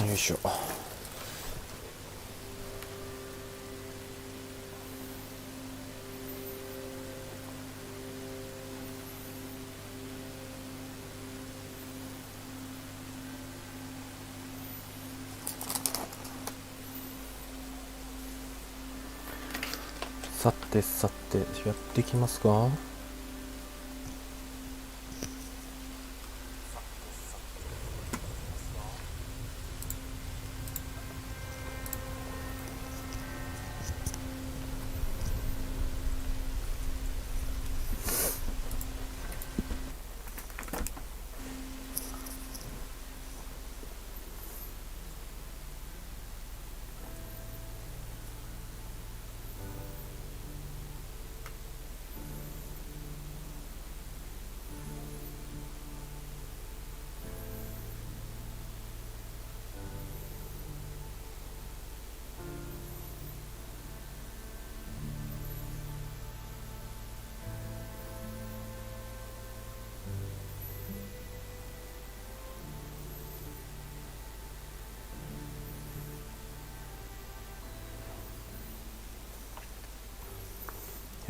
よいしょ。さてさて、やっていきますか。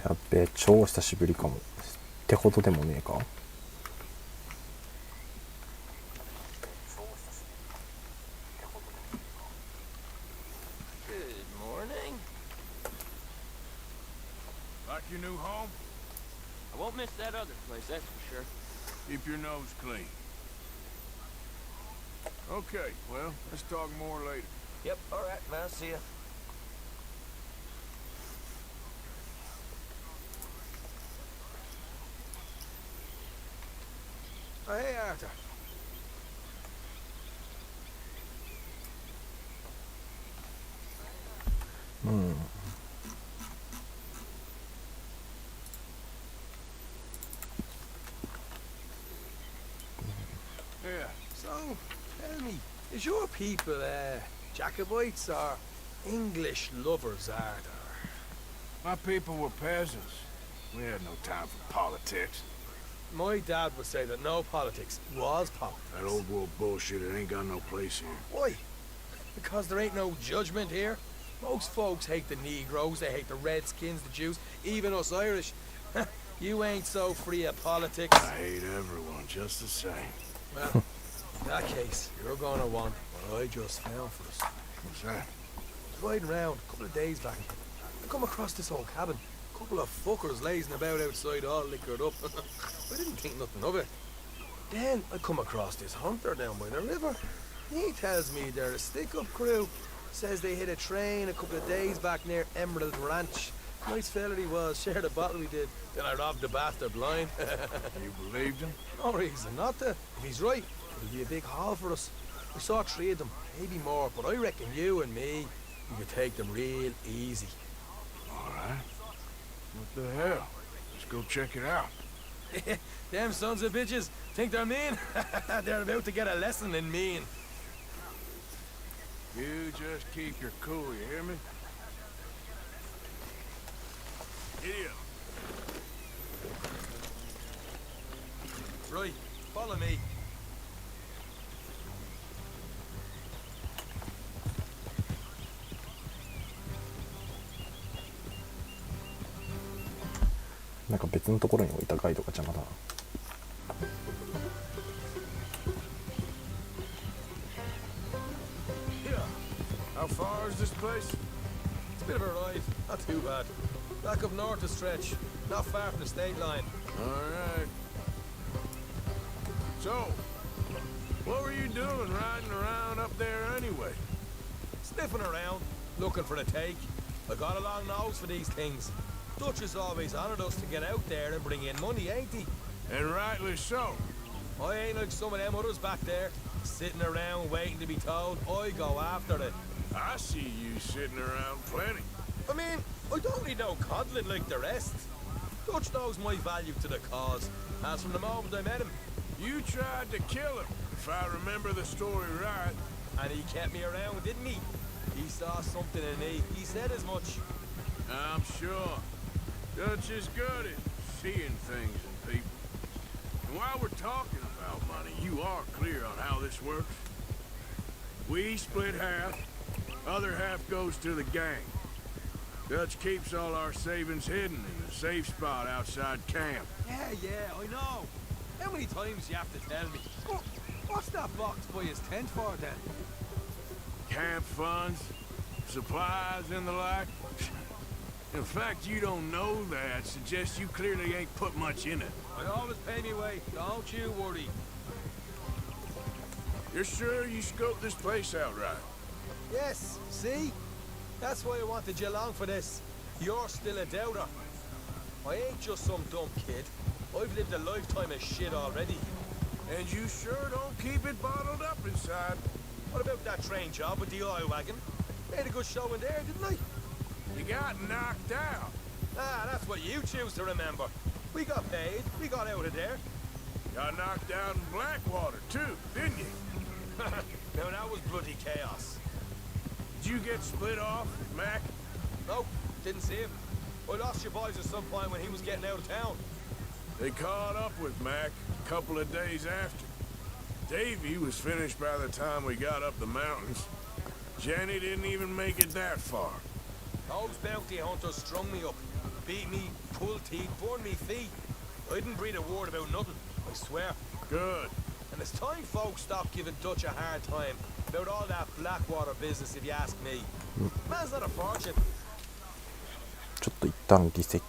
やっべ、超久しぶりかもってほどでもねえか。Like your new home? I won't miss that other place, that's for sure. Keep your nose clean. Okay, well, let's talk more later. Yep, alright, I'll see ya. Oh, hey, Arthur. Yeah, so, tell me, is your people, Jacobites or English lovers, Arthur? My people were peasants. We had no time for politics. My dad would say that no politics was politics. That old world bullshit, it ain't got no place here. Why? Because there ain't no judgment here. Most folks hate the Negroes, they hate the Redskins, the Jews, even us Irish. You ain't so free of politics. I hate everyone just the same. Well, in that case, you're gonna want what I just found for us. What's that? I was riding around a couple of days back. I come across this old cabin. A couple of fuckers lazing about outside all liquored up. I didn't think nothing of it. Then I come across this hunter down by the river. He tells me they're a stick-up crew. Says they hit a train a couple of days back near Emerald Ranch. Nice fella he was, shared a bottle we did. Then I robbed the bastard blind. You believed him? No reason not to. If he's right, it'll be a big haul for us. We saw 3 of them, maybe more, but I reckon you and me, we could take them real easy. All right. What the hell? Let's go check it out. Them sons of bitches think they're mean. They're about to get a lesson in mean. You just keep your cool, you hear me? Here. Right, follow me.なんか別のところに置いたガイドが邪魔だな。How far is this place? It's a bit of a ride, not too bad. Back up north a stretch, not far from the state line. Alright. So, what were you doing riding around up there anyway? Sniffing around, looking for the take. I got a long nose for these things. Dutch has always honoured us to get out there and bring in money, ain't he? And rightly so. I ain't like some of them others back there, sitting around waiting to be told. I go after it. I see you sitting around plenty. I mean, I don't need no coddling like the rest. Dutch knows my value to the cause, as from the moment I met him. You tried to kill him, if I remember the story right. And he kept me around, didn't he? He saw something in me. He said as much. I'm sure. Dutch is good at seeing things in people. And while we're talking about money, you are clear on how this works? We split half. Other half goes to the gang. Dutch keeps all our savings hidden in a safe spot outside camp. Yeah, I know. How many times you have to tell me? What's that box by his tent for then? Camp funds, supplies, and the like. The fact you don't know that suggests you clearly ain't put much in it. I always pay me way, don't you worry. You're sure you scoped this place out right? Yes, see? That's why I wanted you along for this. You're still a doubter. I ain't just some dumb kid. I've lived a lifetime of shit already. And you sure don't keep it bottled up inside. What about that train job with the oil wagon? Made a good show in there, didn't I? You got knocked out. Ah, that's what you choose to remember. We got paid, we got out of there. Got knocked out in Blackwater, too, didn't you? Now that was bloody chaos. Did you get split off, Mac? Nope, didn't see him. I lost your boys at some point when he was getting out of town. They caught up with Mac a couple of days after. Davy was finished by the time we got up the mountains. Jenny didn't even make it that far. Those bounty hunters strung me up, beat me, pulled teeth, burned me feet. I didn't breathe a word about nothing, I swear. Good. And it's time folks stop giving Dutch a hard time about all that Blackwater business, if you ask me. Man's not a fortune. ちょっと一旦議席。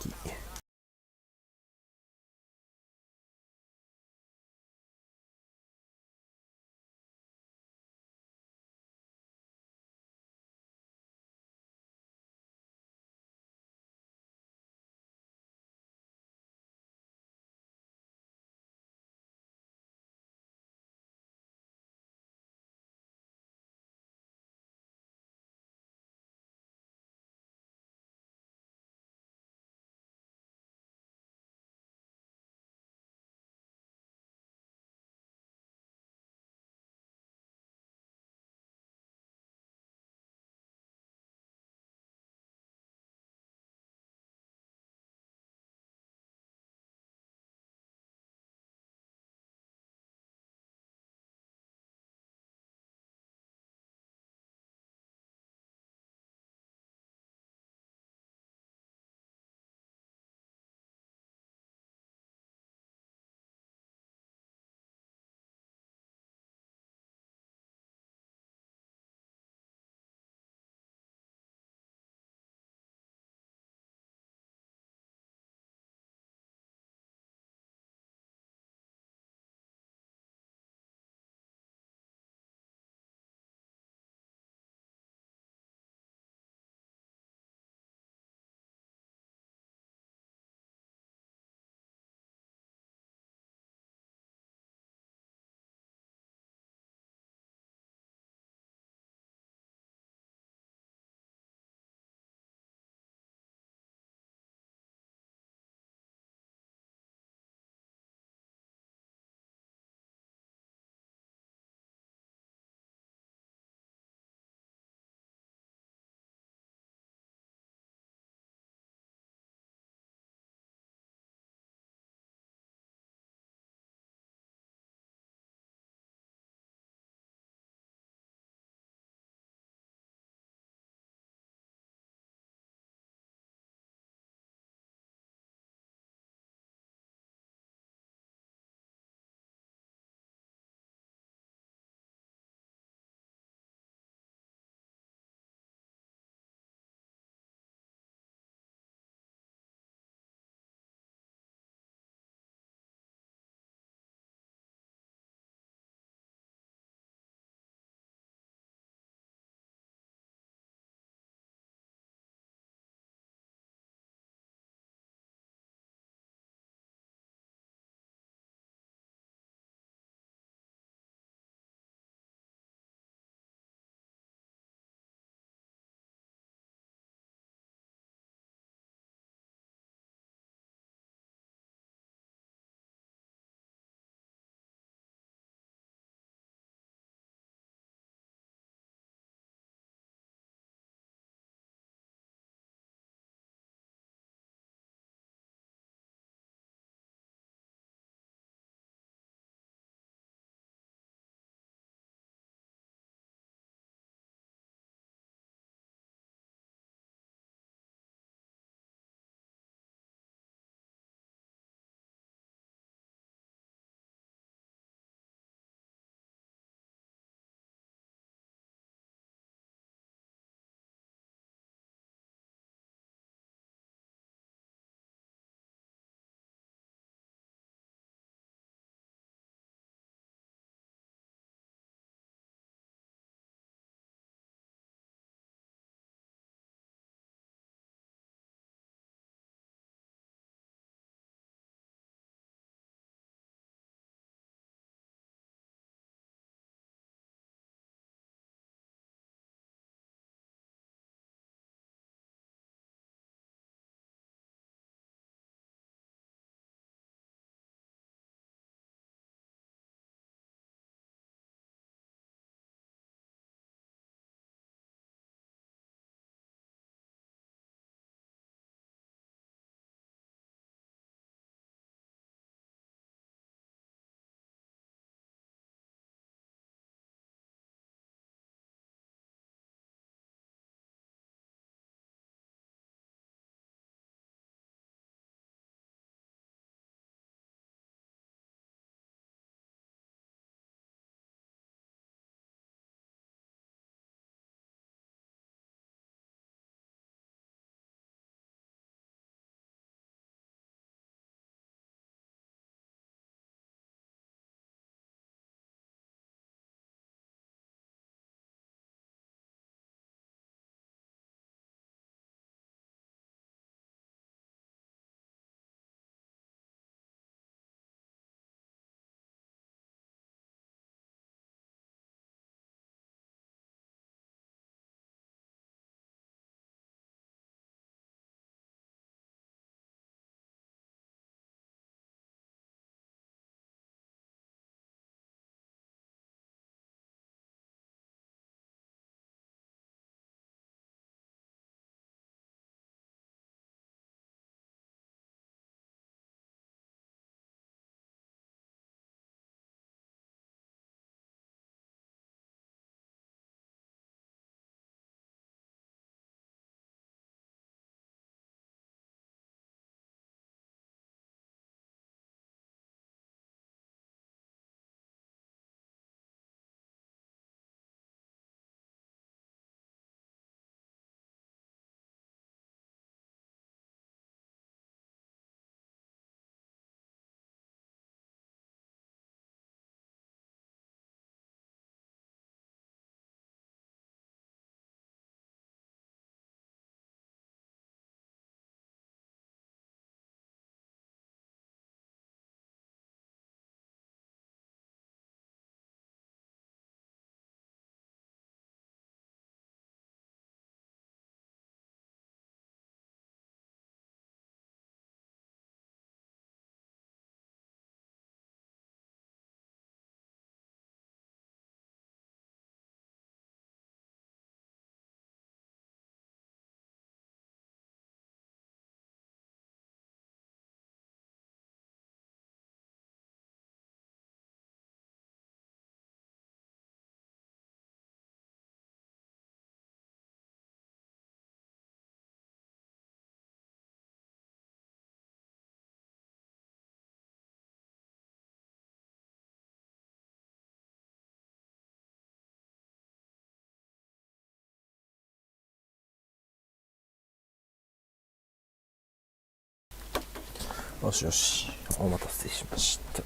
よしよし、お待たせしました。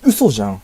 嘘じゃん。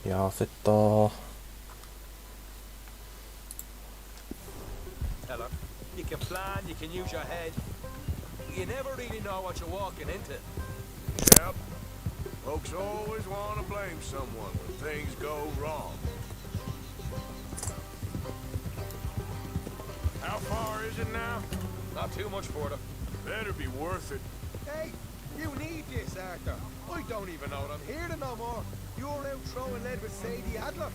いや焦ったー。 Tell her, you can plan, you can use your head. You never really know what you're walking into. Yep. Folks always want to blame someone when things go wrong. How far is it now? Not too much further. Better be worth it. Hey, you need this, Arthur. I don't even know what I'm here to no more. You're out throwing lead with Sadie Adler,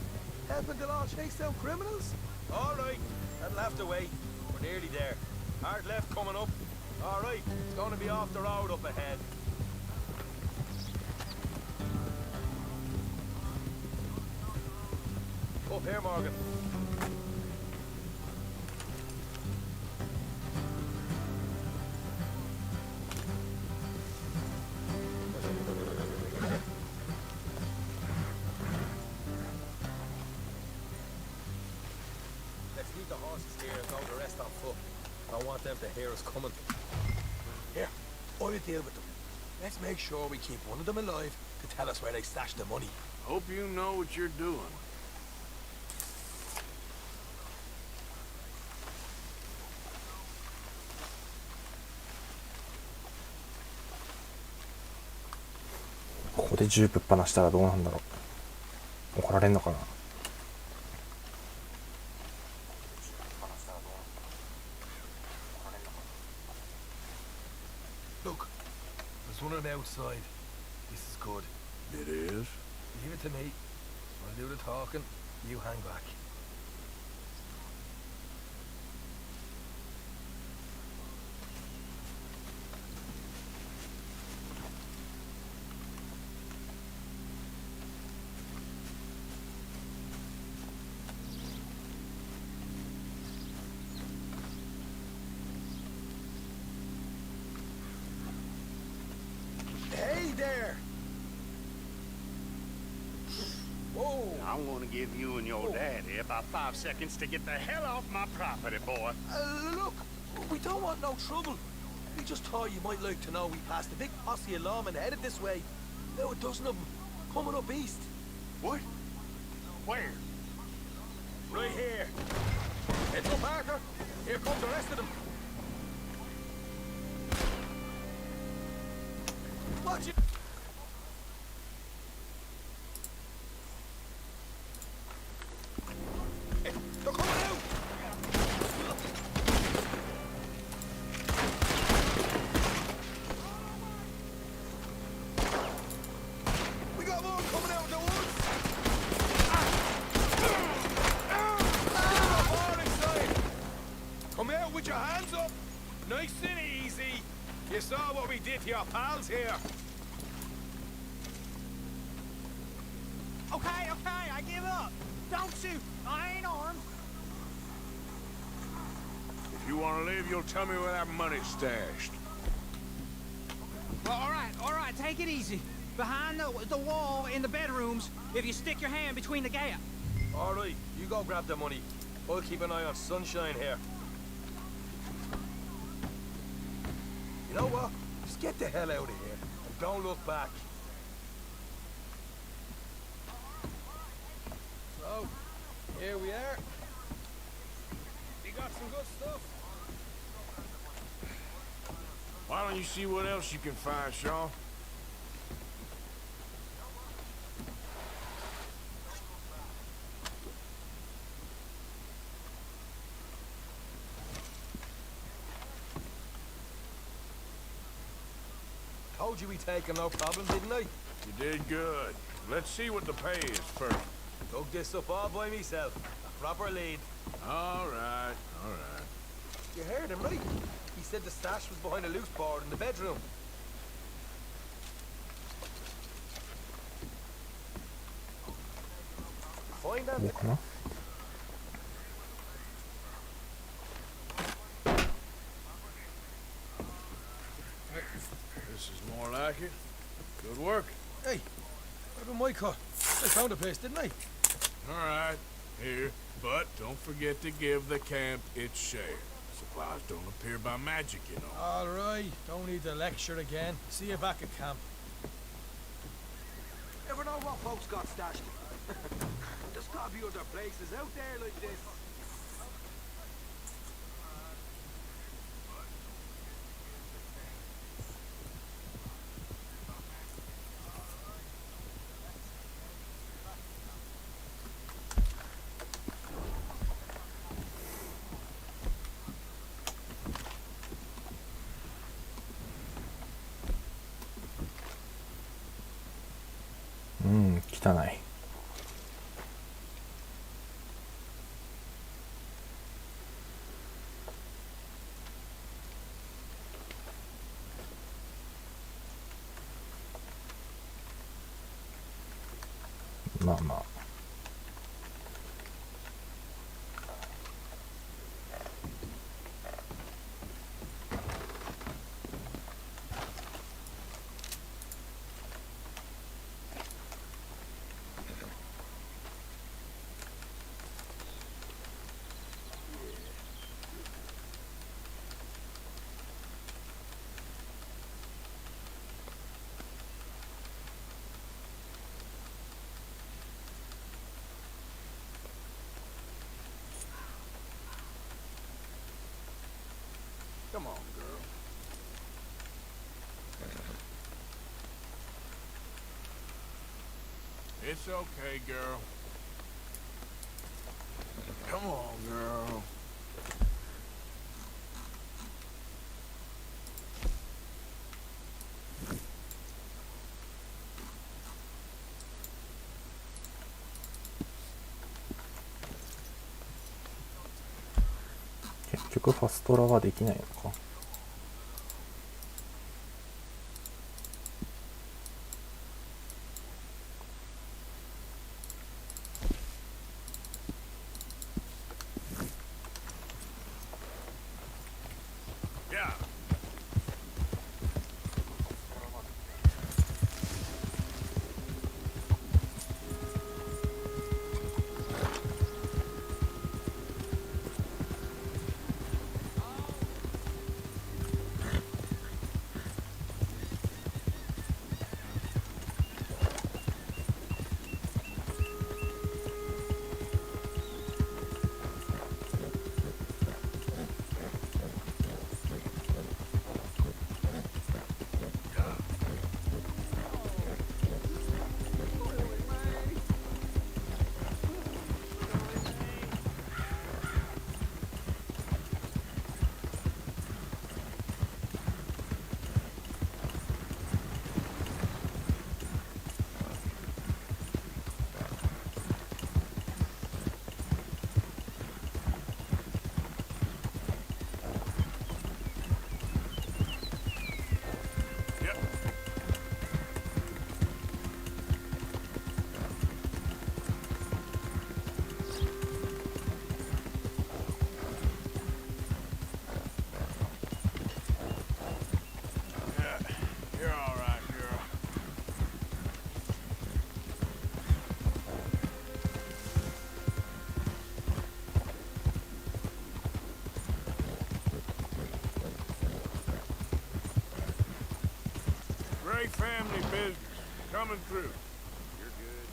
helping the law chase down criminals. All right, that'll have to wait. We're nearly there. Hard left coming up. All right, it's going to be off the road up ahead. Up here, Morgan. Let's leave the horses here and go the rest on foot. I want them to hear us coming. Here, I'll deal with them. Let's make sure we keep one of them alive to tell us where they stashed the money. Hope you know what you're doing.ここで銃ぶっ放したらどうなんだろう。怒られんのかな。 Look, there's one on the outside. This is good. It is? Leave it to me. I'll do the talking. You hang back. Hey there! Whoa! I want to give you and your daddy about 5 seconds to get the hell off my property, boy. Look, we don't want no trouble. We just thought you might like to know we passed a big posse of lawmen headed this way. Now a dozen of them, coming up east. What? Where? Right here. Heads up, Arthur. Here comes the rest of them. Watch it. Hey, they're coming out. We got more coming out of the woods. More inside. Come out with your hands up. Nice and easy. You saw what we did to your pals here. Okay, I give up. Don't shoot. I ain't armed. If you want to live, you'll tell me where that money's stashed. Well, all right, take it easy. Behind the wall in the bedrooms, if you stick your hand between the gap. All right, you go grab the money. I'll keep an eye on Sunshine here. You know what? Just get the hell out of here and don't look back. So, here we are. We got some good stuff. Why don't you see what else you can find, Shaw? Told you we taking no problem, didn't I? You did good. Let's see what the pay is first. Dug this up all by myself. A proper lead. All right, all right. You heard him, right? He said the stash was behind a loose board in the bedroom. Find that. こうかな。 This is more like it. Good work. Hey, what about my cut? I found a place, didn't I? All right, here. But don't forget to give the camp its share. Supplies don't appear by magic, you know. All right, don't need to lecture again. See you back at camp. Ever know what folks got stashed? There's gotta be other places out there like this.汚い。まあまあ。Come on, girl. It's okay, girl. Come on, girl.結局ファストラはできないのか。Yeah. You're all right, girl. Great family business. Coming through. You're good.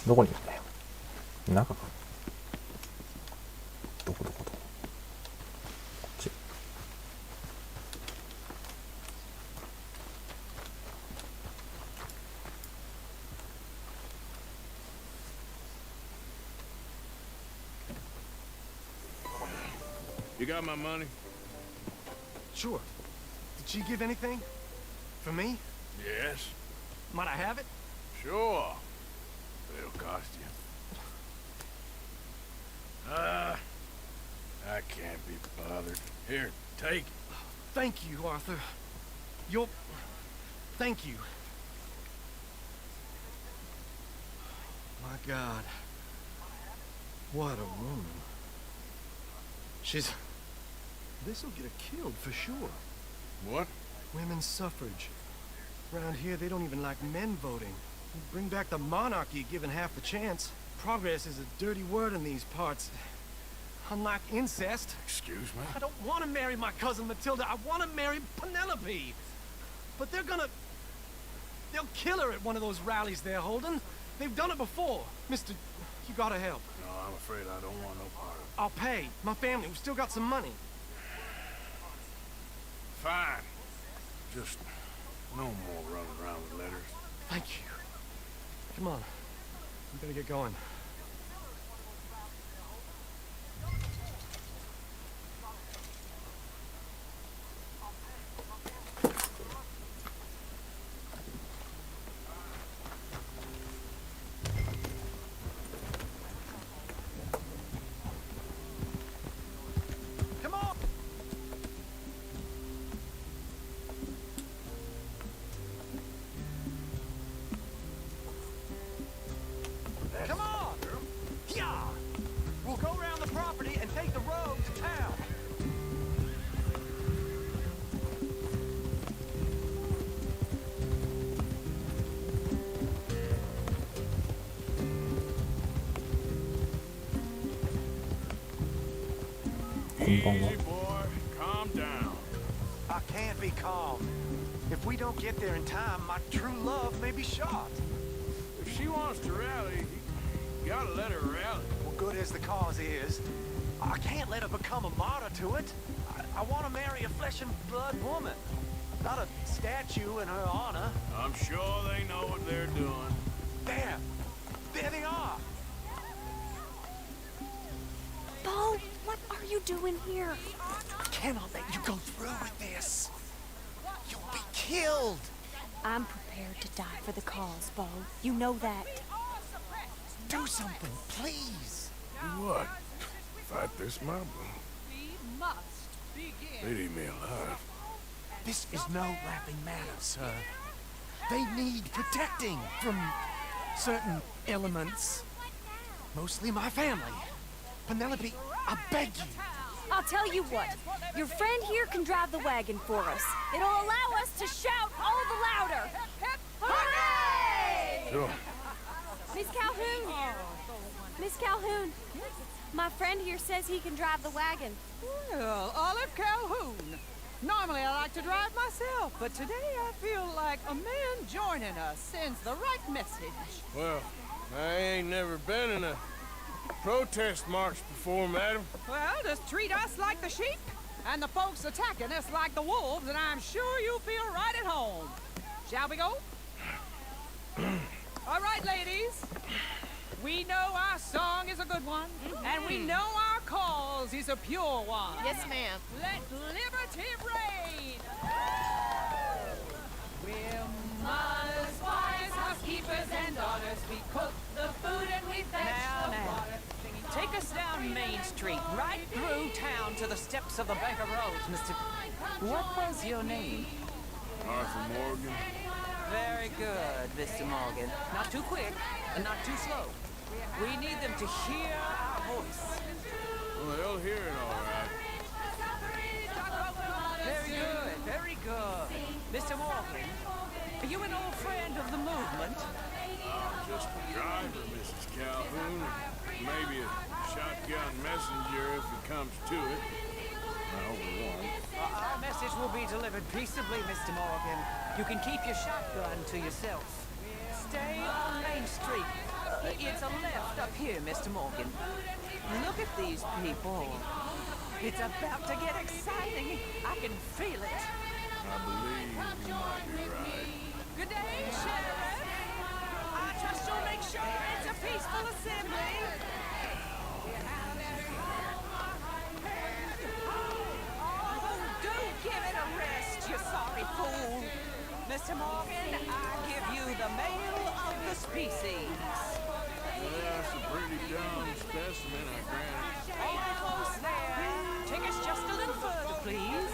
どこにいるんだよ。中か。どこどこどこ。こっち。You got my money? Sure. Did she give anything? For me? Yes. Might I have it? Sure. It'll cost you. I can't be bothered. Here, take it. Thank you, Arthur. Thank you. My God. What a woman. This'll get her killed for sure. What? Women's suffrage. Around here, they don't even like men voting. Bring back the monarchy given half the chance. Progress is a dirty word in these parts. Unlike incest. Excuse me? I don't want to marry my cousin Matilda. I want to marry Penelope. But they'll kill her at one of those rallies they're holding. They've done it before. Mister, you gotta help. No, I'm afraid I don't want no part of it. I'll pay. My family, we've still got some money. Fine. Just no more running around with letters. Thank you. Come on. We better get going. Come on! Come on! Yeah! We'll go around the property and take the road to town. Easy, boy. Calm down. I can't be calm. If we don't get there in time, my true love may be shot. If she wants to rally, you gotta let her rally. Well, good as the cause is, I can't let her become a martyr to it. I want to marry a flesh and blood woman, not a statue in her honor. I'm sure they know what they're doing. There! There they are! Bo, what are you doing here? I cannot let you go through with this. You'll be killed! I'm prepared to die for the cause, Bo. You know that. Do something, please! Do what? Fight this mob? We must begin. They'd eat me alive. This is no laughing matter, sir. They need protecting from certain elements. Mostly my family. Penelope, I beg you. I'll tell you what. Your friend here can drive the wagon for us. It'll allow us to shout all the louder. Hooray! Sure. Miss Calhoun! Miss Calhoun, my friend here says he can drive the wagon. Well, Olive Calhoun. Normally I like to drive myself, but today I feel like a man joining us sends the right message. Well, I ain't never been in a protest march before, madam. Well, just treat us like the sheep, and the folks attacking us like the wolves, and I'm sure you'll feel right at home. Shall we go? All right, ladies. We know our song is a good one, and we know our cause is a pure one. Yes, ma'am. Let liberty reign! We're mothers, wives, housekeepers, and daughters. We cook the food and we fetch the water. Take us down Main Street, right through town to the steps of the Bank of Rose, Mr. What was your name? Arthur Morgan. Very good, Mr. Morgan. Not too quick, and not too slow. We need them to hear our voice. Well, they'll hear it all right. Very good, very good. Mr. Morgan, are you an old friend of the movement? I'm just a driver, Mrs. Calhoun. Maybe a shotgun messenger if it comes to it. I hope it won't. Our message will be delivered peaceably, Mr. Morgan. You can keep your shotgun to yourself. Stay on Main Street. It's a left up here, Mr. Morgan. Look at these people. It's about to get exciting. I can feel it. I believe you might be right. Good day, Sheriff. I trust you'll make sure it's a peaceful assembly. Oh, do give it a rest, you sorry fool. Mr. Morgan, I give you the male of the species. That's a pretty dumb specimen, I grant. Almost there. Take us just a little further, please.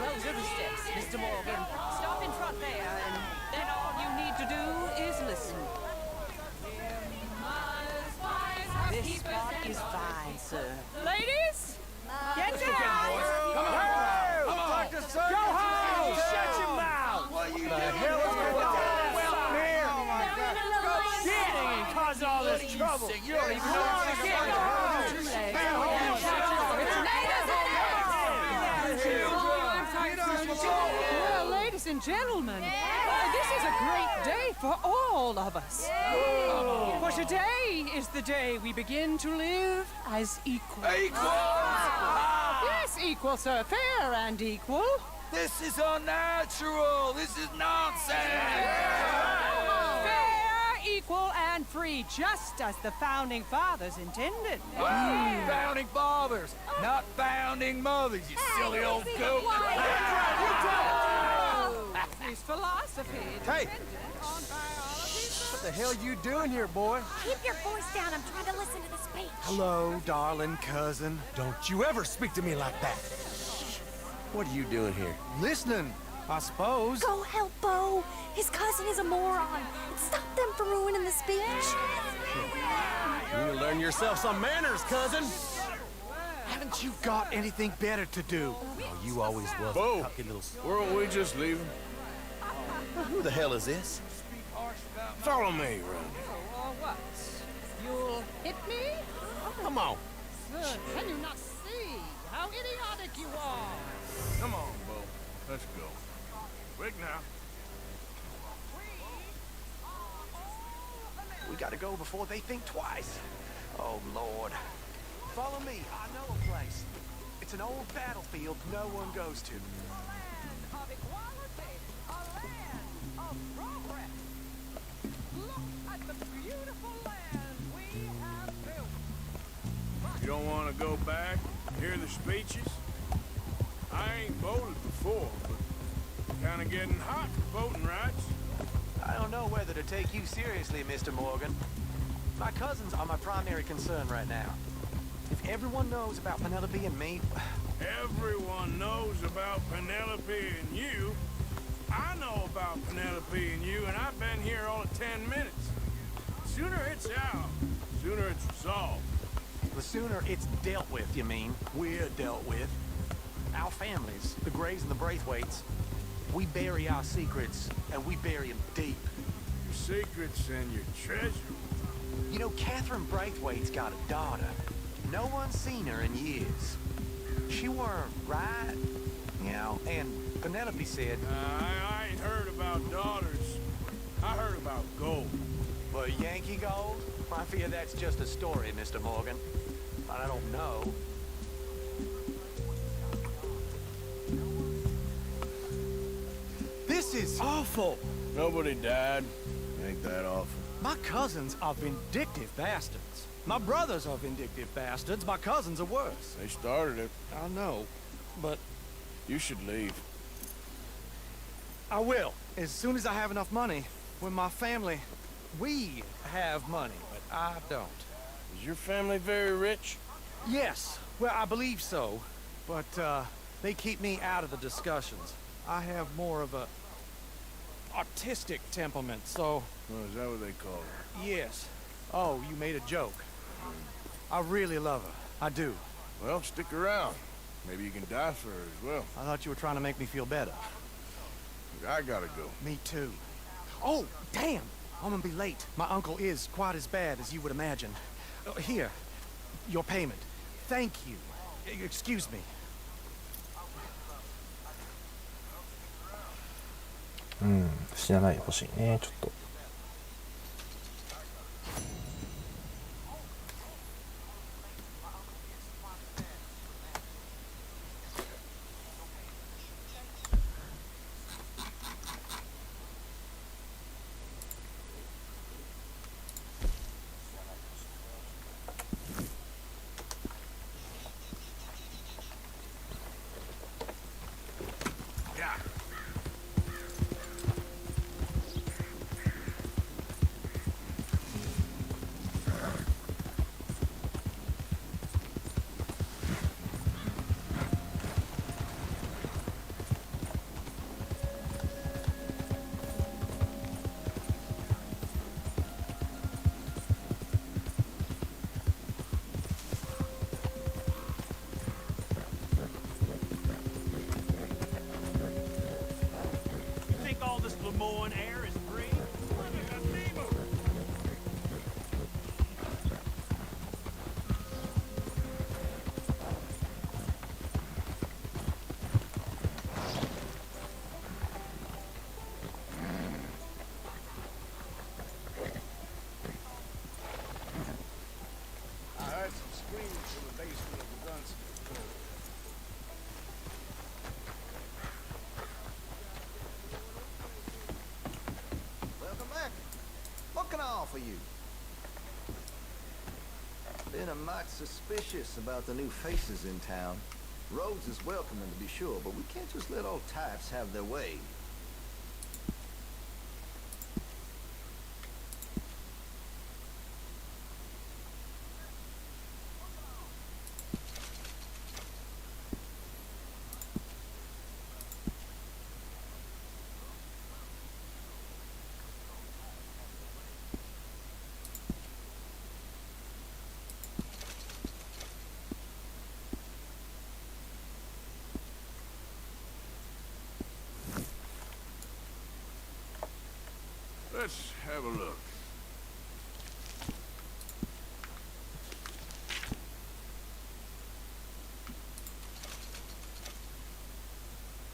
Those are the steps, Mr. Morgan. Stop in front there, and then all you need to do is listen. This part is fine, sir. Ladies, get down! Come on! Go home! Shut your mouth! What you the hell is going on? Well, here! Oh my God! Go shit! And cause all this trouble! You don't even know what to get! Well, ladies and gentlemen, this is a great day for all of us. For today is the day we begin to live as equals. Yes, equal, sir. Fair and equal. This is unnatural! This is nonsense! Fair, equal, and free, just as the Founding Fathers intended. Founding fathers, not founding mothers, you silly old goat! His philosophy Hey. depended on biology. What the hell you doing here, boy? Keep your voice down. I'm trying to listen to the speech. Hello, darling cousin. Don't you ever speak to me like that. What are you doing here? Listening, I suppose. Go help Bo. His cousin is a moron. Stop them from ruining the speech. You need to learn yourself some manners, cousin. Haven't you got anything better to do? Oh, you always was Bo. a cocky little... Weren't we just leaving? Who the hell is this? Follow me, Randy. Or what? You'll hit me? Come on. Sir, can you not see how idiotic you are? Come on, Bo. Let's go. Quick now. We gotta go before they think twice. Oh, Lord. Follow me. I know a place. It's an old battlefield no one goes to. Of equality, a land of progress. Look at the beautiful land we have built. You don't want to go back and hear the speeches? I ain't voted before, but kind of getting hot for voting rights. I don't know whether to take you seriously, Mr. Morgan. My cousins are my primary concern right now. If everyone knows about Penelope and me... Everyone knows about Penelope and you. I know about Penelope and you, and I've been here all of 10 minutes. Sooner it's out, sooner it's resolved. The sooner it's dealt with, you mean, we're dealt with. Our families, the Grays and the Braithwaites, we bury our secrets, and we bury them deep. Your secrets and your treasure. You know, Catherine Braithwaite's got a daughter. No one's seen her in years. She weren't right, you know, and Penelope said... I ain't heard about daughters. I heard about gold. But Yankee gold? I fear that's just a story, Mr. Morgan. But I don't know. This is awful. Nobody died. Ain't that awful. My cousins are vindictive bastards. My brothers are vindictive bastards. My cousins are worse. They started it. I know, but You should leave. I will. As soon as I have enough money. When my family... We have money, but I don't. Is your family very rich? Yes. Well, I believe so. But, they keep me out of the discussions. I have more of a... artistic temperament, so... Oh, is that what they call it? Yes. Oh, you made a joke. I really love her. I do. Well, stick around. Maybe you can die for her as well. I thought you were trying to make me feel better. I gotta go. Me too. Oh, damn! I'm gonna be late. My uncle is quite as bad as you would imagine. Here, your payment. Thank you. Excuse me. 死なないでほしいね、ちょっと。going air is free. Like a fever. I heard some screams from the basement of the gunsmith. Welcome back. What can I offer you? Been a mite suspicious about the new faces in town. Rhodes is welcoming to be sure, but we can't just let old types have their way. Let's have a look.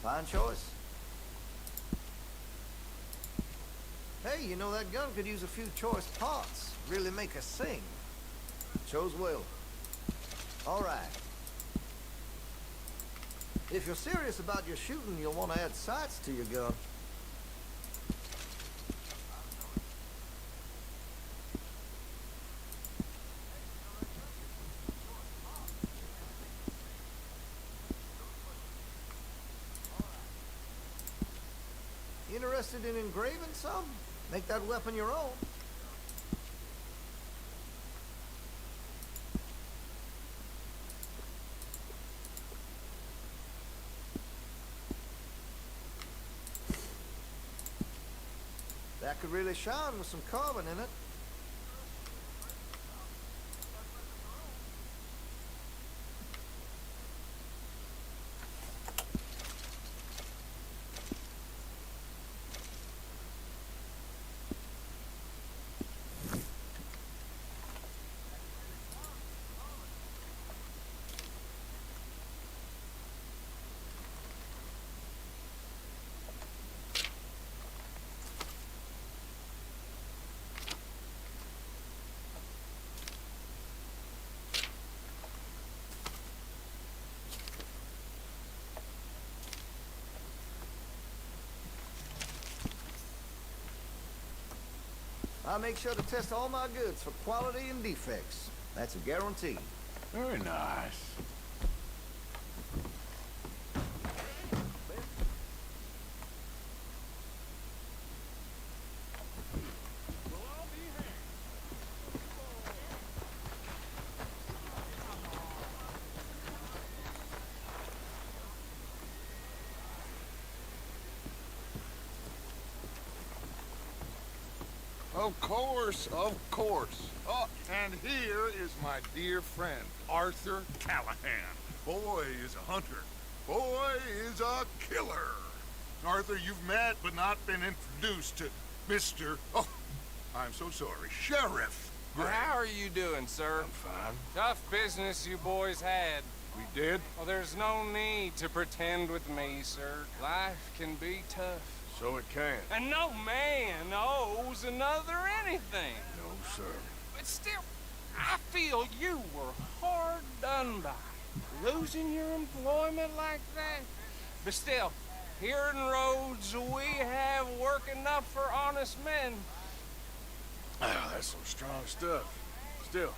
Fine choice. Hey, you know that gun could use a few choice parts. Really make us sing. Chose well. All right. If you're serious about your shooting, you'll want to add sights to your gun. Interested in engraving some? Make that weapon your own. That could really shine with some carbon in it. I make sure to test all my goods for quality and defects. That's a guarantee. Very nice. Of course, of course. Oh, and here is my dear friend, Arthur Callahan. Boy is a hunter. Boy is a killer. Arthur, you've met but not been introduced to Mr. Oh, I'm so sorry, Sheriff Gray. How are you doing, sir? I'm fine. Tough business you boys had. We did? Well, there's no need to pretend with me, sir. Life can be tough. So it can. And no man owes another anything. No, sir. But still, I feel you were hard done by. Losing your employment like that. But still, here in Rhodes, we have work enough for honest men. Ah, that's some strong stuff. Still,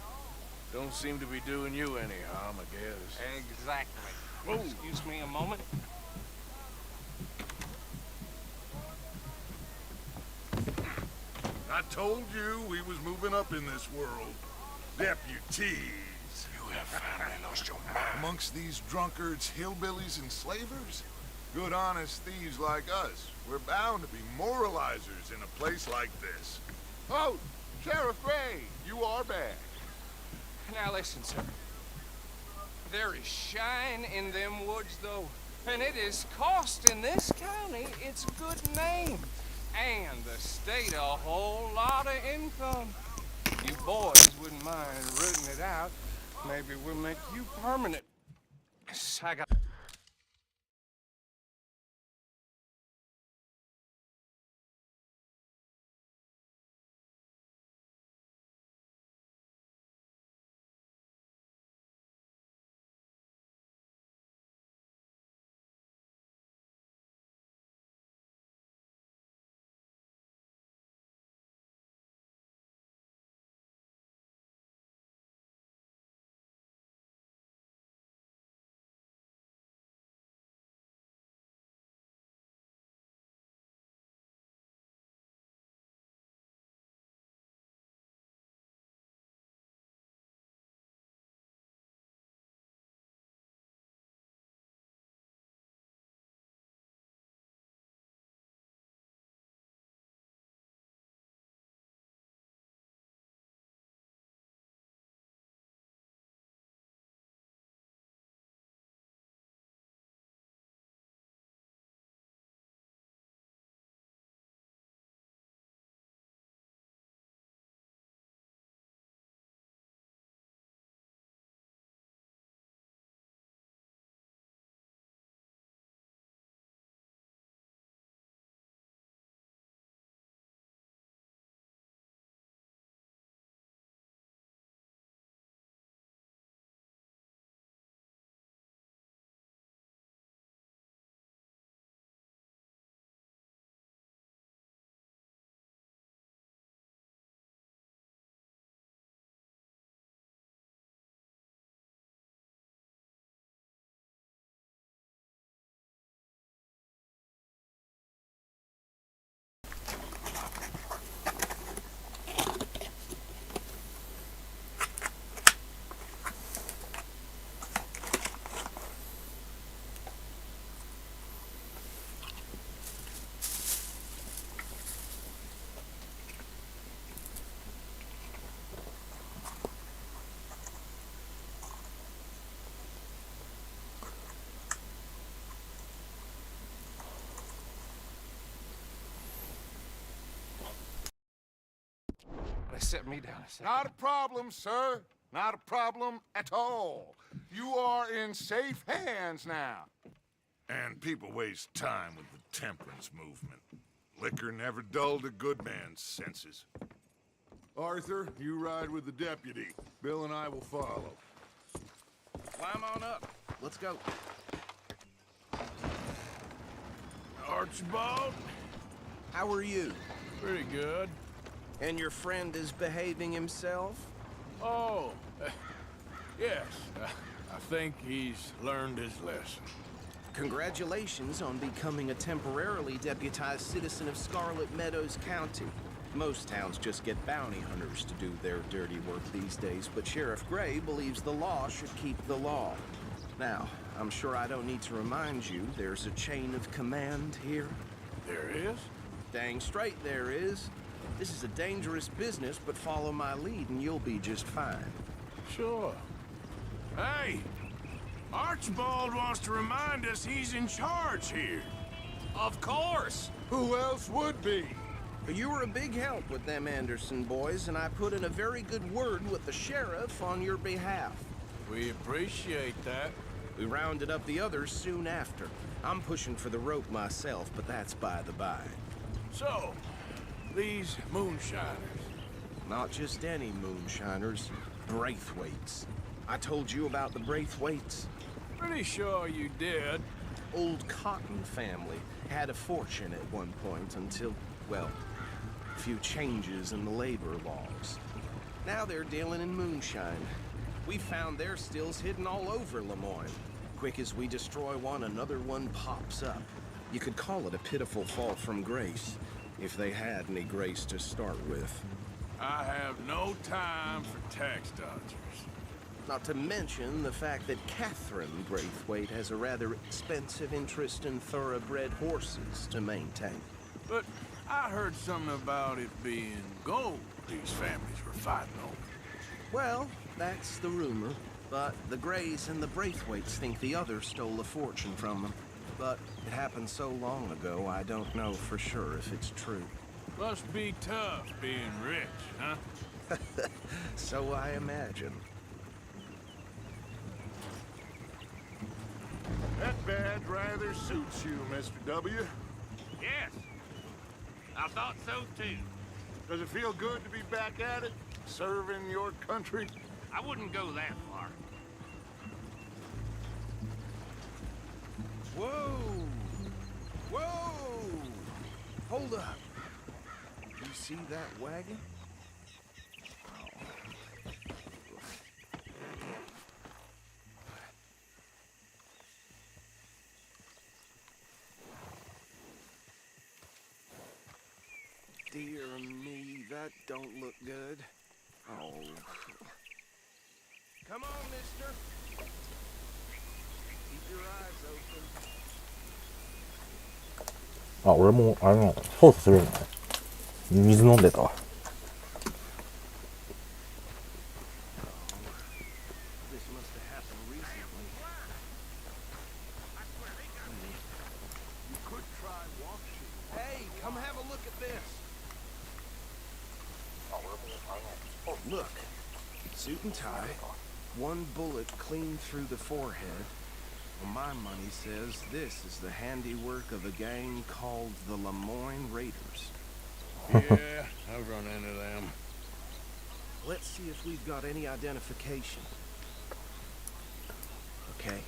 don't seem to be doing you any harm, I guess. Exactly. Whoa. Excuse me a moment. I told you we was moving up in this world. Deputies. You have finally lost your mind. Amongst these drunkards, hillbillies, and slavers? Good honest thieves like us. We're bound to be moralizers in a place like this. Oh, Sheriff Gray, you are back. Now listen, sir. There is shine in them woods, though, and it is costing this county its good name. and the state a whole lot of income. You boys wouldn't mind rooting it out. Maybe we'll make you permanent. I got... Set me down a second. Not a problem, sir. Not a problem at all. You are in safe hands now. And people waste time with the temperance movement. Liquor never dulled a good man's senses. Arthur, you ride with the deputy. Bill and I will follow. Climb on up. Let's go. Archibald, How are you? pretty good. And your friend is behaving himself? Oh, yes. I think he's learned his lesson. Congratulations on becoming a temporarily deputized citizen of Scarlet Meadows County. Most towns just get bounty hunters to do their dirty work these days, but Sheriff Gray believes the law should keep the law. Now, I'm sure I don't need to remind you there's a chain of command here. There is? Dang straight there is. This is a dangerous business, but follow my lead and you'll be just fine. Sure. Hey! Archibald wants to remind us he's in charge here. Of course! Who else would be? You were a big help with them Anderson boys, and I put in a very good word with the sheriff on your behalf. We appreciate that. We rounded up the others soon after. I'm pushing for the rope myself, but that's by the by. So, these moonshiners. Not just any moonshiners, Braithwaites. I told you about the Braithwaites. Pretty sure you did. Old Cotton family had a fortune at one point until, well, a few changes in the labor laws. Now they're dealing in moonshine. We found their stills hidden all over Lemoyne. Quick as we destroy one, another one pops up. You could call it a pitiful fall from grace, if they had any grace to start with. I have no time for tax dodgers. Not to mention the fact that Catherine Braithwaite has a rather expensive interest in thoroughbred horses to maintain. But I heard something about it being gold these families were fighting over. Well, that's the rumor. But the Grays and the Braithwaites think the other stole a fortune from them. But it happened so long ago, I don't know for sure if it's true. Must be tough being rich, huh? So I imagine. That badge rather suits you, Mr. W. Yes. I thought so too. Does it feel good to be back at it, serving your country? I wouldn't go that far. Whoa! Whoa! Hold up. You see that wagon? Dear me, that don't look good. Oh. Come on, mister. Keep your eyes open. あ、俺もあれなの操作するのね。水飲んでたわ。This must have happened recently. You could try washing. Hey, come have a look at this. Look, suit and tie, one bullet clean through the forehead. Well, my money says this is the handiwork of a gang called the Lemoyne Raiders. Yeah, I've run into them. Let's see if we've got any identification. Okay,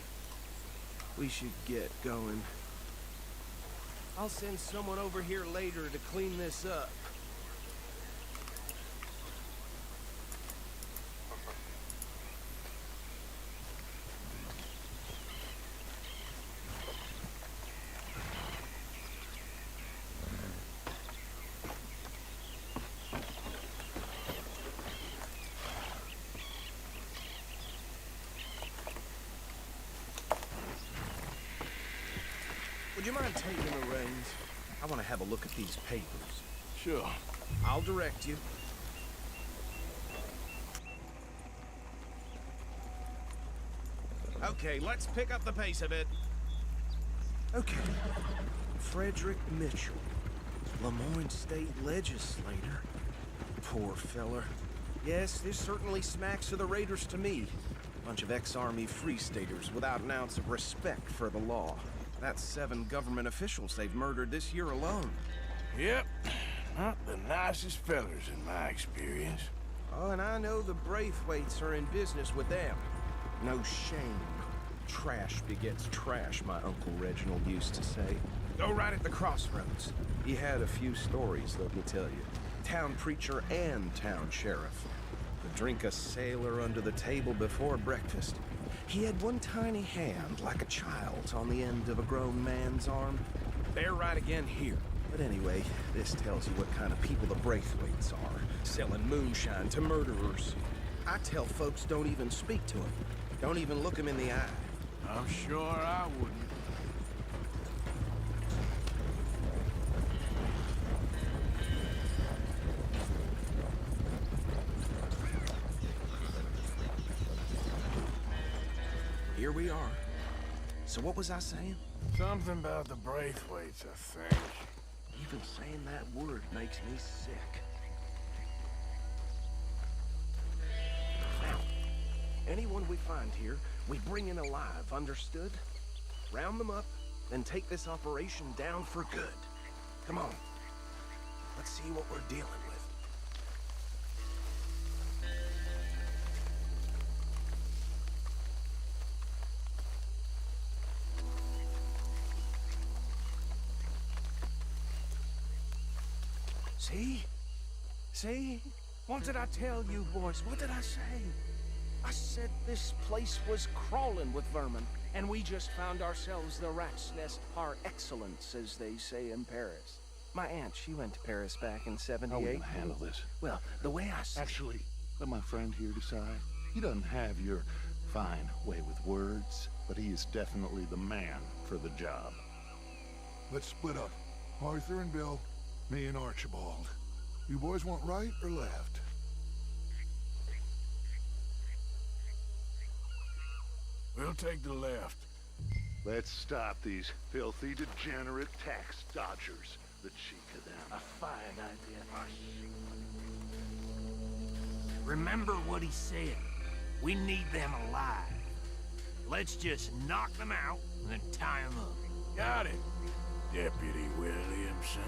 we should get going. I'll send someone over here later to clean this up. Would you mind taking the reins? I want to have a look at these papers. Sure. I'll direct you. Okay, let's pick up the pace a bit. Okay. Frederick Mitchell, Lemoyne State Legislator. Poor feller. Yes, this certainly smacks of the Raiders to me. Bunch of ex-Army Free Staters without an ounce of respect for the law. That's 7 government officials they've murdered this year alone. Yep. Not the nicest fellers in my experience. Oh, and I know the Braithwaites are in business with them. No shame. Trash begets trash, my Uncle Reginald used to say. Go right at the crossroads. He had a few stories, let me tell you. Town preacher and town sheriff. Would drink a sailor under the table before breakfast. He had one tiny hand, like a child's, on the end of a grown man's arm. They're right again here. But anyway, this tells you what kind of people the Braithwaites are, selling moonshine to murderers. I tell folks don't even speak to them. Don't even look them in the eye. I'm sure I wouldn't. Here we are. So what was I saying? Something about the Braithwaites, I think. Even saying that word makes me sick. Now, anyone we find here, we bring in alive, understood? Round them up, then take this operation down for good. Come on. Let's see what we're dealing with. See? See? What did I tell you, boys? What did I say? I said this place was crawling with vermin, and we just found ourselves the rat's nest par excellence, as they say in Paris. My aunt, she went to Paris back in '78. How are we gonna handle this? Well, the way I see Actually, let my friend here decide. He doesn't have your fine way with words, but he is definitely the man for the job. Let's split up. Arthur and Bill, me and Archibald. You boys want right or left? We'll take the left. Let's stop these filthy, degenerate tax dodgers. The cheek of them. A fine idea. Remember what he said. We need them alive. Let's just knock them out and then tie them up. Got it, Deputy Williamson.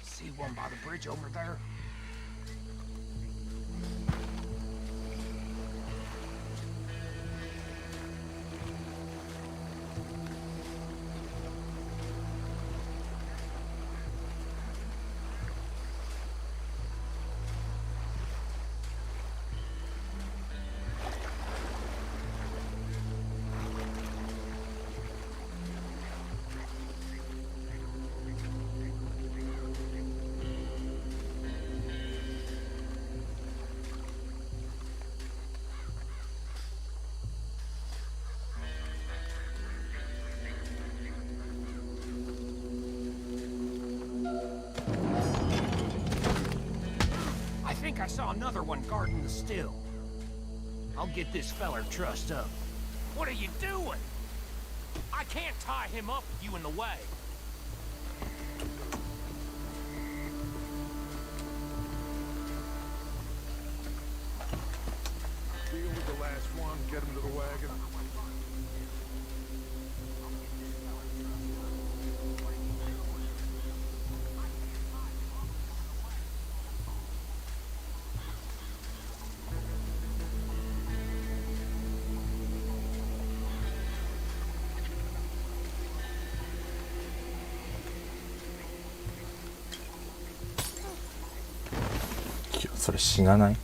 See one by the bridge over there? I think I saw another one guarding the still. I'll get this feller trussed up. What are you doing? I can't tie him up with you in the way. Deal with the last one, get him to the wagon. それ死なない？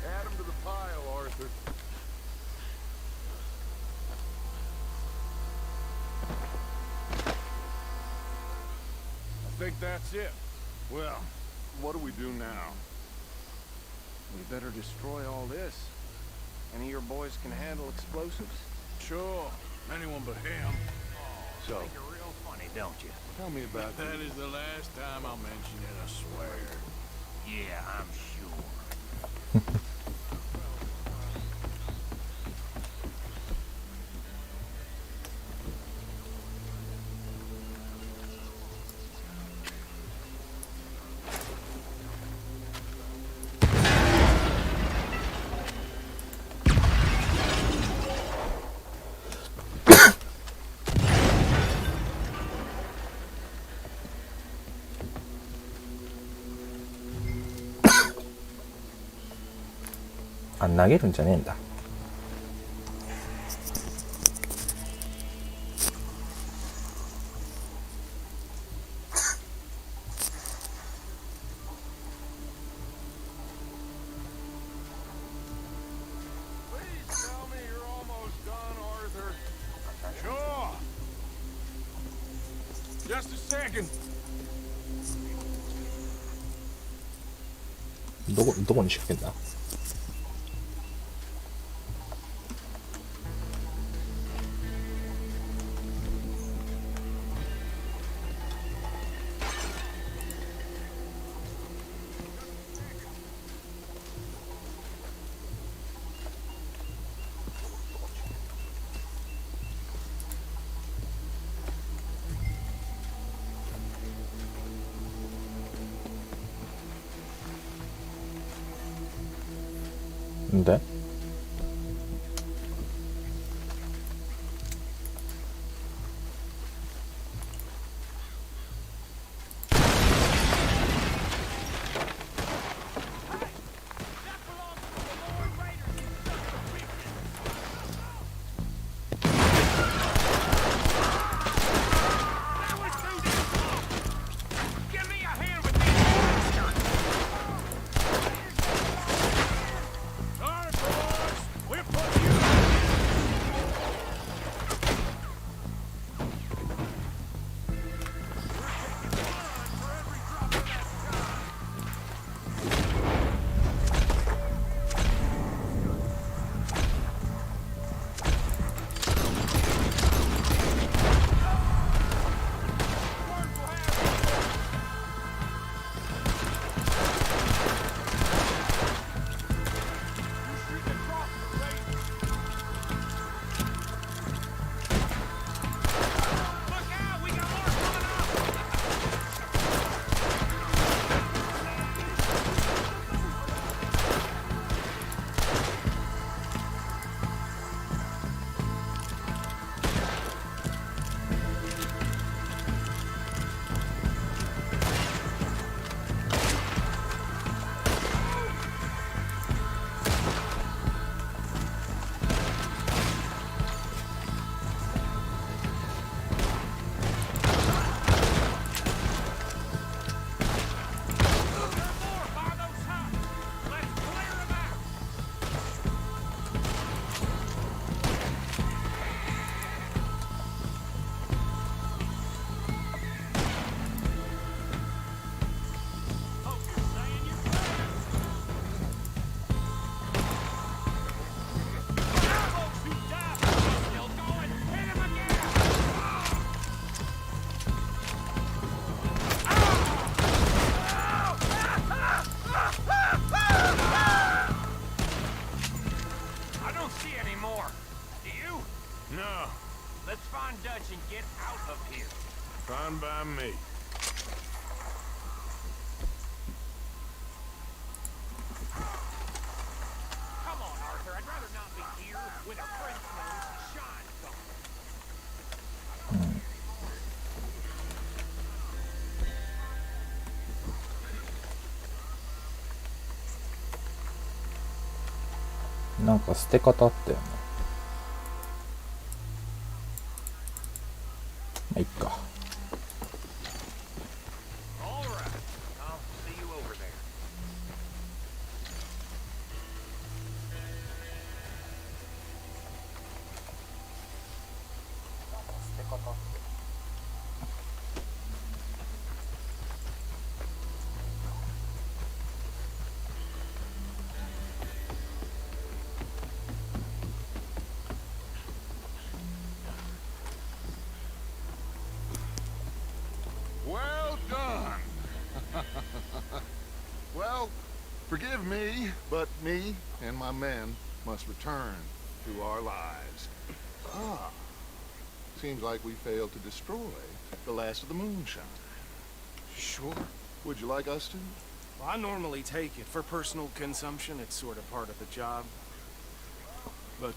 Add him to the pile, Arthur. I think that's it. Well, what do we do now? We better destroy all this. Any of your boys can handle explosives? Sure, anyone but him. So you're real funny, don't you? Tell me about That is the last time I'll mention it, I swear. Yeah, I'm sure.あ、投げるんじゃねえんだ。 Please tell me you're almost done, Arthur. Sure. Just a second. どこに仕掛けんだ？ んで？ Give me a hand with this! see any more. Do you? No, Let's find Dutch and get out of here. fine by me. Come on, Arthur. I'd rather not be here with a French nose shine gone. なんか捨て方あったよね。まあいっか。All right. I'll see you over there. 捨て方って。Well done. Well, forgive me, but me and my men must return to our lives. Ah, seems like we failed to destroy the last of the moonshine. Sure. Would you like us to? Well, I normally take it for personal consumption. It's sort of part of the job. But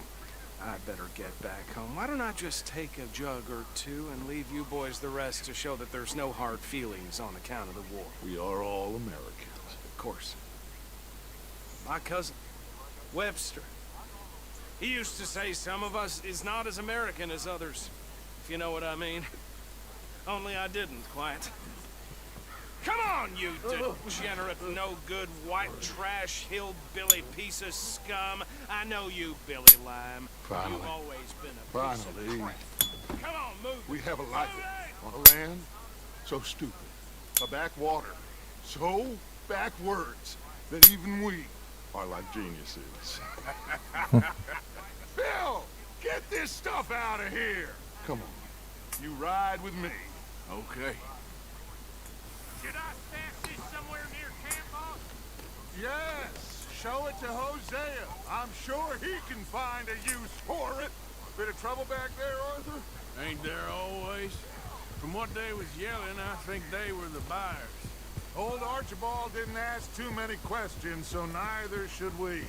I better get back home. Why don't I just take a jug or two and leave you boys the rest to show that there's no hard feelings on account of the war? We are all Americans. Of course. My cousin, Webster. He used to say some of us is not as American as others, if you know what I mean. Only I didn't, quite. Come on, you degenerate, no-good, white trash, hillbilly piece of scum. I know you, Billy Lime. Finally. You've always been a piece Finally. of crap. Come on, move. We have a life Move on a land so stupid, a backwater so backwards that even we are like geniuses. Bill, get this stuff out of here. Come on, you ride with me. Okay. Should I stash this somewhere near camp, boss? Yes, show it to Hosea. I'm sure he can find a use for it. Bit of trouble back there, Arthur? Ain't there always? From what they was yelling, I think they were the buyers. Old Archibald didn't ask too many questions, so neither should we.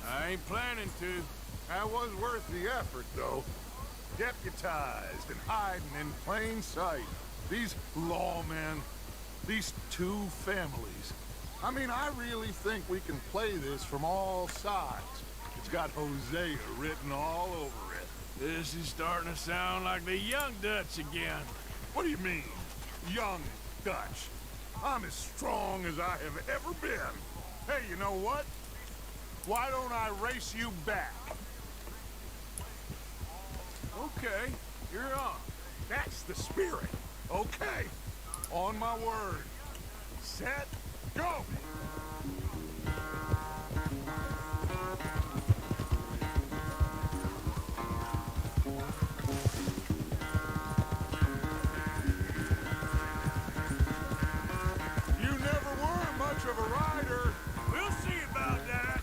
I ain't planning to. That was worth the effort, though. Deputized and hiding in plain sight. These lawmen, these two families. I mean, I really think we can play this from all sides. It's got Hosea written all over it. This is starting to sound like the young Dutch again. What do you mean, young Dutch? I'm as strong as I have ever been. Hey, you know what? Why don't I race you back? Okay, you're on. That's the spirit. Okay. On my word. Set, go! You never were much of a rider. We'll see about that.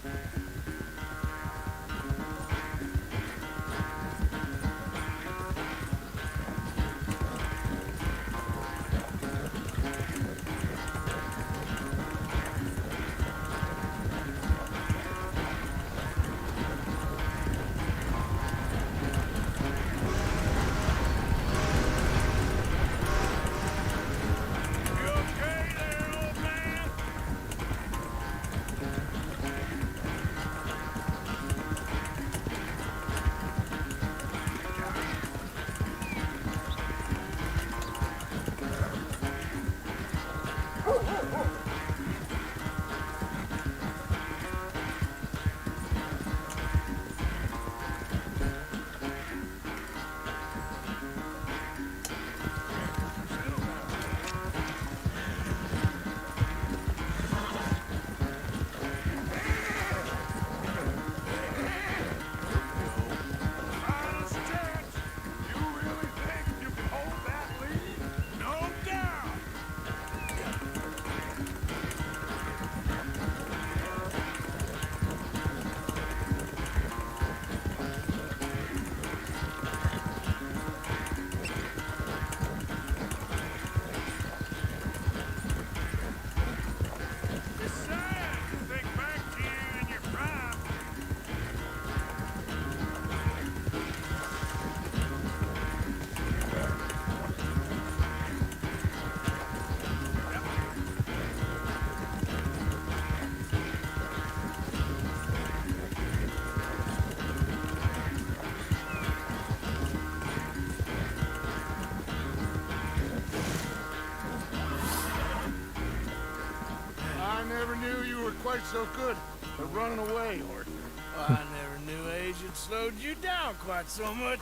quite so good at running away, Arthur. I never knew age had slowed you down quite so much.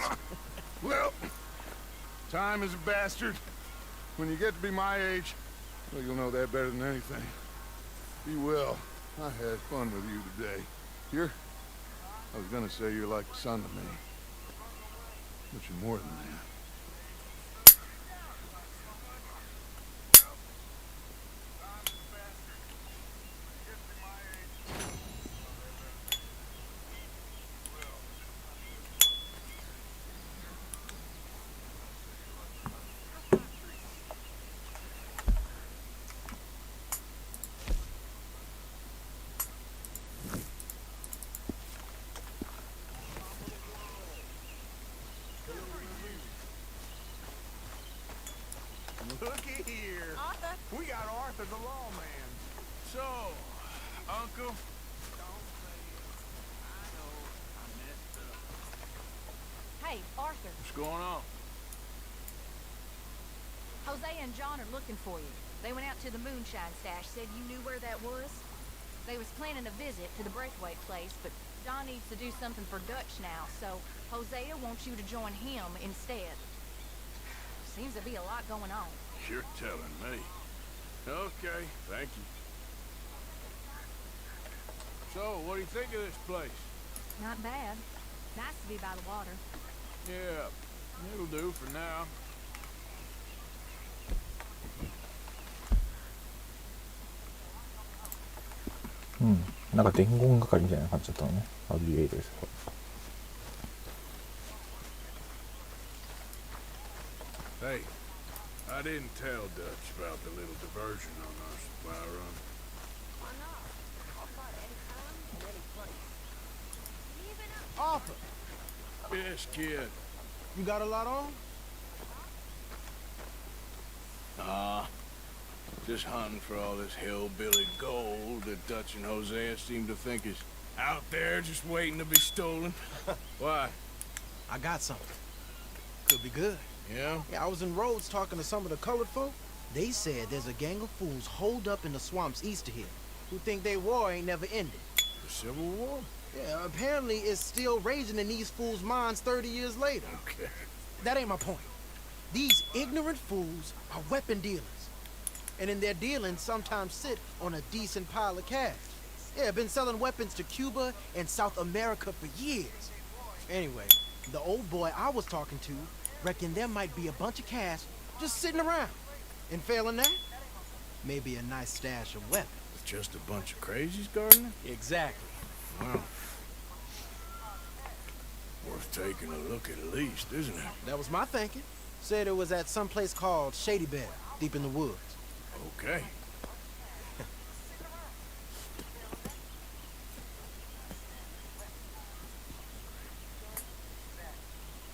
Well, time is a bastard. When you get to be my age, well, you'll know that better than anything. Be well. I had fun with you today. I was gonna say you're like a son to me. But you're more than that. Looky here. Arthur? We got Arthur the lawman. So, Uncle, Hey, Arthur. what's going on? Jose and John are looking for you. They went out to the moonshine stash, said you knew where that was. They was planning a visit to the Braithwaite place, but John needs to do something for Dutch now, so Hosea wants you to join him instead. Seems to be a lot going on. You're telling me. Okay, thank you. So, what do you think of this place? Not bad. Nice to be by the water. Yeah, it'll do for now.なんか伝言係みたいな感じだったのね。RDR2です。Hey, I didn't tell Dutch about the little diversion on our supply run. Why not? I'll fight anytime and any place. Arthur, Yes, kid. you got a lot on? Just hunting for all this hillbilly gold that Dutch and Hosea seem to think is out there just waiting to be stolen. Why? I got something. Could be good. Yeah? Yeah, I was in Rhodes talking to some of the colored folk. They said there's a gang of fools holed up in the swamps east of here who think their war ain't never ended. The Civil War? Yeah, apparently it's still raging in these fools' minds 30 years later. Okay. That ain't my point. These ignorant fools are weapon dealers. And in their dealings sometimes sit on a decent pile of cash. Yeah, been selling weapons to Cuba and South America for years. Anyway, the old boy I was talking to reckoned there might be a bunch of cash just sitting around. And failing that, maybe a nice stash of weapons. Just a bunch of crazies, Gardner? Exactly. Well, worth taking a look at least, isn't it? That was my thinking. Said it was at some place called Shady Bear, deep in the woods. Okay.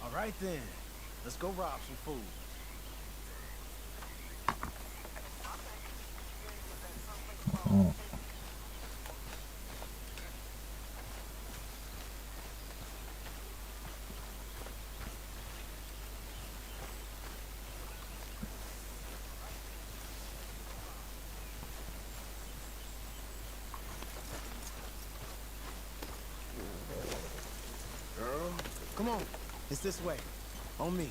All right then, let's go rob some food. Girl? Come on, it's this way. On me.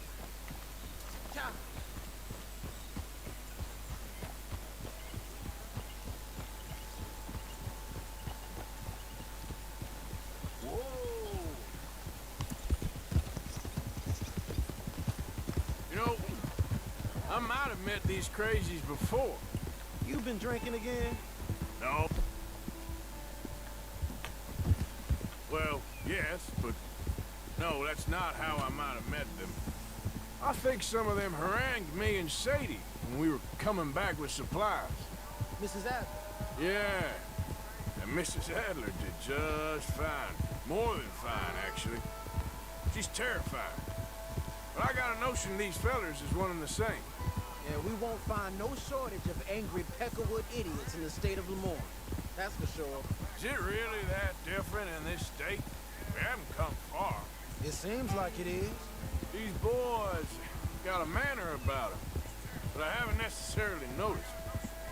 You know, I might have met these crazies before. You been drinking again? No. Well, yes, but no, that's not how I might have met them. I think some of them harangued me and Sadie when we were coming back with supplies. Mrs. Adler. Yeah, and Mrs. Adler did just fine. More than fine, actually. She's terrified. But I got a notion these fellers is one and the same. Yeah, we won't find no shortage of angry Peckerwood idiots in the state of Lemoyne. That's for sure. Is it really that different in this state? We haven't come far. It seems like it is. These boys got a manner about them, but I haven't necessarily noticed.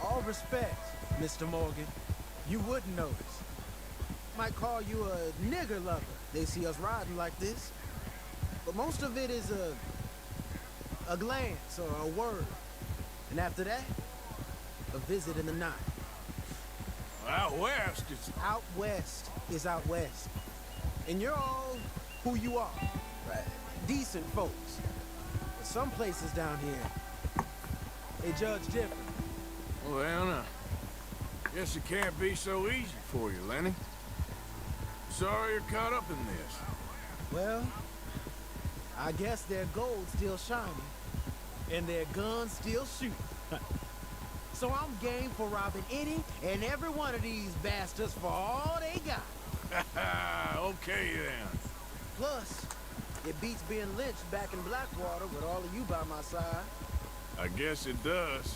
All respect, Mr. Morgan. You wouldn't notice. Might call you a nigger lover. They see us riding like this. But most of it is a glance or a word. And after that, a visit in the night. Out west, it's... Out west is out west. And you're all who you are. Right? Decent folks. But some places down here, they judge different. Well, now, guess it can't be so easy for you, Lenny. Sorry you're caught up in this. Well, I guess their gold's still shining, and their guns still shooting. So I'm game for robbing any and every one of these bastards for all they got. Okay, then. Plus, it beats being lynched back in Blackwater with all of you by my side. I guess it does.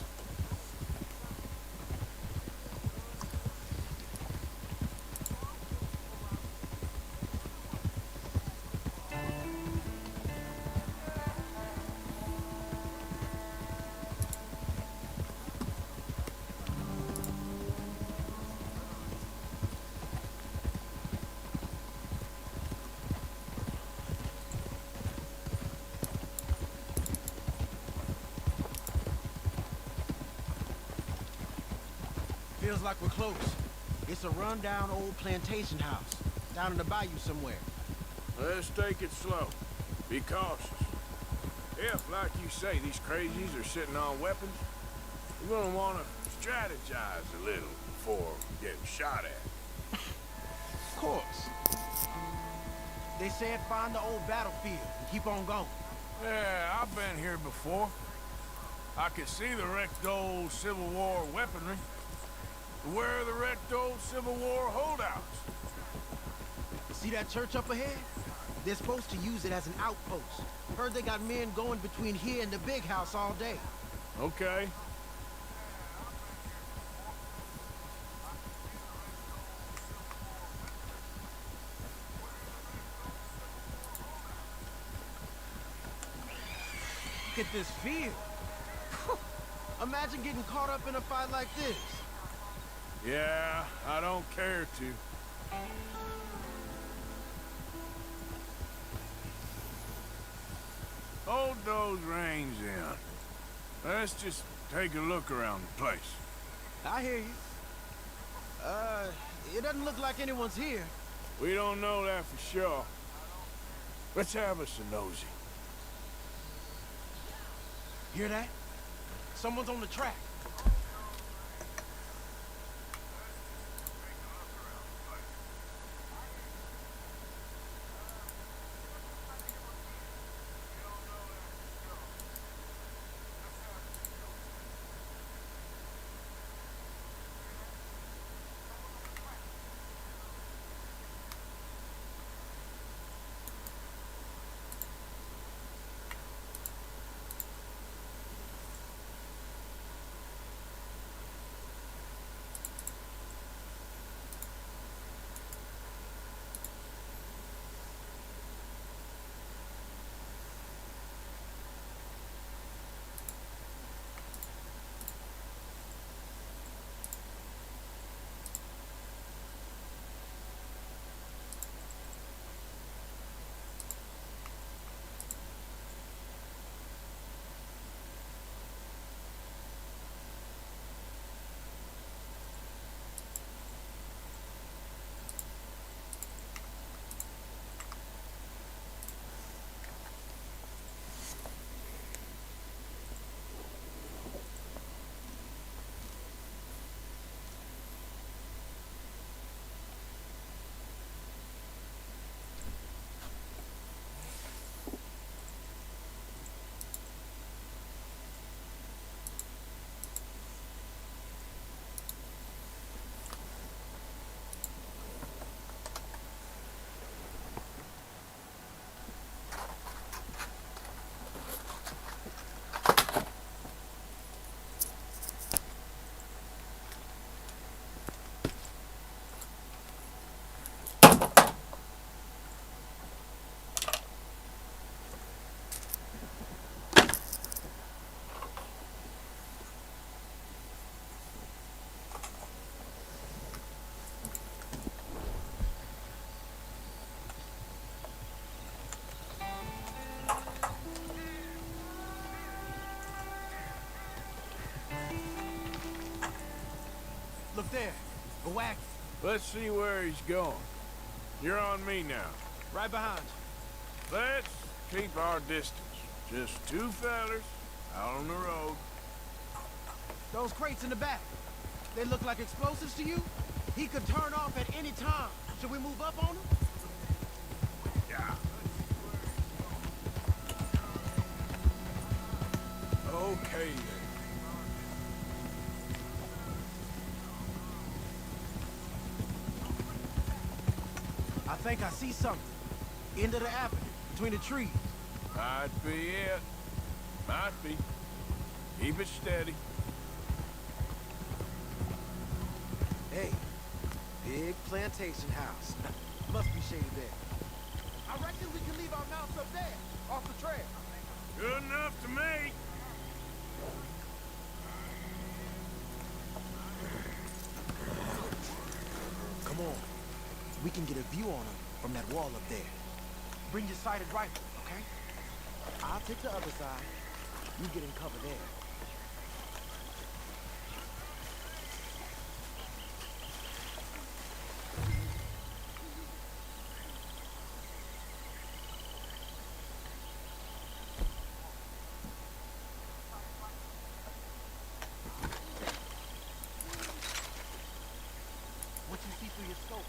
Feels like we're close. It's a rundown old plantation house, down in the bayou somewhere. Let's take it slow. Be cautious. If, like you say, these crazies are sitting on weapons, we're gonna wanna strategize a little before getting shot at. Of course. They said find the old battlefield and keep on going. Yeah, I've been here before. I can see the wrecked old Civil War weaponry. Where are the wrecked old Civil War holdouts? See that church up ahead? They're supposed to use it as an outpost. Heard they got men going between here and the big house all day. Okay. Look at this field. Imagine getting caught up in a fight like this. Yeah, I don't care to. Hold those reins in. Let's just take a look around the place. I hear you. It doesn't look like anyone's here. We don't know that for sure. Let's have us a nosy. Hear that? Someone's on the track. Go whack. Let's see where he's going. You're on me now. Right behind you. Let's keep our distance. Just two fellers out on the road. Those crates in the back. They look like explosives to you? He could turn off at any time. Should we move up on him? Yeah. Okay then. I think I see something. End of the avenue, between the trees. Might be it. Might be. Keep it steady. Hey, big plantation house. Must be shaded there. I reckon we can leave our mounts up there, off the trail. Good enough to me. Come on. We can get a view on them from that wall up there. Bring your sighted rifle, okay? I'll take the other side. You get in cover there. What you see through your scope?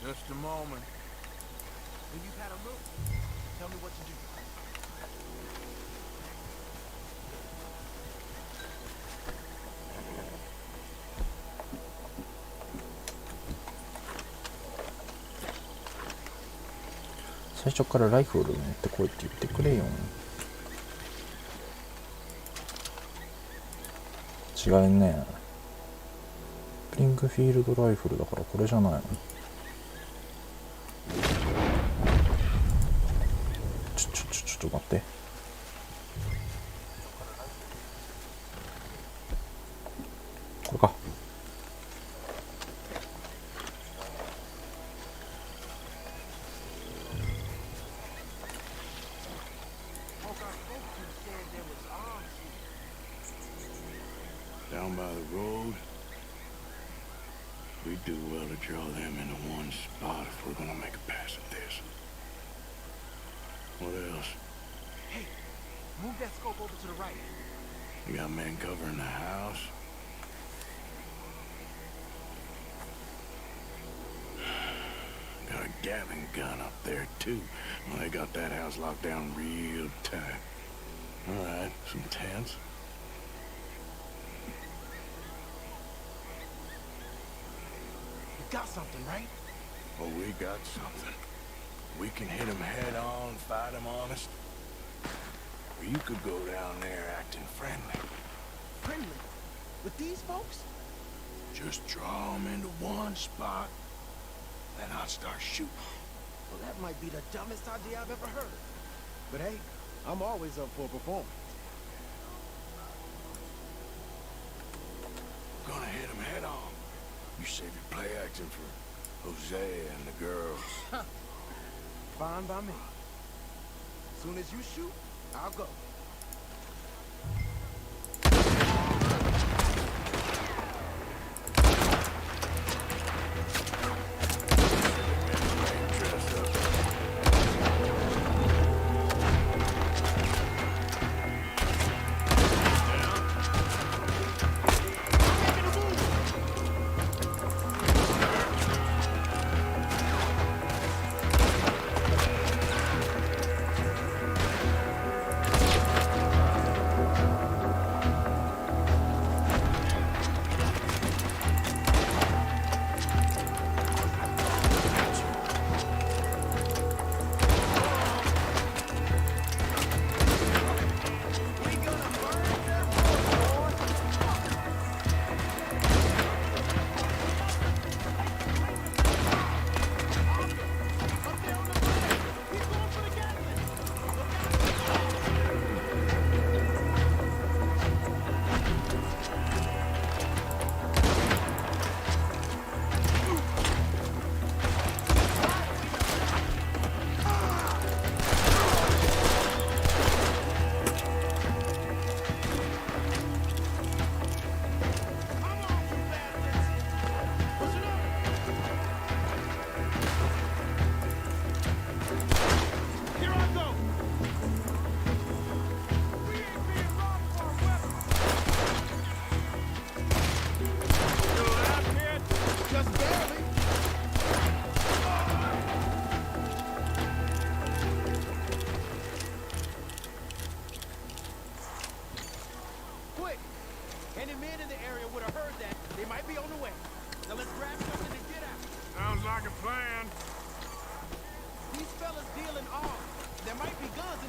Just a moment. When you've had a look, tell me what you do.最初からライフル持ってこいって言ってくれよ。違いね。スプリングフィールドライフルだからこれじゃないの。ちょっと待って。これか。Down by the road. We do well to draw them into one spot if we're gonna make a pass at this. What else? Hey, move that scope over to the right. You got men covering the house? Got a Gatling gun up there, too. Well, they got that house locked down real tight. All right, some tents. We got something, right? Oh, we got something. We can hit them head on, fight them honest. Or you could go down there acting friendly. Friendly? With these folks? Just draw them into one spot, then I'll start shooting. Well, that might be the dumbest idea I've ever heard. But hey, I'm always up for a performance. Gonna hit them head on. You save your play acting for Jose and the girls. Fine by me. Soon as you shoot, I'll go.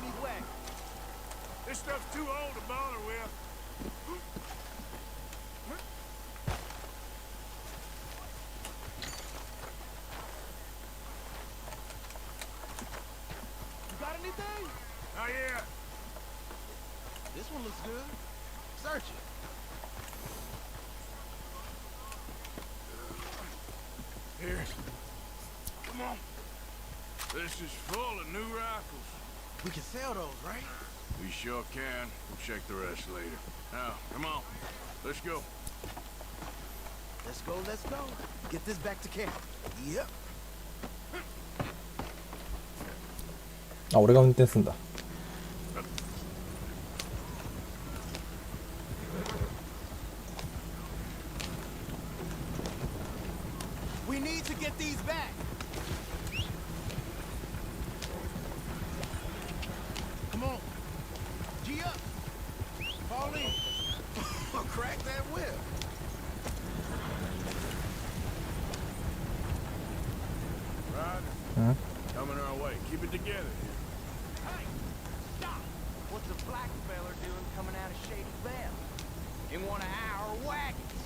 these wagons. This stuff's too old to bother with. You got anything? Oh, yeah. This one looks good. Search it. Here. Come on. This is full of new rifles. We can sell those, right? We sure can. We'll check the rest later. Now, come on. Let's go. Let's go, let's go. Get this back to camp. Yep. あ、俺が運転すんだ。We need to get these back. Come on. G up. Fall in. Crack that whip. Right. Coming our way. Keep it together. Hey, stop! What's a black feller doing coming out of Shady Bell? In one of our wagons?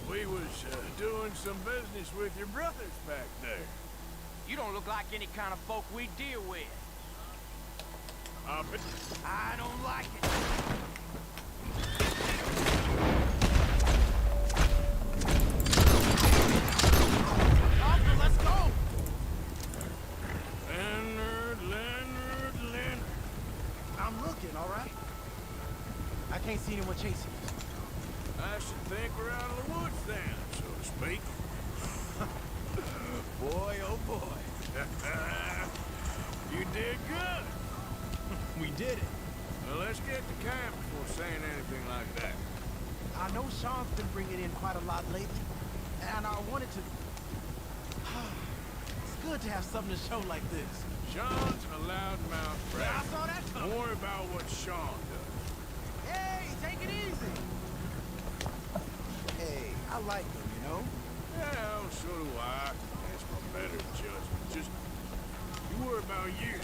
We was doing some business with your brothers back there. You don't look like any kind of folk we deal with. I don't like it. Arthur, let's go! Leonard. I'm looking, all right? I can't see anyone chasing us. I should think we're out of the woods then, so to speak. Boy, oh boy. You did good. We did it. Well, let's get to camp before saying anything like that. I know Sean's been bringing in quite a lot lately, and I wanted to... It's good to have something to show like this. Sean's a loudmouth Yeah, I brat. saw that Don't coming. worry about what Sean does. Hey, take it easy. Hey, I like him, you know? Yeah, so do I. That's my better judgment. Just, you worry about you.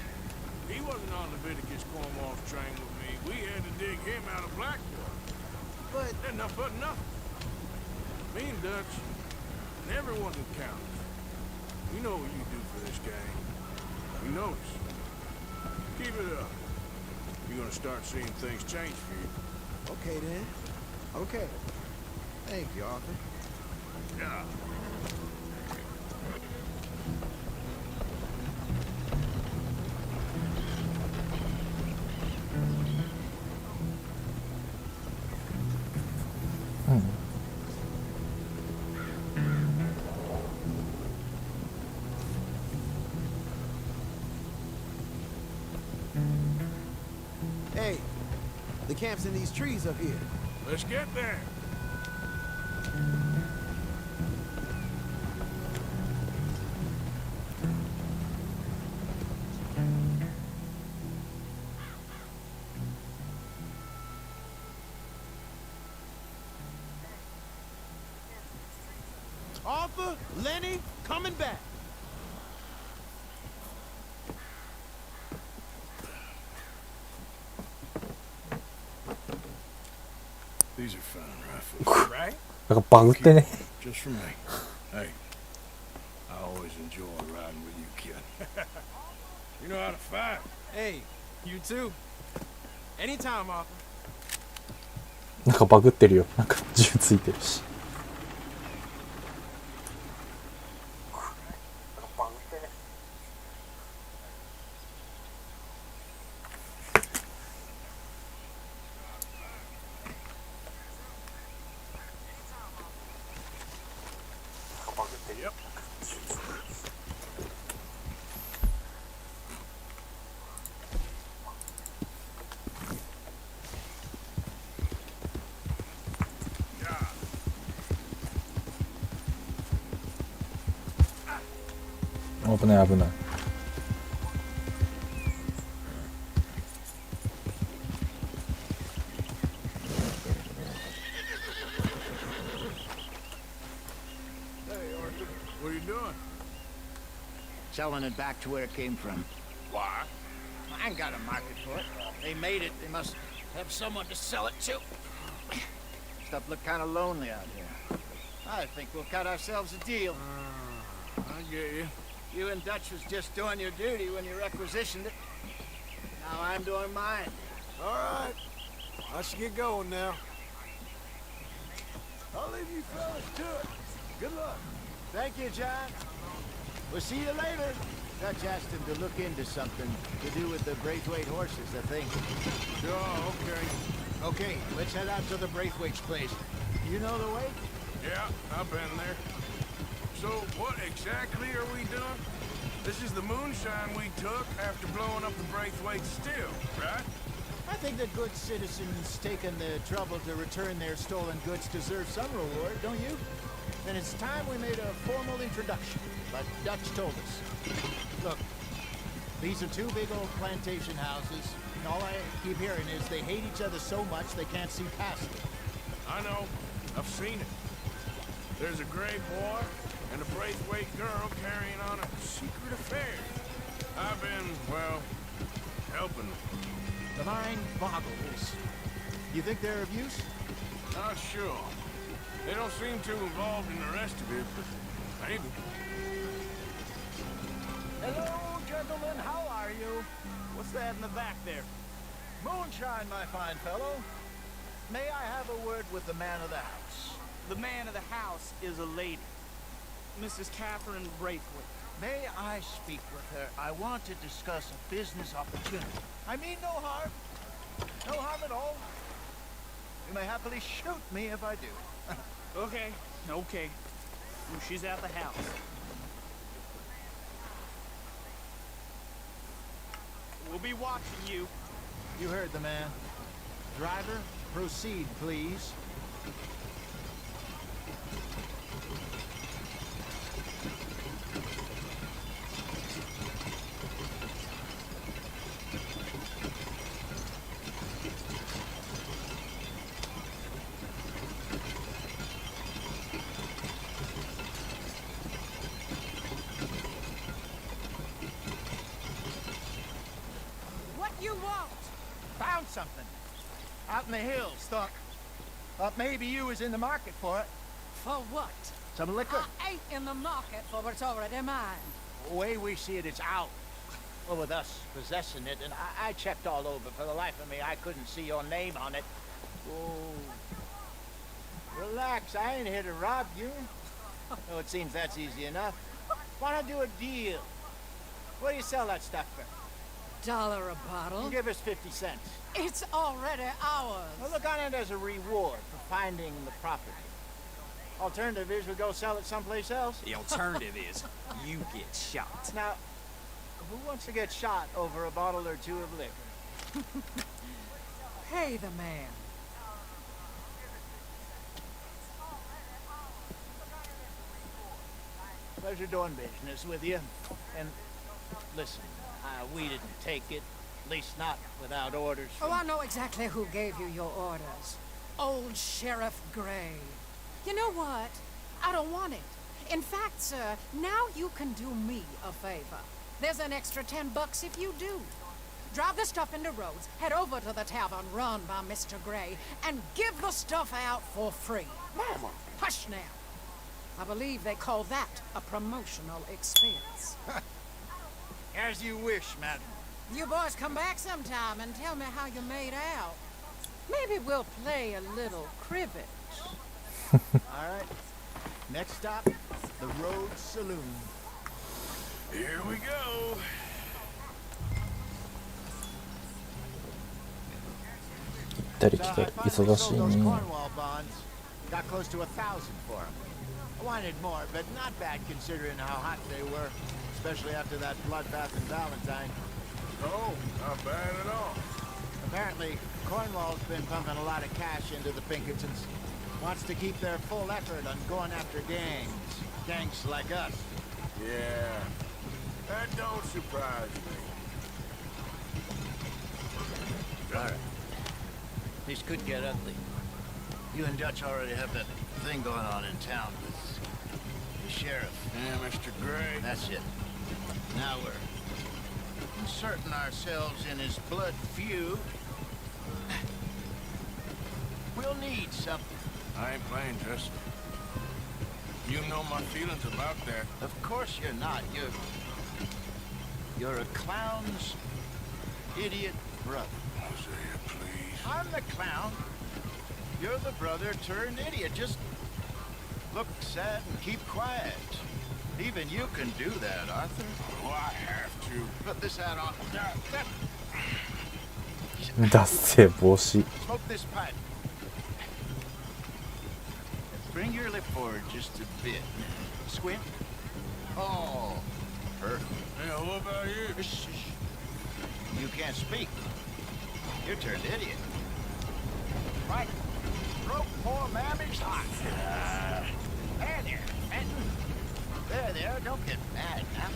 He wasn't on Leviticus Cornwall's train with me. We had to dig him out of Blackwater. But... Enough but nothing. Me and Dutch, and everyone who counts. We know what you do for this gang. We notice. Keep it up. You're gonna start seeing things change for you. Okay, then. Okay. Thank you, Arthur. Yeah. Hey, the camp's in these trees up here. Let's get there. Arthur, Lenny, coming back. These are fine rifles. Right? なんかバグってね。 Just for me. Hey, I always enjoy riding with you, kid. You know how to fight. Hey, you too. Anytime, Arthur. なんかバグってるよ。なんか銃ついてるし。Yep. Yeah. 危ない危ない。What are you doing? Selling it back to where it came from. Why? I ain't got a market for it. They made it. They must have someone to sell it to. Stuff look kind of lonely out here. I think we'll cut ourselves a deal. I get you. You and Dutch was just doing your duty when you requisitioned it. Now I'm doing mine. All right. Let's get going now. I'll leave you fellas to it. Good luck. Thank you, John. We'll see you later. Dutch asked him to look into something to do with the Braithwaite horses, I think. Oh, okay. Okay, let's head out to the Braithwaite's place. You know the way? Yeah, I've been there. So what exactly are we doing? This is the moonshine we took after blowing up the Braithwaite still, right? I think that good citizens taking the trouble to return their stolen goods deserve some reward, don't you? Then it's time we made a formal introduction, like Dutch told us. Look, these are two big old plantation houses, and all I keep hearing is they hate each other so much they can't see past it. I know. I've seen it. There's a gray boy and a Braithwaite girl carrying on a secret affair. I've been, well, helping them. The mind boggles. You think they're of use? Not sure. They don't seem too involved in the rest of it, but maybe. Hello, gentlemen. How are you? What's that in the back there? Moonshine, my fine fellow. May I have a word with the man of the house? The man of the house is a lady, Mrs. Catherine Braithwaite. May I speak with her? I want to discuss a business opportunity. I mean no harm. No harm at all. You may happily shoot me if I do. Okay. Well, she's at the house. We'll be watching you. You heard the man. Driver, proceed, please. Something. Out in the hills, thought maybe you was in the market for it. For what? Some liquor. I ain't in the market for what's already mine. The way we see it, it's out. Well, with us possessing it, and I checked all over. For the life of me, I couldn't see your name on it. Oh. Relax, I ain't here to rob you. Oh, it seems that's easy enough. Why not do a deal? What do you sell that stuff for? $1 a bottle. You give us 50 cents. It's already ours. Well, look on it as a reward for finding the property. Alternative is we go sell it someplace else. The alternative is you get shot. Now, who wants to get shot over a bottle or two of liquor? Pay the man. Pleasure doing business with you. And listen, we didn't take it. At least not without orders from... Oh, I know exactly who gave you your orders. Old Sheriff Gray. You know what? I don't want it. In fact, sir, now you can do me a favor. There's an extra $10 if you do. Drive the stuff into Rhodes, head over to the tavern run by Mr. Gray, and give the stuff out for free. Mama! Hush now. I believe they call that a promotional expense. As you wish, madam. You boys come back sometime and tell me how you made out. Maybe we'll play a little cribbage. All right. Next stop, the Rhodes Saloon. Here we go.行ったり来たり忙しいね。 Got close to 1,000 for them. I wanted more, but not bad considering how hot they were, especially after that bloodbath in Valentine. Oh, not bad at all. Apparently, Cornwall's been pumping a lot of cash into the Pinkertons. Wants to keep their full effort on going after gangs. Gangs like us. Yeah, that don't surprise me. All right. This could get ugly. You and Dutch already have that thing going on in town with the sheriff. Yeah, Mr. Gray. That's it. Now inserting ourselves in his blood feud. We'll need something. I ain't playing, Jess. You know my feelings about that. Of course you're not. You're a clown's idiot brother. Hosea, please. I'm the clown. You're the brother turned idiot. Just look sad and keep quiet. Even you can do that, Arthur. Oh, I have to. Put this hat on. ダッセー帽子。 Smoke this pipe. Bring your lip forward just a bit. Squint. Oh, perfect. Hey, what about you? Shh. You can't speak. You're turned idiot. Right. Broke poor mammy's heart. There, Fenton. There. Don't get mad now.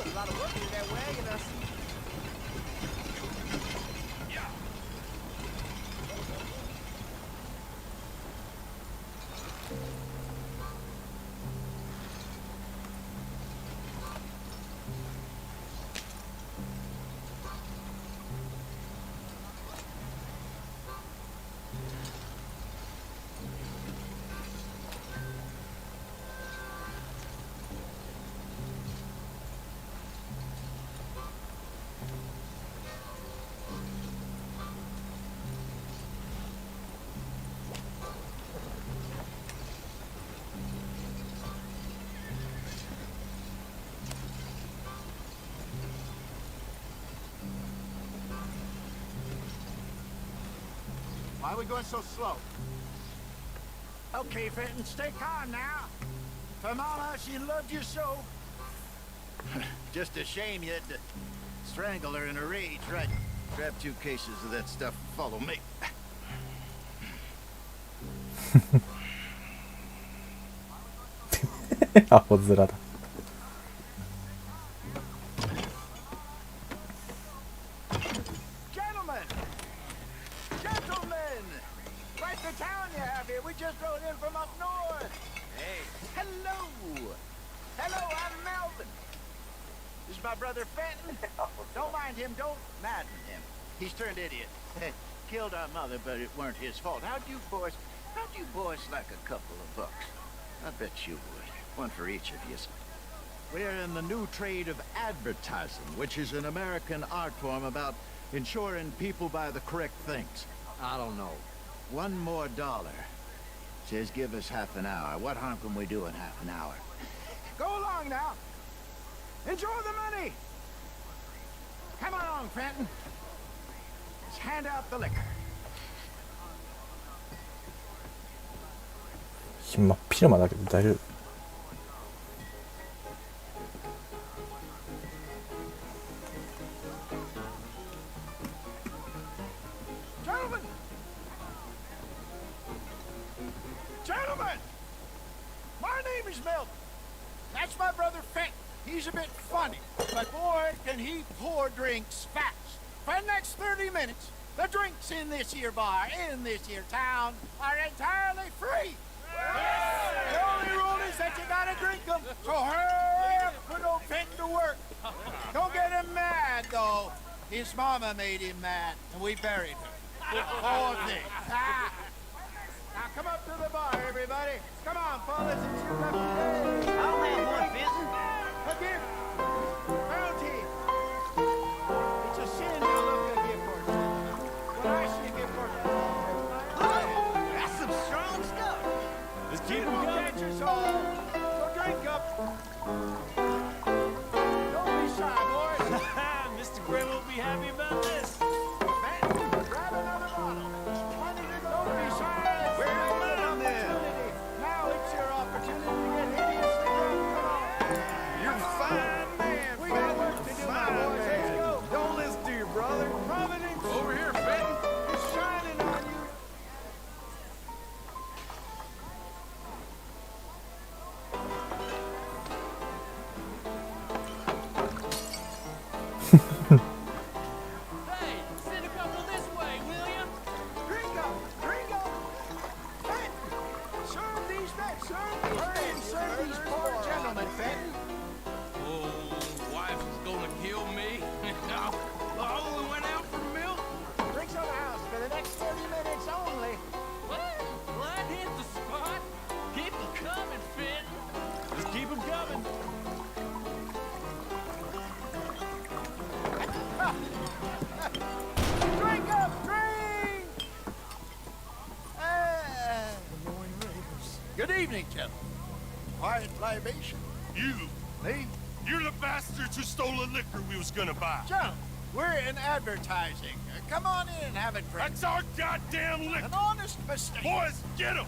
A lot of work in that wagon, I see. Why are we going so slow? Okay, Fenton, stay calm now. For Mama, she loved you so. Just a shame you had to strangle her in a rage, right? Grab 2 cases of that stuff and follow me.青面だ。Gentlemen! Quite the town you have here. We just rode in from up north. Hey. Hello! Hello, I'm Melvin. This is my brother Fenton. Don't mind him. Don't madden him. He's turned idiot. Killed our mother, but it weren't his fault. How'd you boys like a couple of bucks? I bet you would. One for each of you. We're in the new trade of advertising, which is an American art form about ensuring people buy the correct things. I don't know. $1 more. Says give us half an hour. What harm can we do in half an hour? Go along now. Enjoy the money. Come along, Fenton. Let's hand out the liquor. 真っ昼間だけど大丈夫。Gentlemen, my name is Melvin. That's my brother Fenton. He's a bit funny, but boy, can he pour drinks fast. For the next 30 minutes, the drinks in this here bar, in this here town, are entirely free. The only rule is that you gotta drink them, so hurry up, put old Fenton to work. Don't get him mad, though. His mama made him mad, and we buried her. Poor thing. Now come up to the bar, everybody. Come on, fellas, it's your lucky day. I'll have one, Vincent. A gift. Bounty. It's a sin to look a gift for something. When I see a gift for something, That's some strong stuff. let's keep them catch us all. So drink up. Don't be shy, boys. Mr. Gray will be happy about this. Man, grab another bottle. Don't be shy. Where's mine then? Now it's your opportunity to get hideously drunk. Come on. You're fine, man. We got work to do, my boys. Let's go. Don't listen to your brother. Providence Over here, Fenton. is shining on you. quiet libation. You. Me? You're the bastards who stole the liquor we was gonna buy. Joe, we're in advertising. Come on in and have a drink. That's our goddamn liquor. An honest mistake. Boys, get him!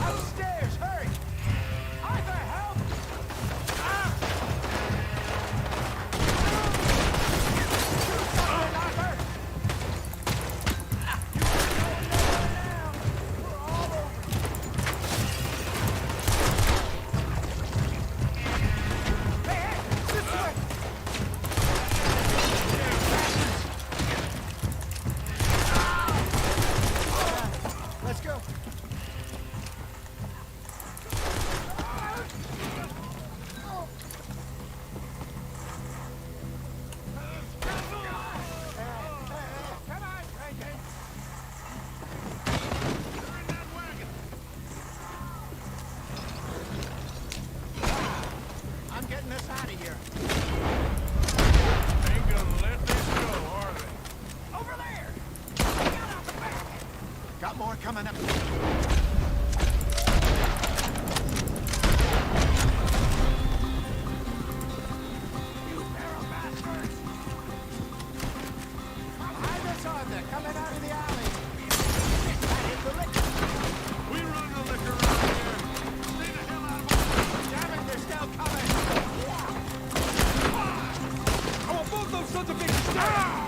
Upstairs, hurry! Arthur, help! Let's go. Come on, Franklin. I'm getting us out of here. Ain't gonna let this go, are they? Over there! Got more coming up. You barrel bastards! Behind us, Arthur, coming out of the alley. That hit the liquor. We run the liquor around here. Stay the hell out of my... Damn it, they're still coming. I want both those sons of bitches dead!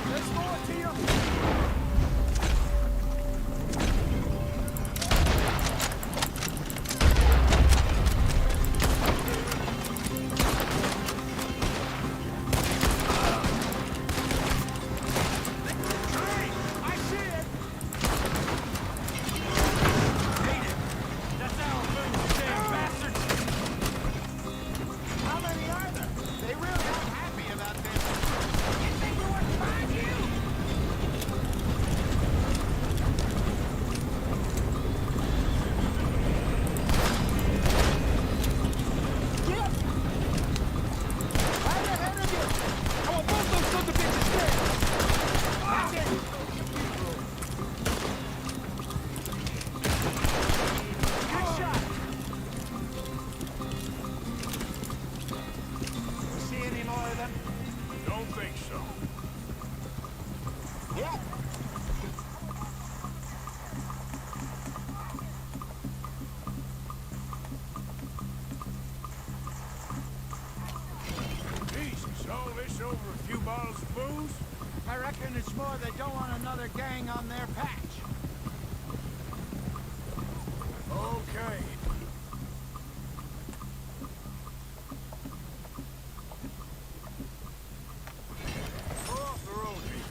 There's more to you. I see it. That's our food, you damn bastards! How many are there? They really aren't happy about this. You think we wouldn't find you? Get! Right ahead of you! I want both those sons of bitches dead! That's it! Good shot! See any more of them? Don't think so. Yeah. Jesus, all this over a few bottles of booze? I reckon it's more they don't want another gang on their patch. Okay. Go off the road, Pete.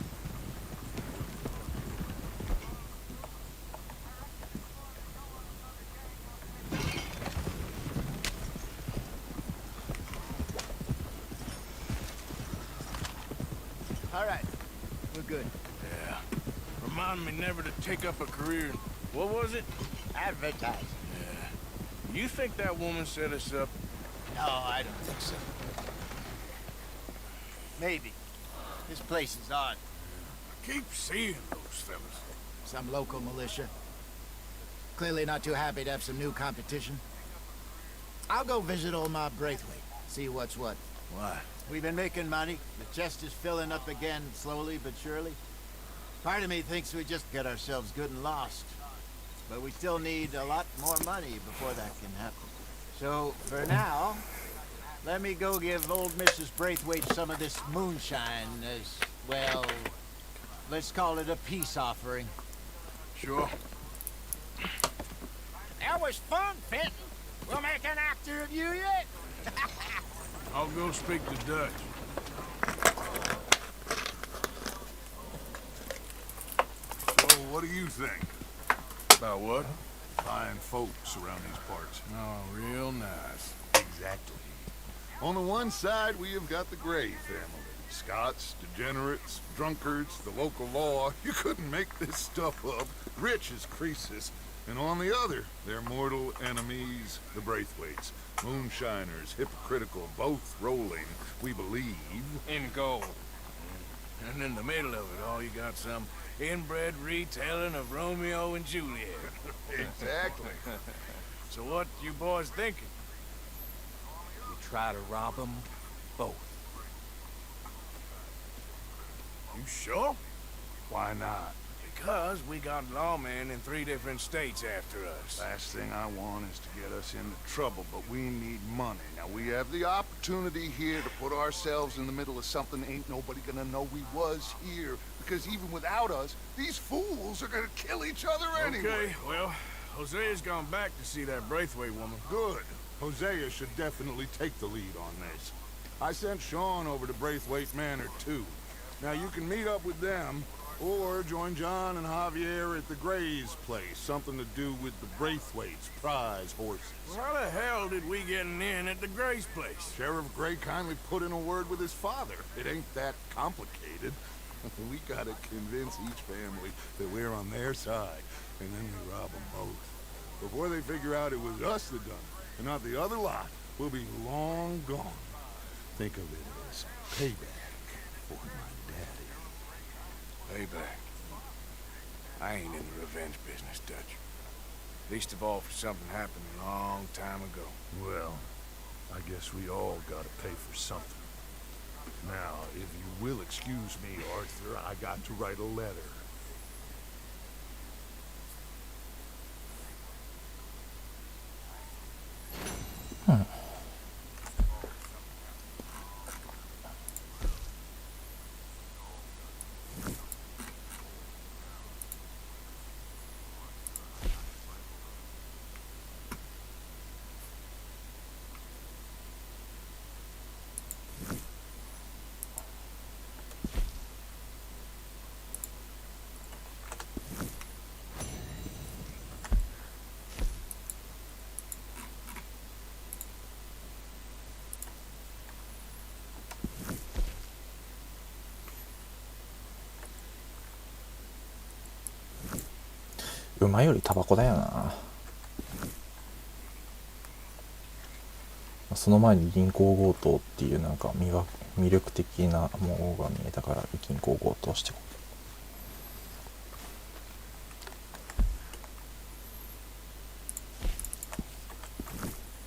All right, we're good. Yeah. Remind me never to take up a career in... What was it? Advertising. Yeah. You think that woman set us up? No, I don't think so. Maybe. This place is odd. I keep seeing those fellas. Some local militia. Clearly not too happy to have some new competition. I'll go visit old Ma Braithwaite, see what's what. Why? We've been making money. The chest is filling up again, slowly but surely. Part of me thinks we just get ourselves good and lost. But we still need a lot more money before that can happen. So, for now, let me go give old Mrs. Braithwaite some of this moonshine as, well, let's call it a peace offering. Sure. That was fun, Fenton. We'll make an actor of you yet. I'll go speak to Dutch. So, what do you think? About what? Fine folks around these parts. Oh, real nice. Exactly. On the one side, we have got the Gray family. Scots, degenerates, drunkards, the local law. You couldn't make this stuff up. Rich as Croesus. And on the other, their mortal enemies, the Braithwaites. Moonshiners, hypocritical, both rolling, we believe. In gold. And in the middle of it all, you got some inbred retelling of Romeo and Juliet. Exactly. So what you boys thinking? We try to rob them both. You sure? Why not? Because we got lawmen in 3 different states after us. Last thing I want is to get us into trouble, but we need money. Now, we have the opportunity here to put ourselves in the middle of something ain't nobody gonna know we was here. Because even without us, these fools are gonna kill each other anyway. Okay, well, Hosea's gone back to see that Braithwaite woman. Good. Hosea should definitely take the lead on this. I sent Sean over to Braithwaite Manor, too. Now, you can meet up with them, or join John and Javier at the Gray's place. Something to do with the Braithwaites' prize horses. Well, how the hell did we get in at the Gray's place? Sheriff Gray kindly put in a word with his father. It ain't that complicated. We gotta convince each family that we're on their side, and then we rob them both. Before they figure out it was us that done it, and not the other lot, we'll be long gone. Think of it as payback for my daddy. Payback. I ain't in the revenge business, Dutch. Least of all for something happened a long time ago. Well, I guess we all gotta pay for something. Now, if you will excuse me, Arthur, I got to write a letter.馬よりタバコだよな。その前に銀行強盗っていうなんか魅力的なものが見えたから銀行強盗してこ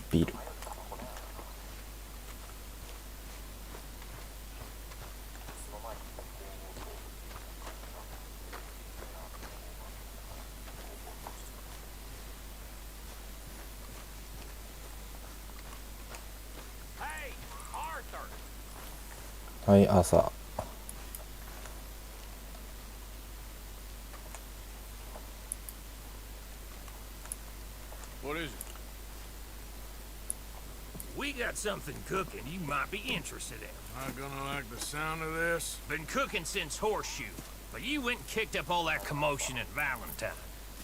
う。ビール。はい、朝。What is it? We got something cooking you might be interested in. Not gonna like the sound of this. Been cooking since Horseshoe, but you went and kicked up all that commotion at Valentine.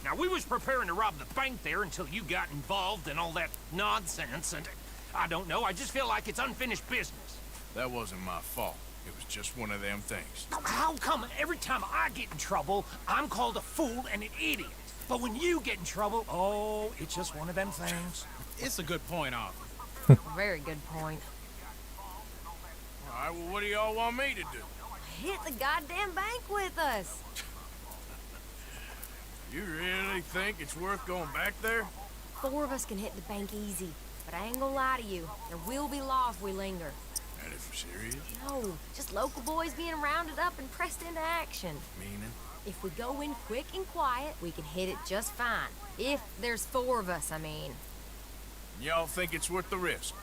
Now, we was preparing to rob the bank there until you got involved in all that nonsense, and I don't know, I just feel like it's unfinished business. That wasn't my fault. It was just one of them things. How come every time I get in trouble, I'm called a fool and an idiot? But when you get in trouble, oh, it's just one of them things. It's a good point, Arthur. Very good point. All right, well, what do y'all want me to do? Hit the goddamn bank with us. You really think it's worth going back there? 4 of us can hit the bank easy. But I ain't gonna lie to you. There will be law if we linger. And if you're serious? No, just local boys being rounded up and pressed into action. Meaning? If we go in quick and quiet, we can hit it just fine. If there's 4 of us, I mean. Y'all think it's worth the risk?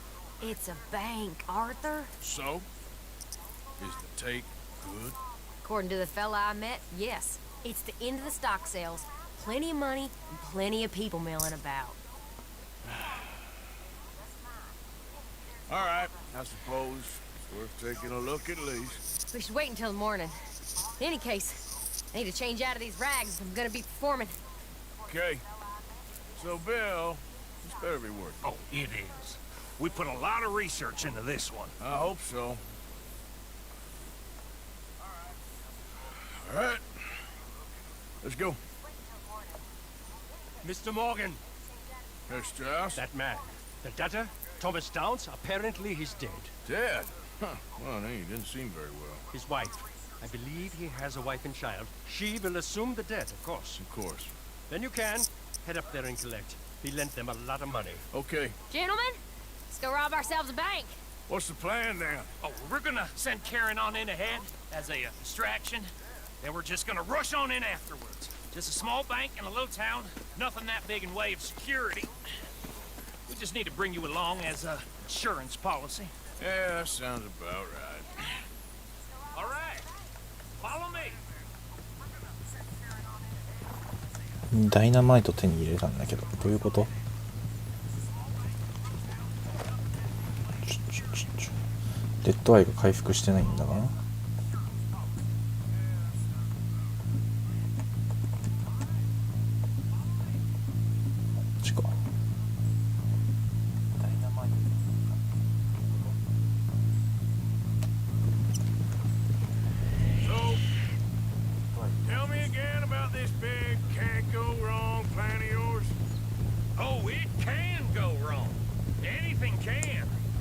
It's a bank, Arthur. So? Is the take good? According to the fella I met, yes. It's the end of the stock sales. Plenty of money and plenty of people milling about. All right, I suppose it's worth taking a look at least. We should wait until the morning. In any case, I need to change out of these rags if I'm gonna be performing. Okay. So, Bill, this better be worth it. Oh, it is. We put a lot of research into this one. I hope so. All right. Let's go. Mr. Morgan, Herr Strauss? that man, the debtor, Thomas Downs, apparently he's dead. Dead? Huh. Well, he didn't seem very well. His wife. I believe he has a wife and child. She will assume the debt, of course. Of course. Then you can head up there and collect. He lent them a lot of money. Okay. Gentlemen, let's go rob ourselves a bank. What's the plan then? Oh, we're gonna send Karen on in ahead as a distraction. Then we're just gonna rush on in afterwards. Just a small bank in a little town. Nothing that big in way of security. We just need to bring you along as a insurance policy. Yeah, that sounds about right. All right. Follow me. ダイナマイト手に入れたんだけど、どういうこと？レッドアイが回復してないんだな。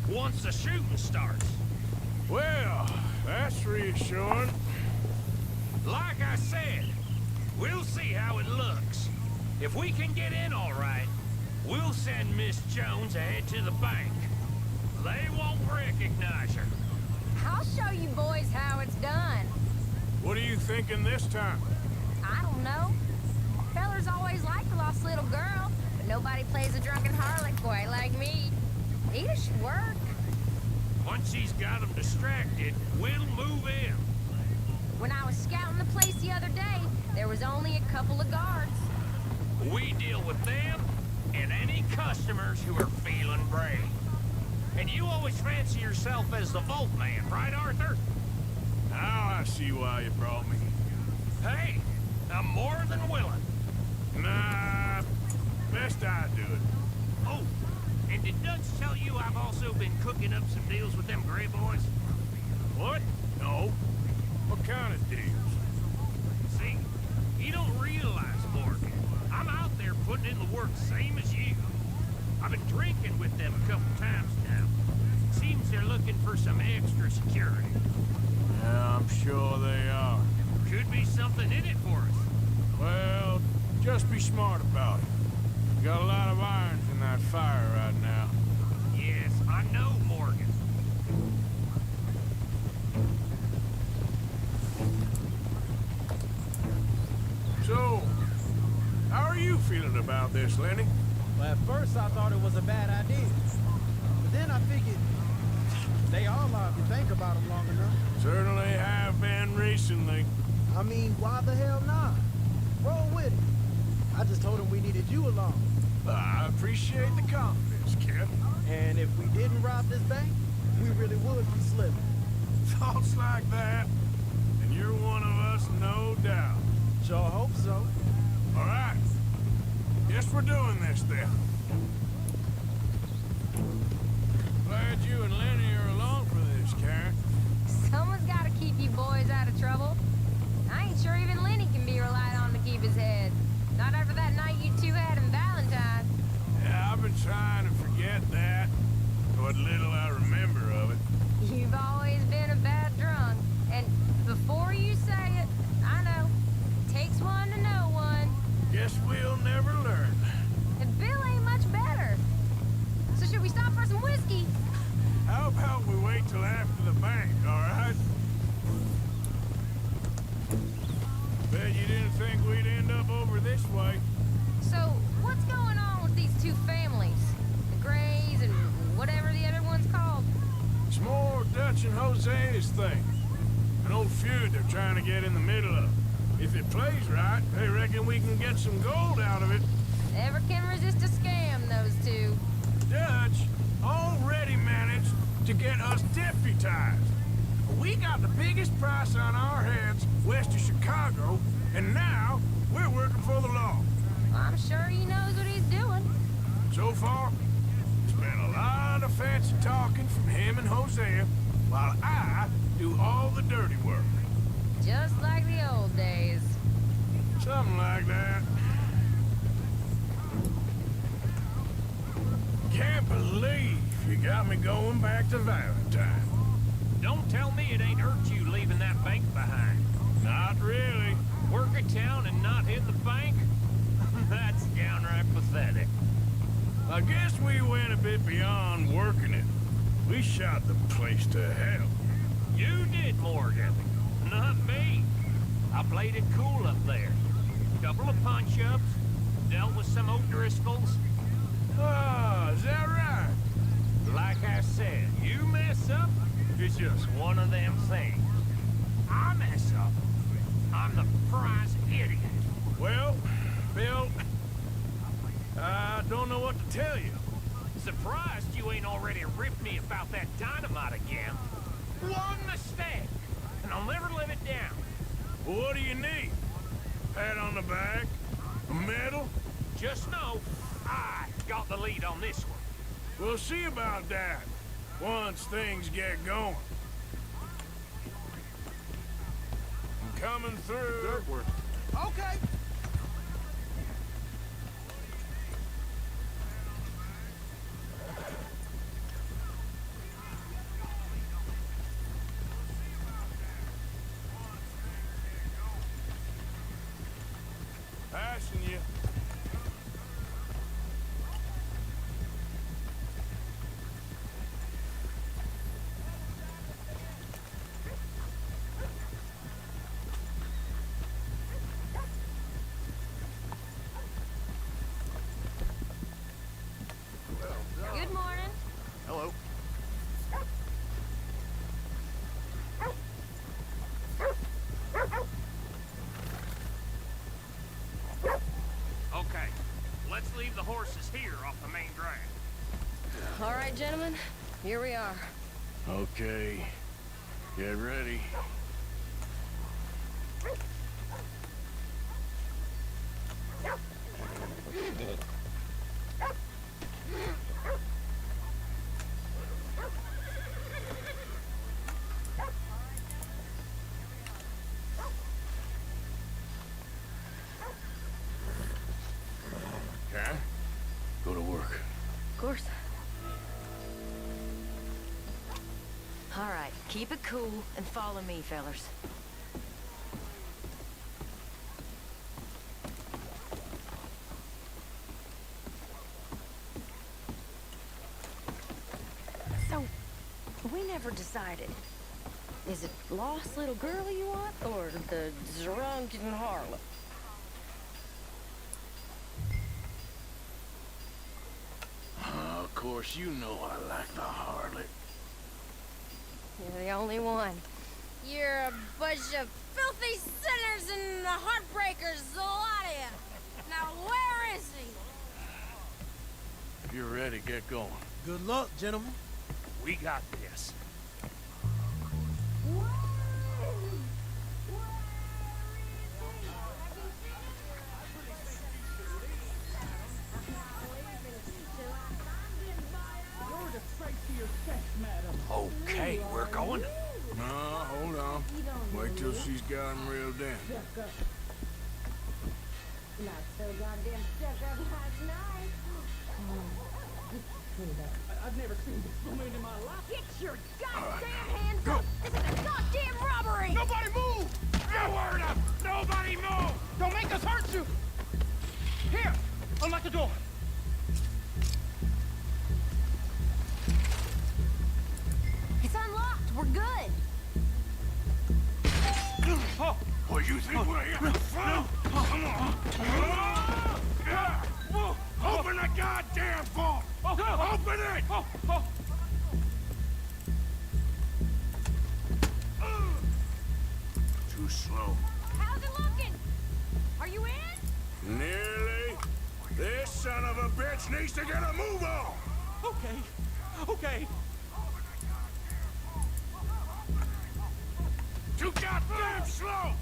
Once the shooting starts. Well, that's reassuring. Like I said, we'll see how it looks. If we can get in all right, we'll send Miss Jones ahead to the bank. They won't recognize her. I'll show you boys how it's done. What are you thinking this time? I don't know. Fellers always liked the lost little girl, but nobody plays a drunken harlot quite like me. It should work. Once she's got them distracted, we'll move in. When I was scouting the place the other day, there was only a couple of guards. We deal with them and any customers who are feeling brave. And you always fancy yourself as the vault man, right, Arthur? Now I see why you brought me. Hey, I'm more than willing. Nah, best I do it. Oh, and did Dutch tell you I've also been cooking up some deals with them Gray boys? What? No. What kind of deals? See, you don't realize, Morgan. I'm out there putting in the work same as you. I've been drinking with them a couple times now. Seems they're looking for some extra security. Yeah, I'm sure they are. Could be something in it for us. Well, just be smart about it. Got a lot of irons in that fire right now. Yes, I know, Morgan. So, how are you feeling about this, Lenny? Well, at first I thought it was a bad idea. But then I figured they all are if you think about them long enough. Certainly have been recently. I mean, why the hell not? Roll with it. I just told him we needed you along. I appreciate the confidence, kid. And if we didn't rob this bank, we really would be slipping. Thoughts like that, and you're one of us, no doubt. Sure hope so. All right. Guess we're doing this then. Glad you and Lenny are along for this, Karen. Someone's got to keep you boys out of trouble. I ain't sure even Lenny can be relied on to keep his head. Not after that night you two had in Valentine. Yeah, I've been trying to forget that. What little I remember of it. You've always been a bad drunk. And before you say it, I know. It takes one to know one. Guess we'll never learn. And Bill ain't much better. So should we stop for some whiskey? How about we wait till after the bank, all right? Bet you didn't think we'd end up over this way. So, what's going on with these two families? The Grays and whatever the other one's called? Dutch and Jose's thing. An old feud they're trying to get in the middle of. If it plays right, they reckon we can get some gold out of it. Never can resist a scam, those two. Dutch already managed to get us deputized. We got the biggest price on our heads west of Chicago, and now we're working for the law. I'm sure he knows what he's doing. So far, it's been a lot of fancy talking from him and Hosea, while I do all the dirty work. Just like the old days. Something like that. Can't believe you got me going back to Valentine. Don't tell me it ain't hurt you leaving that bank behind. Not really. Work a town and not hit the bank? That's downright pathetic. I guess we went a bit beyond working it. We shot the place to hell. You did, Morgan. Not me. I played it cool up there. Couple of punch-ups, dealt with some O'Driscolls. Ah, is that right? Like I said, you mess up, it's just one of them things. I mess up, I'm the prize idiot. Well, Bill, I don't know what to tell you. Surprised you ain't already ripped me about that dynamite again. One mistake, and I'll never live it down. Well, what do you need? Pat on the back? A medal? Just know, I got the lead on this one. We'll see about that once things get going. I'm coming through. Okay. Passing you. Good morning. Hello. Okay, let's leave the horses here off the main drag. All right, gentlemen, here we are. Okay. Get ready. Okay. Go to work. Of course. All right, keep it cool and follow me, fellers. So, we never decided. Is it lost little girl you want, or the drunken harlot? Of course, you know I like the harlot. You're the only one. You're a bunch of filthy sinners and the heartbreakers, the lot of you. Now, where is he? If you're ready, get going. Good luck, gentlemen. We got this. Okay, we're going. No, hold on. Wait till she's got him reeled in. Not so goddamn stuck up last night. I've never seen this woman in my life. Get your goddamn hands up! This is a goddamn robbery! Nobody move! You heard him! Nobody move! Don't make us hurt you! Here! Unlock the door! It's unlocked. We're good. Oh! What you think we're here for fun? Come on. Open the goddamn vault! Open it! Nearly. This son of a bitch needs to get a move on. Okay. Okay. Too goddamn slow.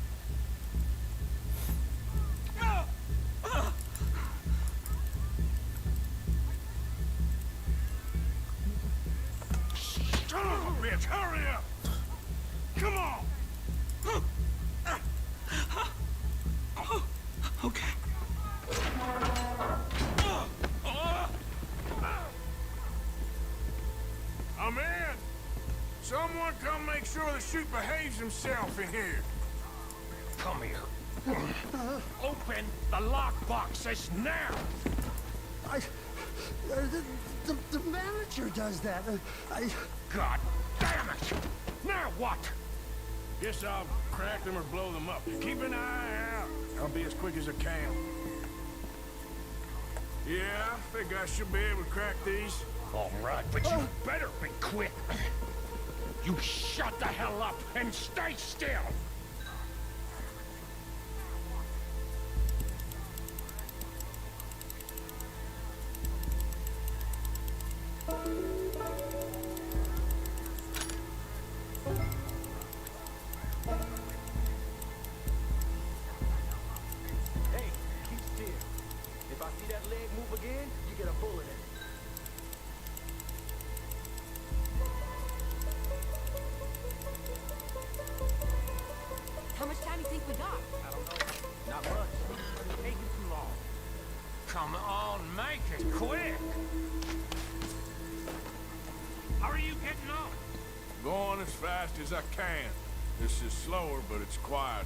Son of a bitch, hurry up. Come on. Okay. I'm in. Someone come make sure the chute behaves himself in here. Come here. Open the lockboxes now! The manager does that. God damn it! Now what? Guess I'll crack them or blow them up. Keep an eye out. I'll be as quick as I can. Yeah, I think I should be able to crack these. All right, but you better be quick. You shut the hell up and stay still! Hey, keep still. If I see that leg move again, you get a bullet in it. How much time do you think we got? I don't know. Not much. It's taking too long. Come on, make it quick! How are you getting on? Going as fast as I can. This is slower, but it's quiet.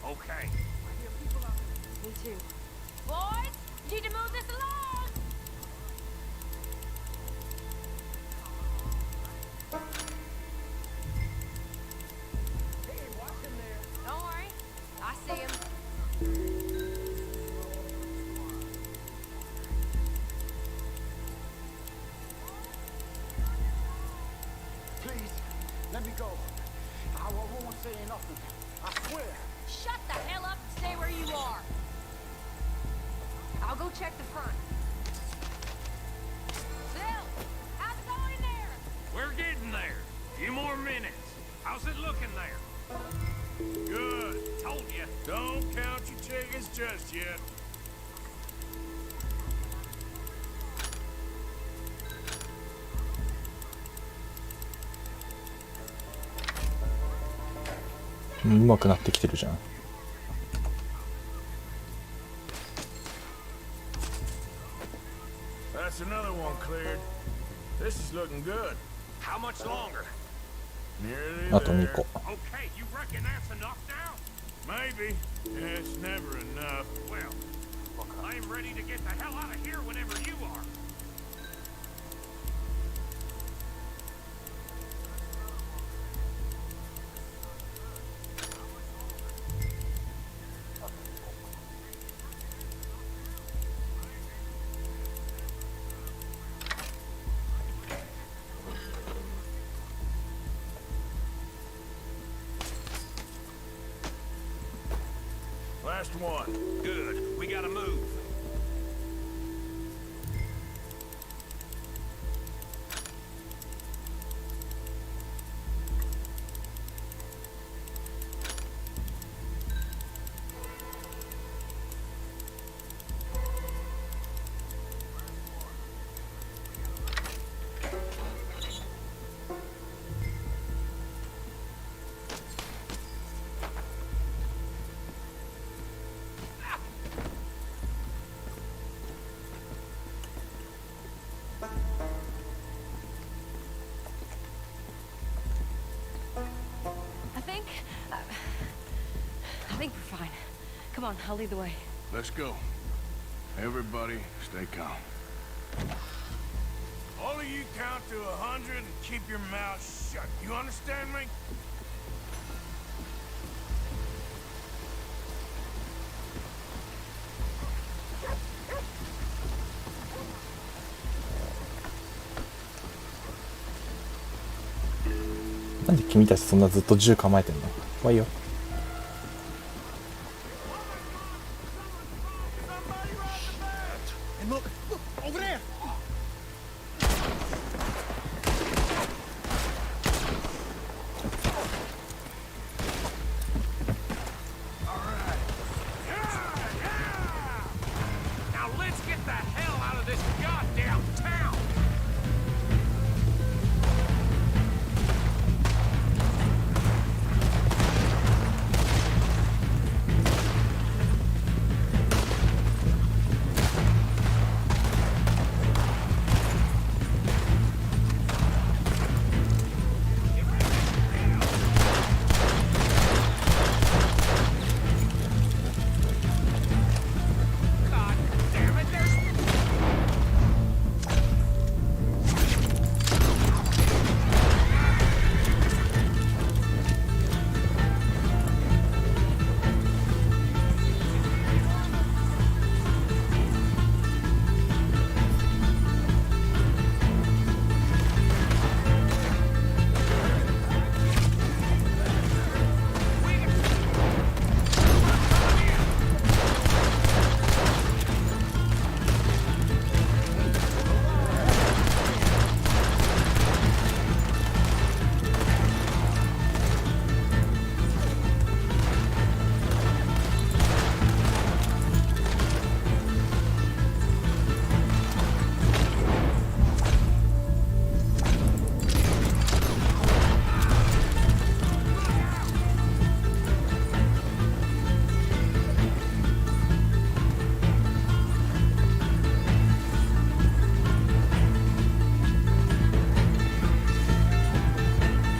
Okay. Me too. Boys, need to move this along! Hey, watch him there. Don't worry. I see him. Please, let me go. I won't say nothing. I swear. Shut the hell up and stay where you are. I'll go check the front. Bill, how's it going in there? We're getting there. Few more minutes. How's it looking there? Good. Told you. Don't count your chickens just yet.上手くなってきてるじゃん。That's another one cleared. This is looking good. How much longer? Nearly あと2 there. 個。 Okay, you reckon that's enough now? Maybe. It's never enough. Well, I'm ready to get the hell out of here whenever you are. Last one. Good. We gotta move. I think we're fine. Come on, I'll lead the way. Let's go. Everybody, stay calm. All of you count to 100 and keep your mouth shut. You understand me? なんで君たちそんなずっと銃構えてんの？怖いよ。 Someone And look, over there! Now let's get the hell out of this goddamn town! God damn it, there's...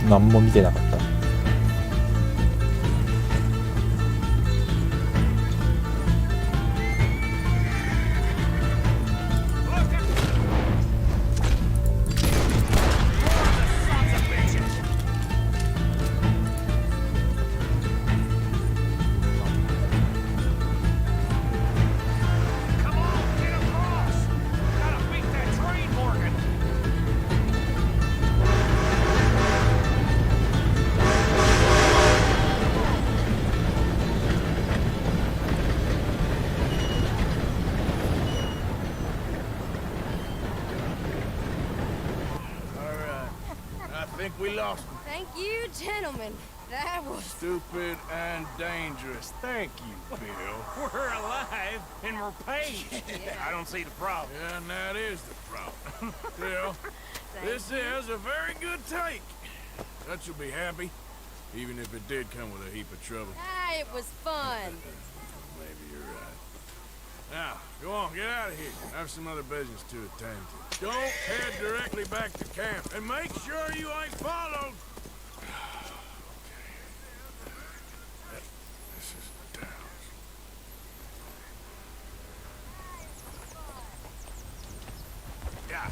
何も見てなかった。Come on, get across! Gotta beat that train, Morgan! Alright. I think we lost him. Thank you, gentlemen. That was... Stupid and dangerous. Thank you, Bill. We're alive and we're paid. I don't see the problem. Yeah, and that is the problem. Bill, this is a very good take. Dutch will be happy, even if it did come with a heap of trouble. Ah, it was fun. Maybe you're right. Now, go on, get out of here. I have some other business to attend to. Don't head directly back to camp, and make sure you ain't followed. This is Downs. Yeah.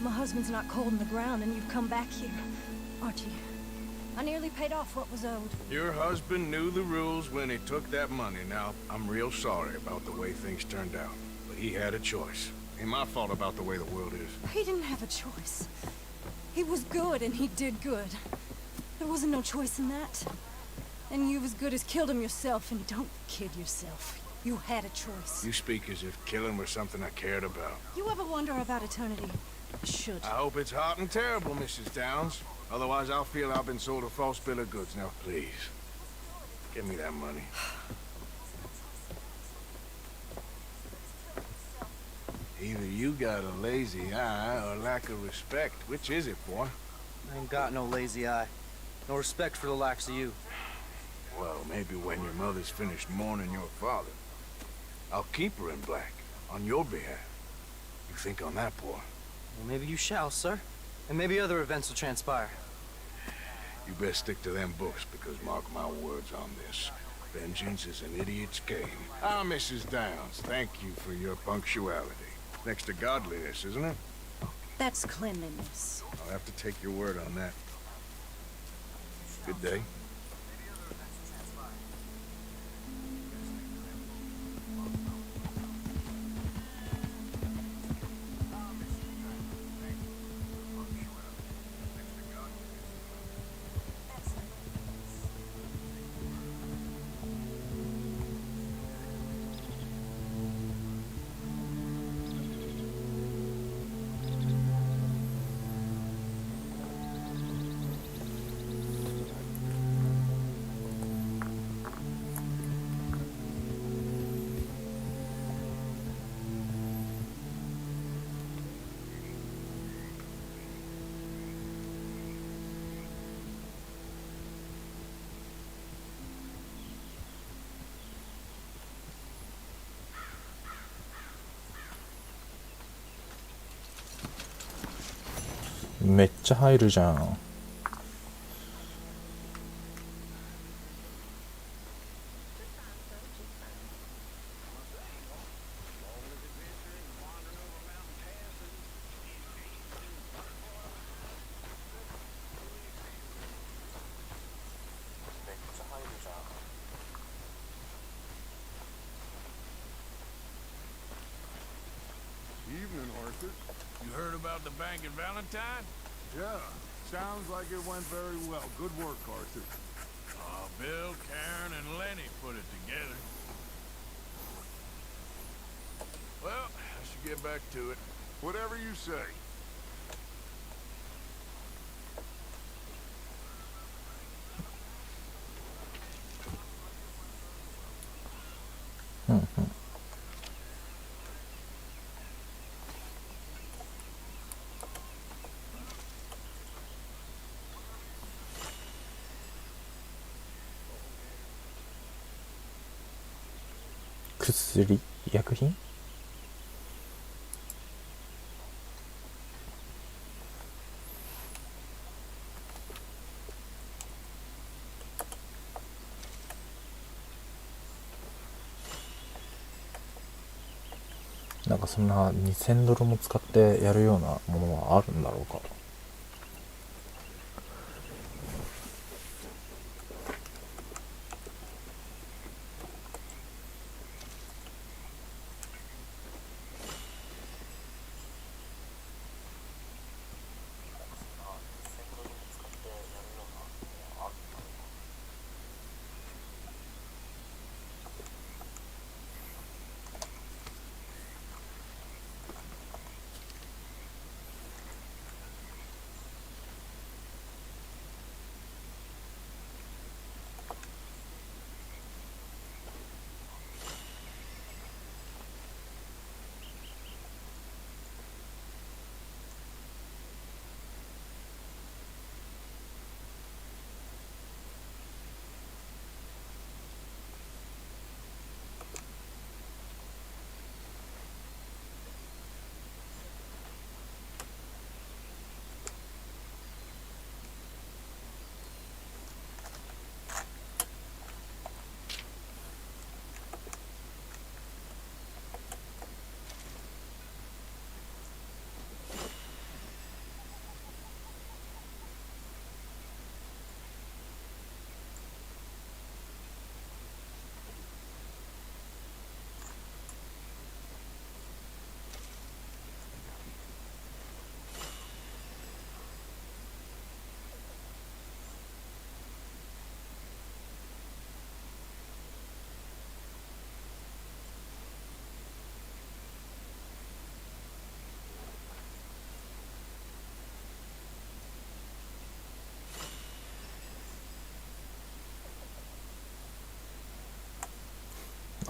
my husband's not cold in the ground and you've come back here. Archie, I nearly paid off what was owed. Your husband knew the rules when he took that money. Now, I'm real sorry about the way things turned out. But he had a choice. Ain't my fault about the way the world is. He didn't have a choice. He was good and he did good. There wasn't no choice in that. And you've as good as killed him yourself, and don't kid yourself. You had a choice. You speak as if killing was something I cared about. You ever wonder about eternity? I should. I hope it's hot and terrible, Mrs. Downs. Otherwise, I'll feel I've been sold a false bill of goods. Now, please, give me that money. Either you got a lazy eye or lack of respect. Which is it, boy? I ain't got no lazy eye. No respect for the likes of you. Well, maybe when your mother's finished mourning your father, I'll keep her in black, on your behalf. You think on that, boy? Well, maybe you shall, sir. And maybe other events will transpire. You best stick to them books, because mark my words on this. Vengeance is an idiot's game. Ah, Mrs. Downs, thank you for your punctuality. Next to godliness, isn't it? That's cleanliness. I'll have to take your word on that. Good day.めっちゃ入るじゃん。Evening, Arthur. You heard about the bank in Valentine? Yeah, sounds like it went very well. Good work, Arthur. Bill, Karen, and Lenny put it together. Well, I should get back to it. Whatever you say.薬薬品なんかそんな2000ドルも使ってやるようなものはあるんだろうか。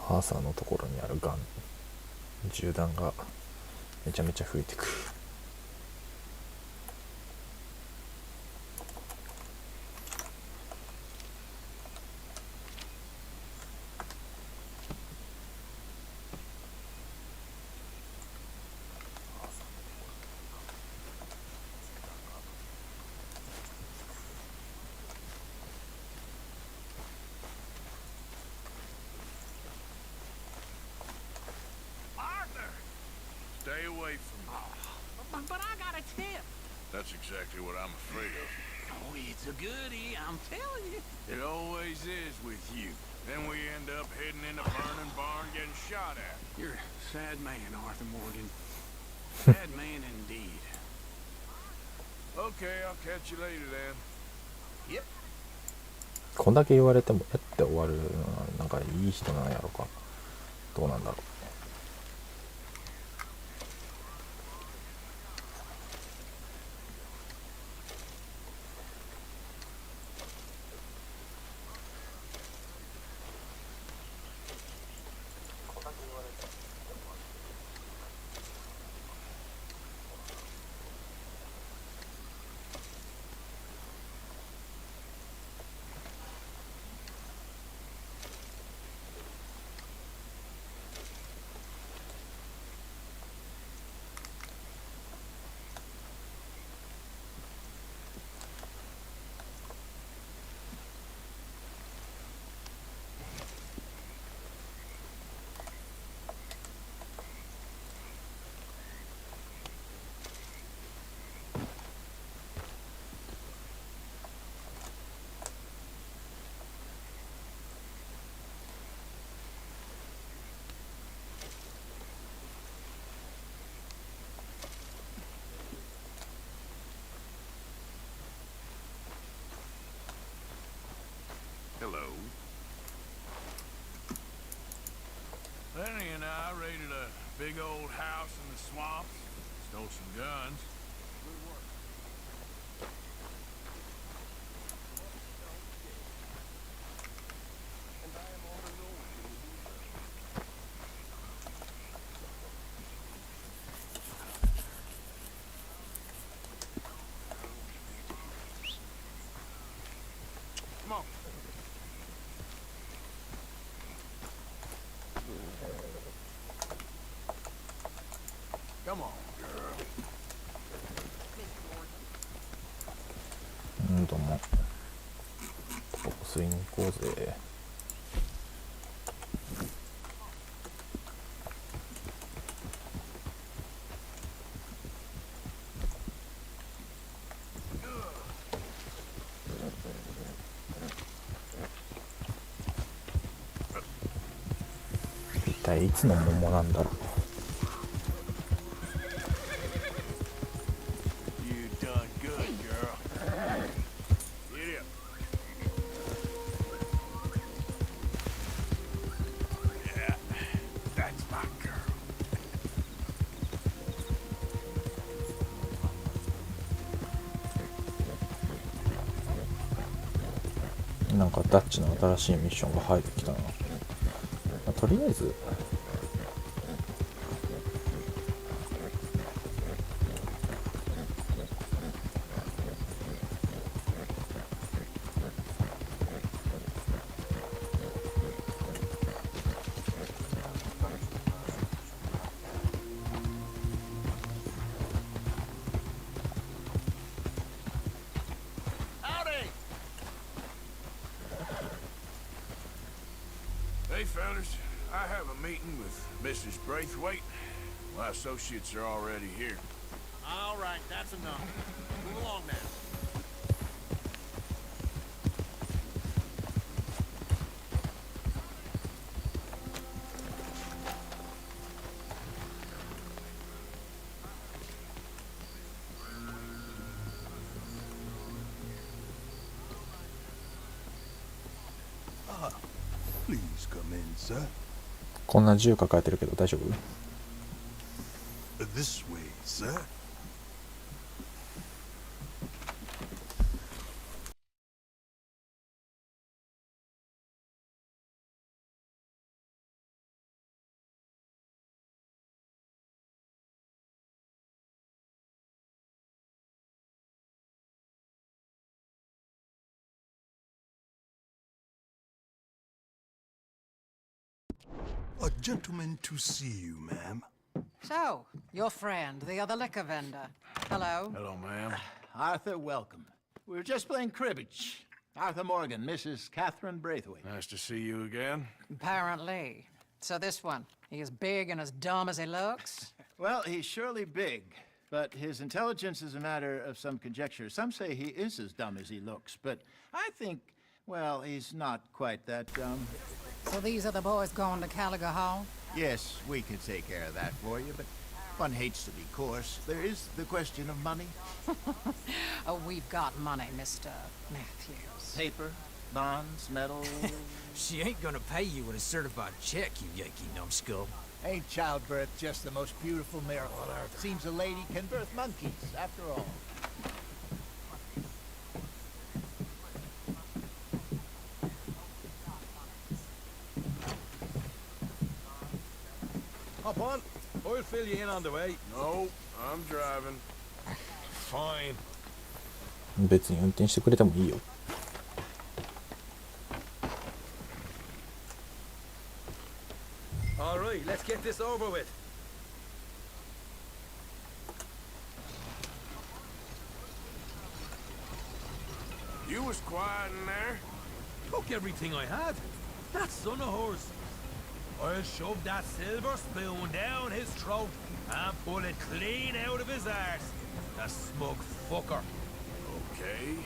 アーサーのところにある銃弾がめちゃめちゃ増えてくる。Stay away from me. But I got a tip. That's exactly what I'm afraid of. Oh, it's a goodie, I'm telling you. It always is with you. Then we end up heading in a burning barn getting shot at. You're a sad man, Arthur Morgan. Sad man indeed. Okay, I'll catch you later then. Yep. こんだけ言われてもって終わるのはなんかいい人なんやろか。どうなんだろう。Hello. Lenny and I raided a big old house in the swamps. Stole some guns. Come on. Come on, girl. どうも。タバコ吸いに行こうぜ。一体いつの桃なんだろう。You done good, girl. Get up. Yeah, that's my girl. なんかダッチの新しいミッションが入ってきたな。とりあえずHey, fellas, I have a meeting with Mrs. Braithwaite. My associates are already here. All right, that's enough. Move along now. Please come in, sir. こんな銃抱えてるけど大丈夫？ This way, sir. A gentleman to see you, ma'am. So, your friend, the other liquor vendor. Hello. Hello, ma'am. Arthur, welcome. We were just playing cribbage. Arthur Morgan, Mrs. Catherine Braithwaite. Nice to see you again. Apparently. So this one, he is big and as dumb as he looks? Well, he's surely big, but his intelligence is a matter of some conjecture. Some say he is as dumb as he looks, but I think, well, he's not quite that dumb. So these are the boys going to Caliga Hall? Yes, we could take care of that for you, but one hates to be coarse. There is the question of money. Oh, we've got money, Mr. Matthews. Paper, bonds, metal. She ain't gonna pay you with a certified check, you Yankee numbskull. Ain't childbirth just the most beautiful miracle on earth? Seems a lady can birth monkeys, after all. Hop on. I'll fill you in on the way. No, I'm driving. Fine. 別に運転してくれてもいいよ。All right, let's get this over with. You was quiet in there. Took everything I had. That son of hers. I'll shove that silver spoon down his throat and pull it clean out of his arse. The smug fucker. Okay.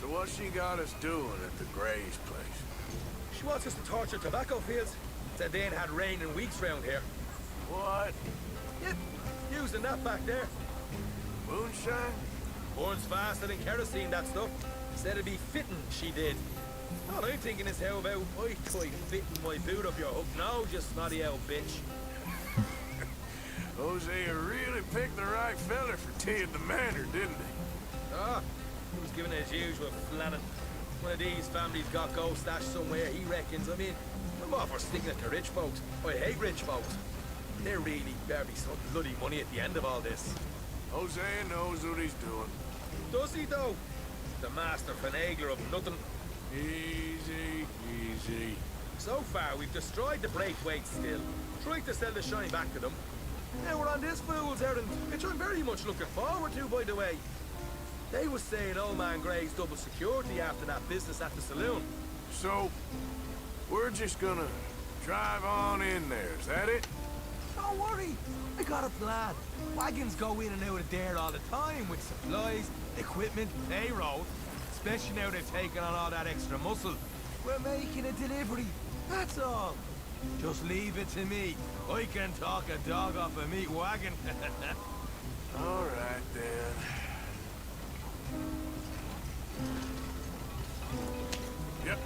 So what she got us doing at the Gray's place? She wants us to torture tobacco fields. Said they ain't had rain in weeks round here. What? Yep, using that back there. Moonshine? Burns faster than kerosene, that stuff. Said it'd be fitting, she did. All I'm thinking is how about I try fitting my boot up your hook now, just snotty old bitch. Hosea really picked the right fella for tea at the manor, didn't he? Ah, he was giving it his usual flannin'. One of these families got gold stashed somewhere, he reckons. I mean, I'm all for sticking it to rich folks. I hate rich folks. They're really barely some bloody money at the end of all this. Hosea knows what he's doing. Does he, though? The master finagler of nothing. Easy, easy. So far, we've destroyed the Braithwaite still, tried to sell the shine back to them. Now we're on this fool's errand, which I'm very much looking forward to, by the way. They was saying old man Gray's double security after that business at the saloon. So, we're just gonna drive on in there, is that it? Don't worry, I got a plan. Wagons go in and out of there all the time with supplies, equipment, payroll. Especially now they've taken on all that extra muscle. We're making a delivery, that's all. Just leave it to me. I can talk a dog off a meat wagon. All right, then. Yep.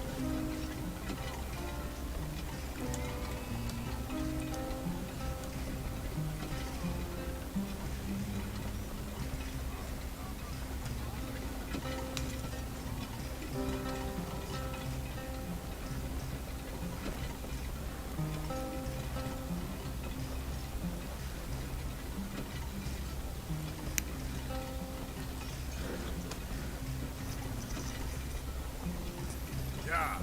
Yeah.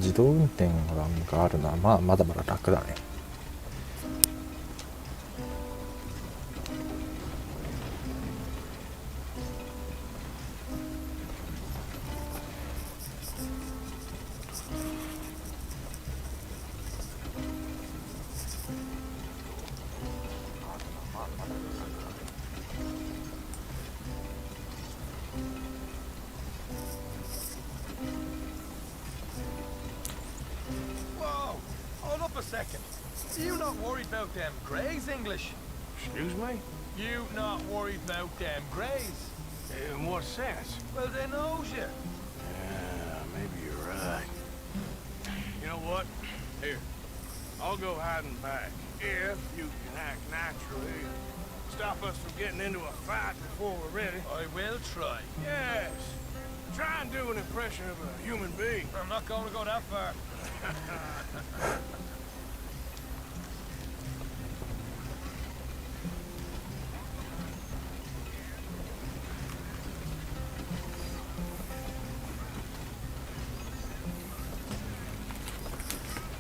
自動運転があるのはまあまだまだ楽だね。Whoa! Hold up a second. You not worried about them greys, English? Excuse me? You not worried about them greys? In what sense? Well, they knows you. Yeah, maybe you're right. You know what? Here, I'll go hiding back. If you can act naturally, stop us from getting into a fight before we're ready. I will try. Yes. Try and do an impression of a human being. I'm not going to go that far.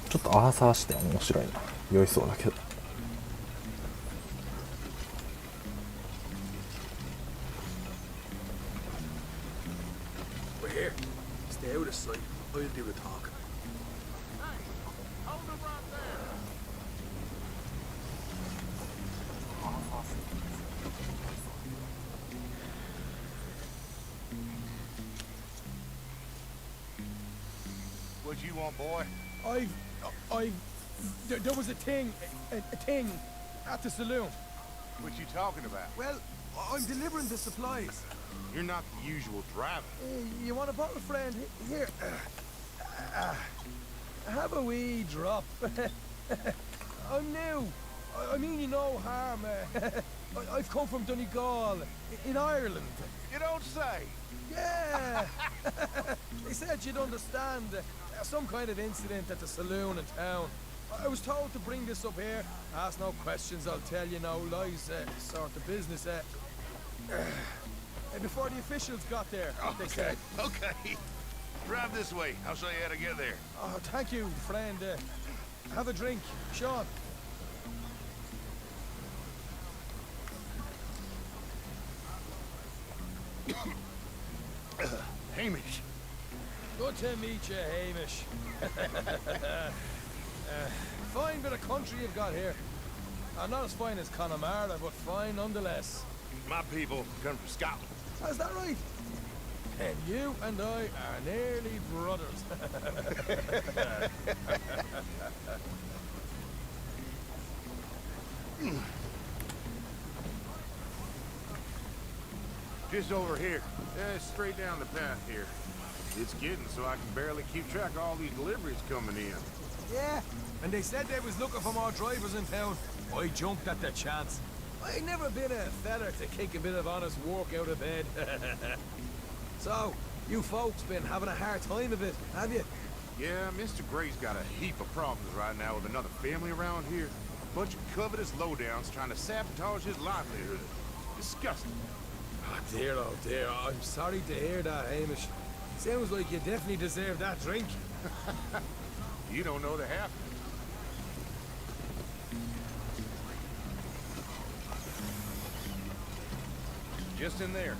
ちょっとアーサー視点面白いな。酔いそうだけど。We're here. Stay out of sight. I'll do the talk. Hold him right there. What you want, boy? There was a thing at the saloon. What you talking about? Well, I'm delivering the supplies. You're not the usual driver. You want a bottle, friend? Here. Have a wee drop. I'm new. I mean you no harm. I've come from Donegal, in Ireland. You don't say. Yeah. They said you'd understand. Some kind of incident at the saloon in town. I was told to bring this up here. Ask no questions, I'll tell you no lies. Sort of business. Before the officials got there, they said. Okay. Drive this way. I'll show you how to get there. Oh, thank you, friend. Have a drink, Sean. Hamish. Good to meet you, Hamish. Fine bit of country you've got here. Not as fine as Connemara, but fine nonetheless. My people come from Scotland. Is that right? And you and I are nearly brothers. Just over here. Straight down the path here. It's getting so I can barely keep track of all these deliveries coming in. Yeah, and they said they was looking for more drivers in town. I jumped at the chance. I ain't never been a feller to kick a bit of honest work out of bed. So, you folks been having a hard time of it, have you? Yeah, Mr. Gray's got a heap of problems right now with another family around here. Bunch of covetous lowdowns trying to sabotage his livelihood. Disgusting. Oh dear, I'm sorry to hear that, Hamish. Sounds like you definitely deserve that drink. You don't know the half. Just in there.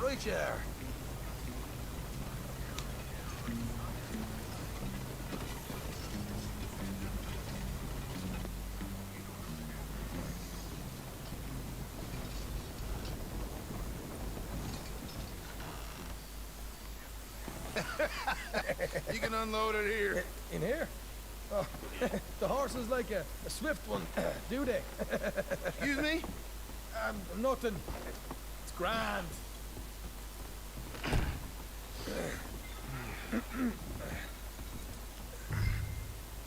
Right you are. You can unload it here. In here? Oh, the horse is like a swift one, do they? Excuse me? Nothing. It's grand.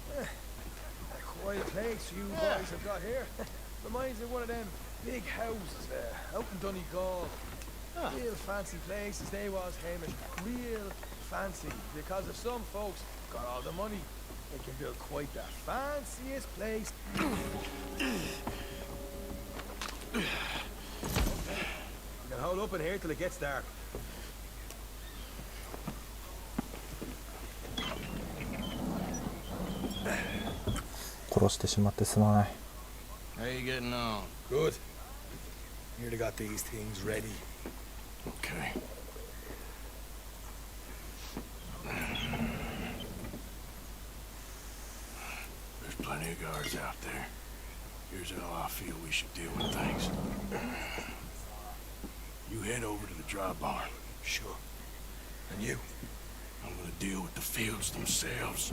A quiet place you boys have got here. Reminds me of one of them big houses out in Donegal. Real fancy places they was, Hamish. Real fancy. Because if some folks got all the money, they can build quite the fanciest place. You can hold up in here till it gets dark. 殺してしまってすまない。 How you getting on? Good. Nearly got these things ready. Okay. There's plenty of guards out there. Here's how I feel we should deal with things. You head over to the dry barn. Sure. And you? I'm gonna deal with the fields themselves.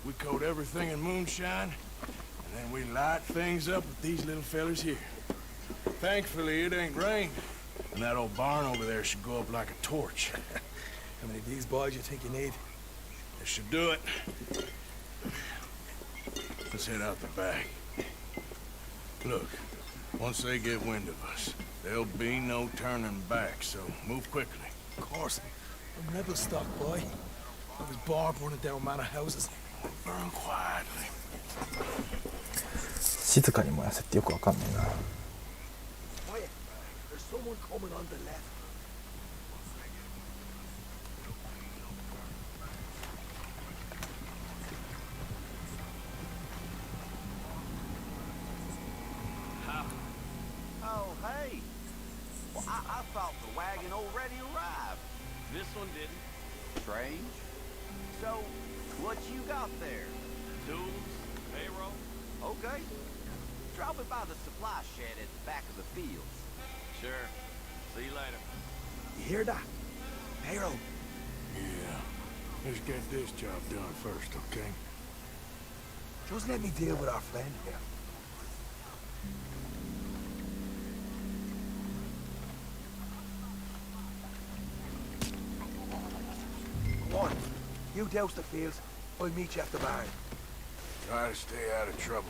We coat everything in moonshine, and then we light things up with these little fellas here. Thankfully, it ain't rained, and that old barn over there should go up like a torch. How many of these boys you think you need? This should do it. Let's head out the back. Look, once they get wind of us, there'll be no turning back, so move quickly. Of course. I'm rebel stock, boy. I was born burning down manor houses. Burn quietly. 静かに燃やせってよくわかんないな。 Quiet. There's someone coming on the left. Oh, hey. Well, I thought the wagon already arrived. This one didn't. Strange. So, what you got there? Tools, payroll. Okay. Drop it by the supply shed at the back of the fields. Sure. See you later. You hear that? Payroll. Yeah. Let's get this job done first, okay? Just let me deal with our friend here. Come on. You douse the fields. I'll meet you at the barn. Try to stay out of trouble.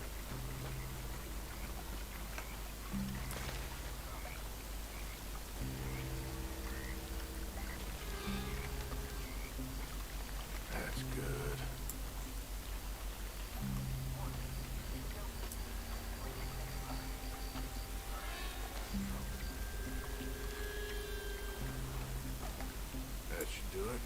That's good. That should do it.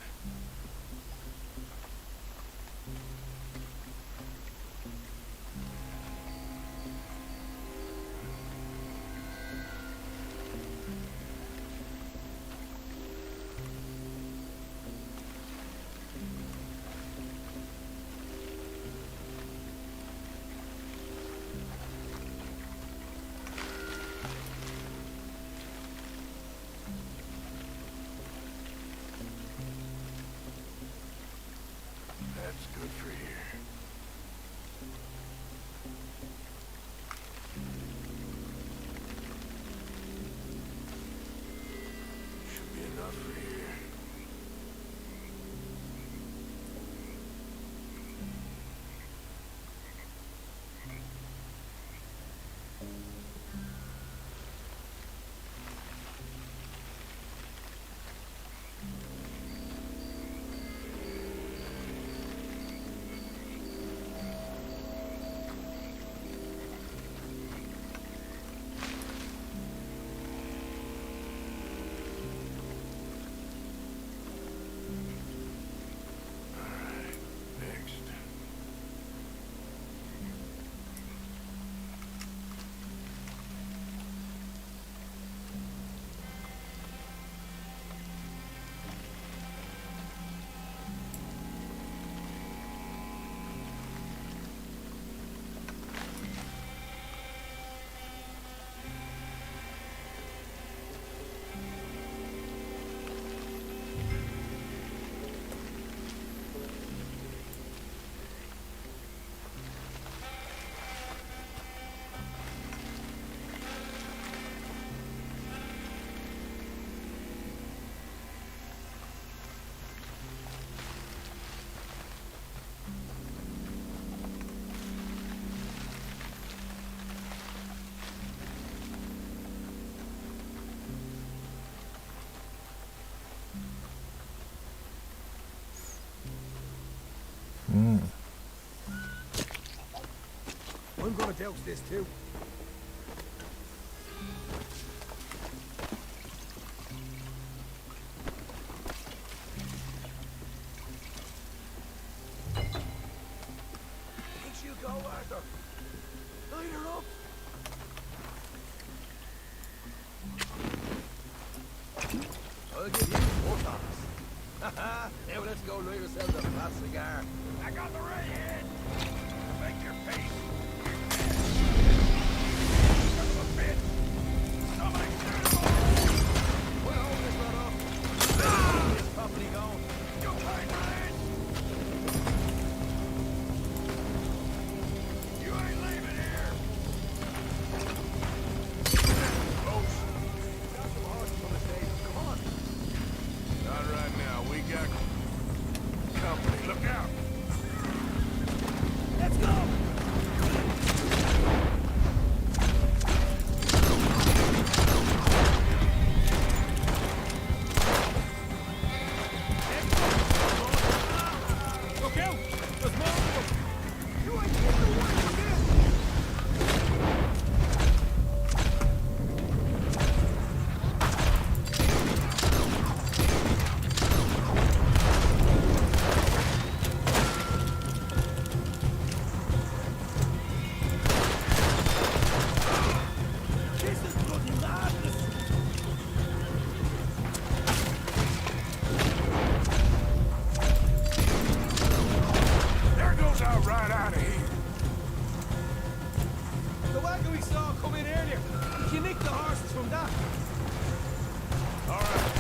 That's good for here. Should be enough for here. Next. I'm gonna douse this too. go, Arthur. Light her up. I'll give you $4. Haha, now let's go light ourselves a fat cigar. I got the redhead. Make your peace. Son of a bitch. Somebody turn him off. Well, hold this one up. It's properly going. You kind man. You ain't leaving here. Close. Got some horses on the stable. Come on. Not right now. We got company. Look out. Let's go. Look out! There's more of them! You ain't getting away from this. This is bloody madness. There goes our right out of here. The wagon we saw come in earlier. You can nick the horses from that. All right.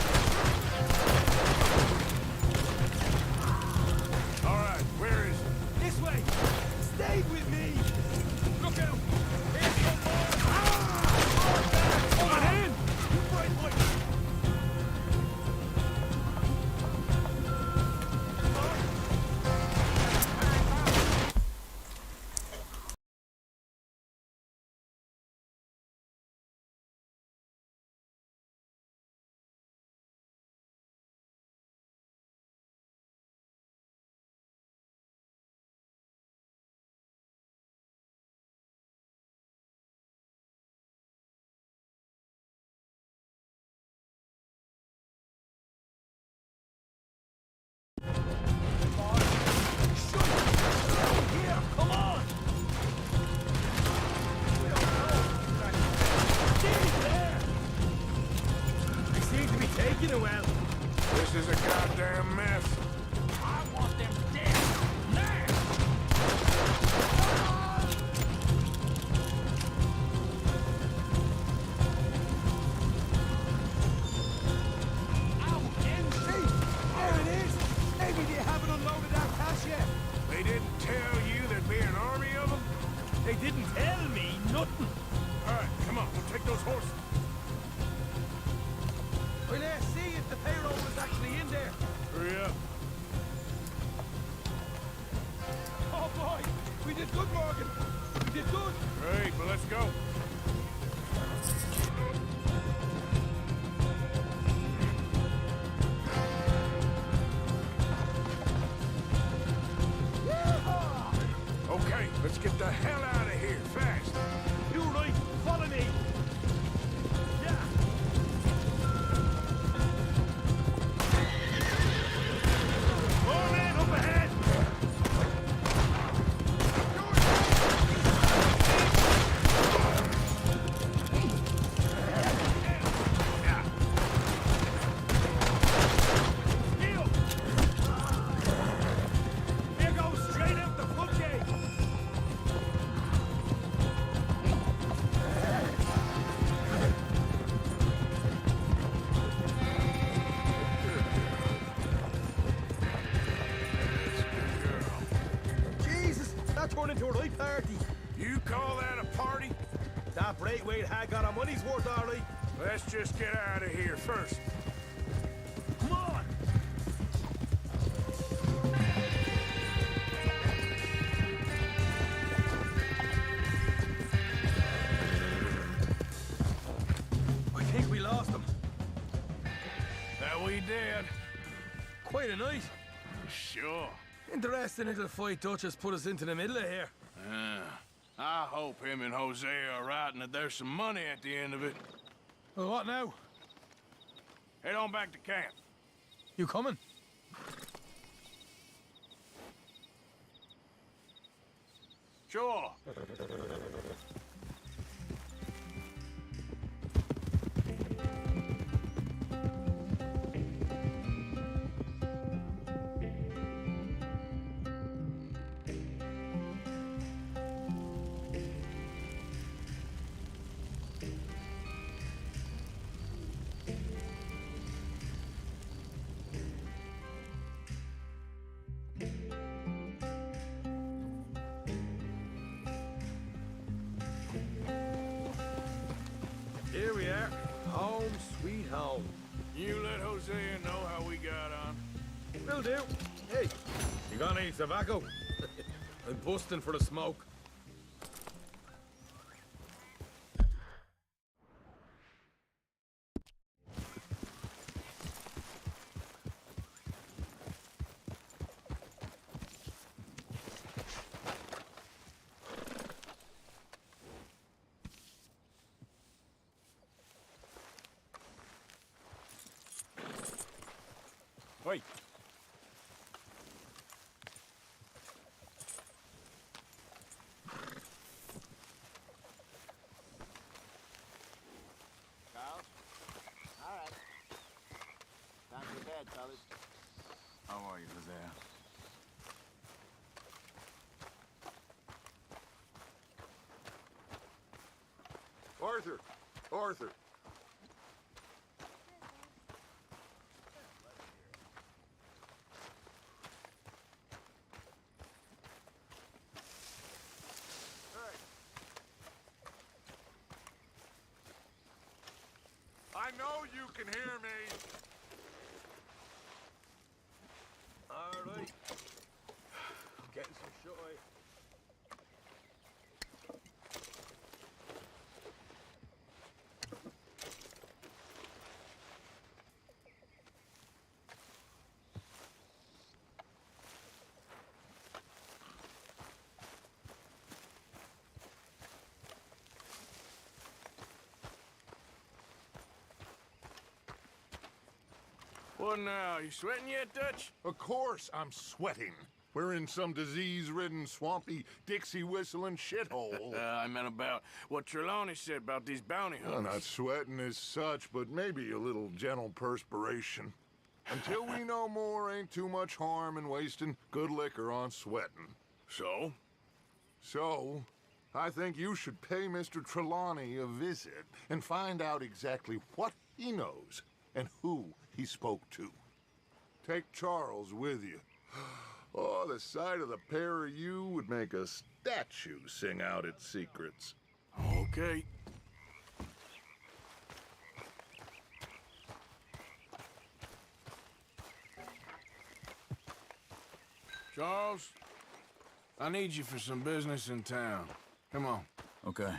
All right, where is it? This way. Stay with me. Look out! Here's some more! Coming in! You right, boy. Here, come on! There! They seem to be taking it well. This is a goddamn mess. I want them dead! Now! See, there it is. Maybe they haven't unloaded our cash yet. They didn't tell you there'd be an army of them? They didn't tell me nothing. All right, come on, we'll take those horses. Well, let's see if the payroll is actually in there. Hurry up. Oh boy, we did good, Morgan. We did good. Great, well, let's go. Okay, let's get the hell out of here, fast. You right, follow me. Yeah. More men up ahead. Here goes straight out the front gate. Jesus, that turned into a right party. You call that a party? That Braithwaite had got our money's worth, all right. Let's just get out of here first. Come on. I think we lost them. That we did. Quite a night. Sure. Interesting little fight Duchess put us into the middle of here. I hope him and Jose are right and that there's some money at the end of it. Well, what now? Head on back to camp. You coming? Sure. Here we are. Home sweet home. You let Hosea know how we got on. Will do. Hey, you got any tobacco? I'm busting for the smoke. Wait. Charles? All right. Time for bed, fellas. How are you, Hosea? Arthur! Arthur! I know you can hear me. All right. Getting some shut eye. What now? You sweating yet, Dutch? Of course I'm sweating. We're in some disease-ridden, swampy, Dixie-whistling shithole. I meant about what Trelawney said about these bounty I'm hunters. not sweating as such, but maybe a little gentle perspiration. Until we know more, ain't too much harm in wasting good liquor on sweating. So? So, I think you should pay Mr. Trelawney a visit and find out exactly what he knows and who he spoke to. Take Charles with you. Oh, the sight of the pair of you would make a statue sing out its secrets. Okay. Charles, I need you for some business in town. Come on. Okay.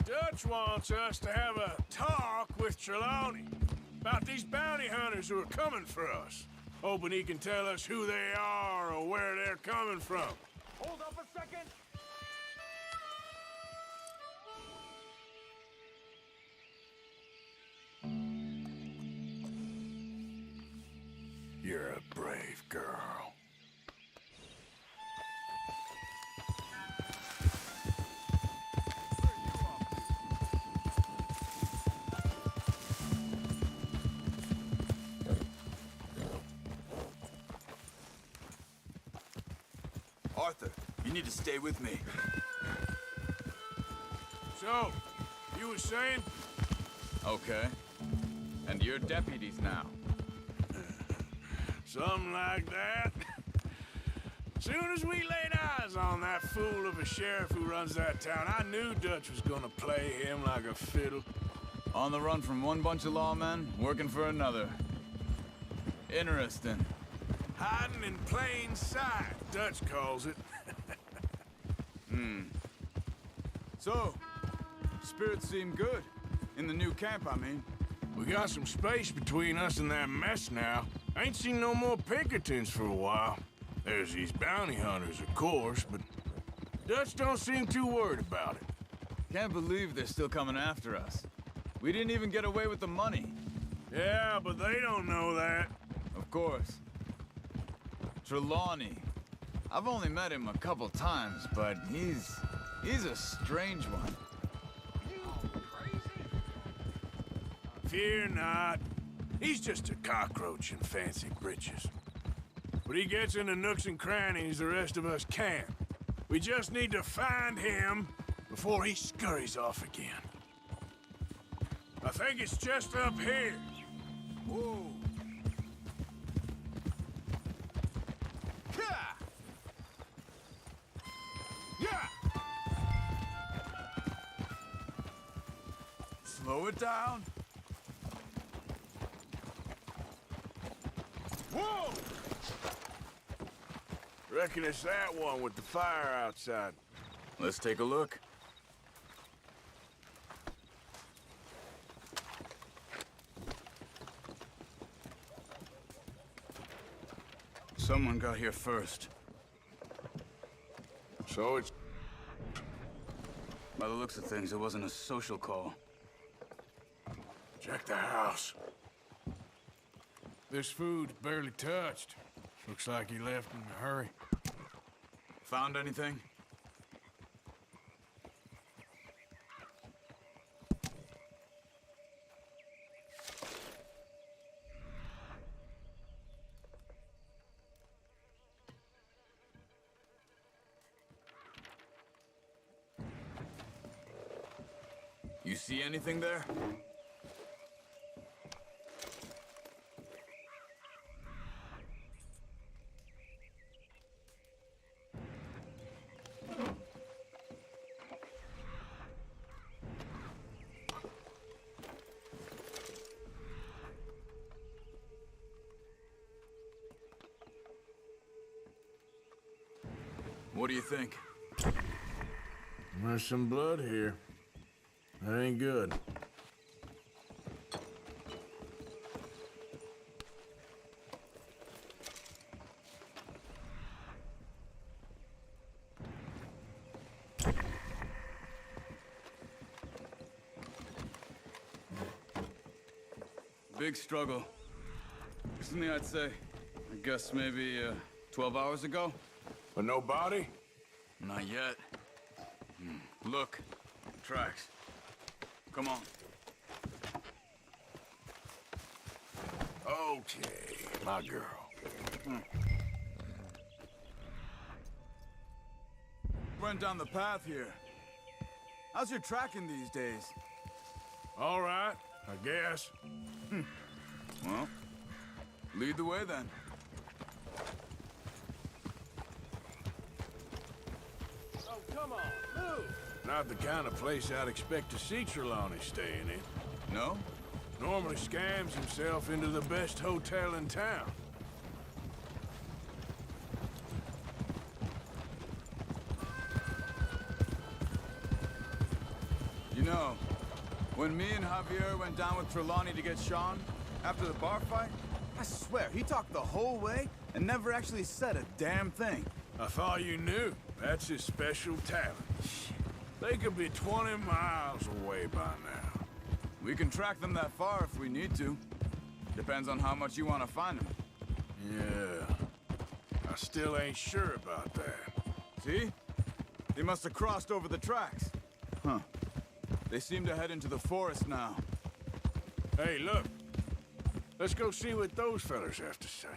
Dutch wants us to have a talk with Trelawney about these bounty hunters who are coming for us. Hoping he can tell us who they are or where they're coming from. Hold up a second. You're a brave girl. Arthur, you need to stay with me. So, you were saying? Okay. And you're deputies now. Something like that. Soon as we laid eyes on that fool of a sheriff who runs that town, I knew Dutch was gonna play him like a fiddle. On the run from one bunch of lawmen, working for another. Interesting. Hiding in plain sight, Dutch calls it. So, spirits seem good. In the new camp, I mean. We got some space between us and that mess now. Ain't seen no more Pinkertons for a while. There's these bounty hunters, of course, but Dutch don't seem too worried about it. Can't believe they're still coming after us. We didn't even get away with the money. Yeah, but they don't know that. Of course. Trelawney. I've only met him a couple times, but he's a strange one. Fear not. He's just a cockroach in fancy breeches. But he gets into nooks and crannies the rest of us can't. We just need to find him before he scurries off again. I think it's just up here. Whoa. Yeah! Slow it down. Whoa! Reckon it's that one with the fire outside. Let's take a look. Someone got here first. So it's... By the looks of things, it wasn't a social call. Check the house. This food's barely touched. Looks like he left in a hurry. Found anything? You see anything there? What do you think? There's some blood here. That ain't good. Big struggle. Recently, I'd say. I guess maybe 12 hours ago. But no body? Not yet. Look. Tracks. Come on. Okay, my girl. Went down the path here. How's your tracking these days? All right, I guess. Well, lead the way then. Oh, come on, move! Not the kind of place I'd expect to see Trelawney staying in. No? Normally scams himself into the best hotel in town. You know, when me and Javier went down with Trelawney to get Sean, after the bar fight, I swear, he talked the whole way and never actually said a damn thing. I thought you knew. That's his special talent. They could be 20 miles away by now. We can track them that far if we need to. Depends on how much you want to find them. Yeah. I still ain't sure about that. See? They must have crossed over the tracks. Huh. They seem to head into the forest now. Hey, look. Let's go see what those fellas have to say.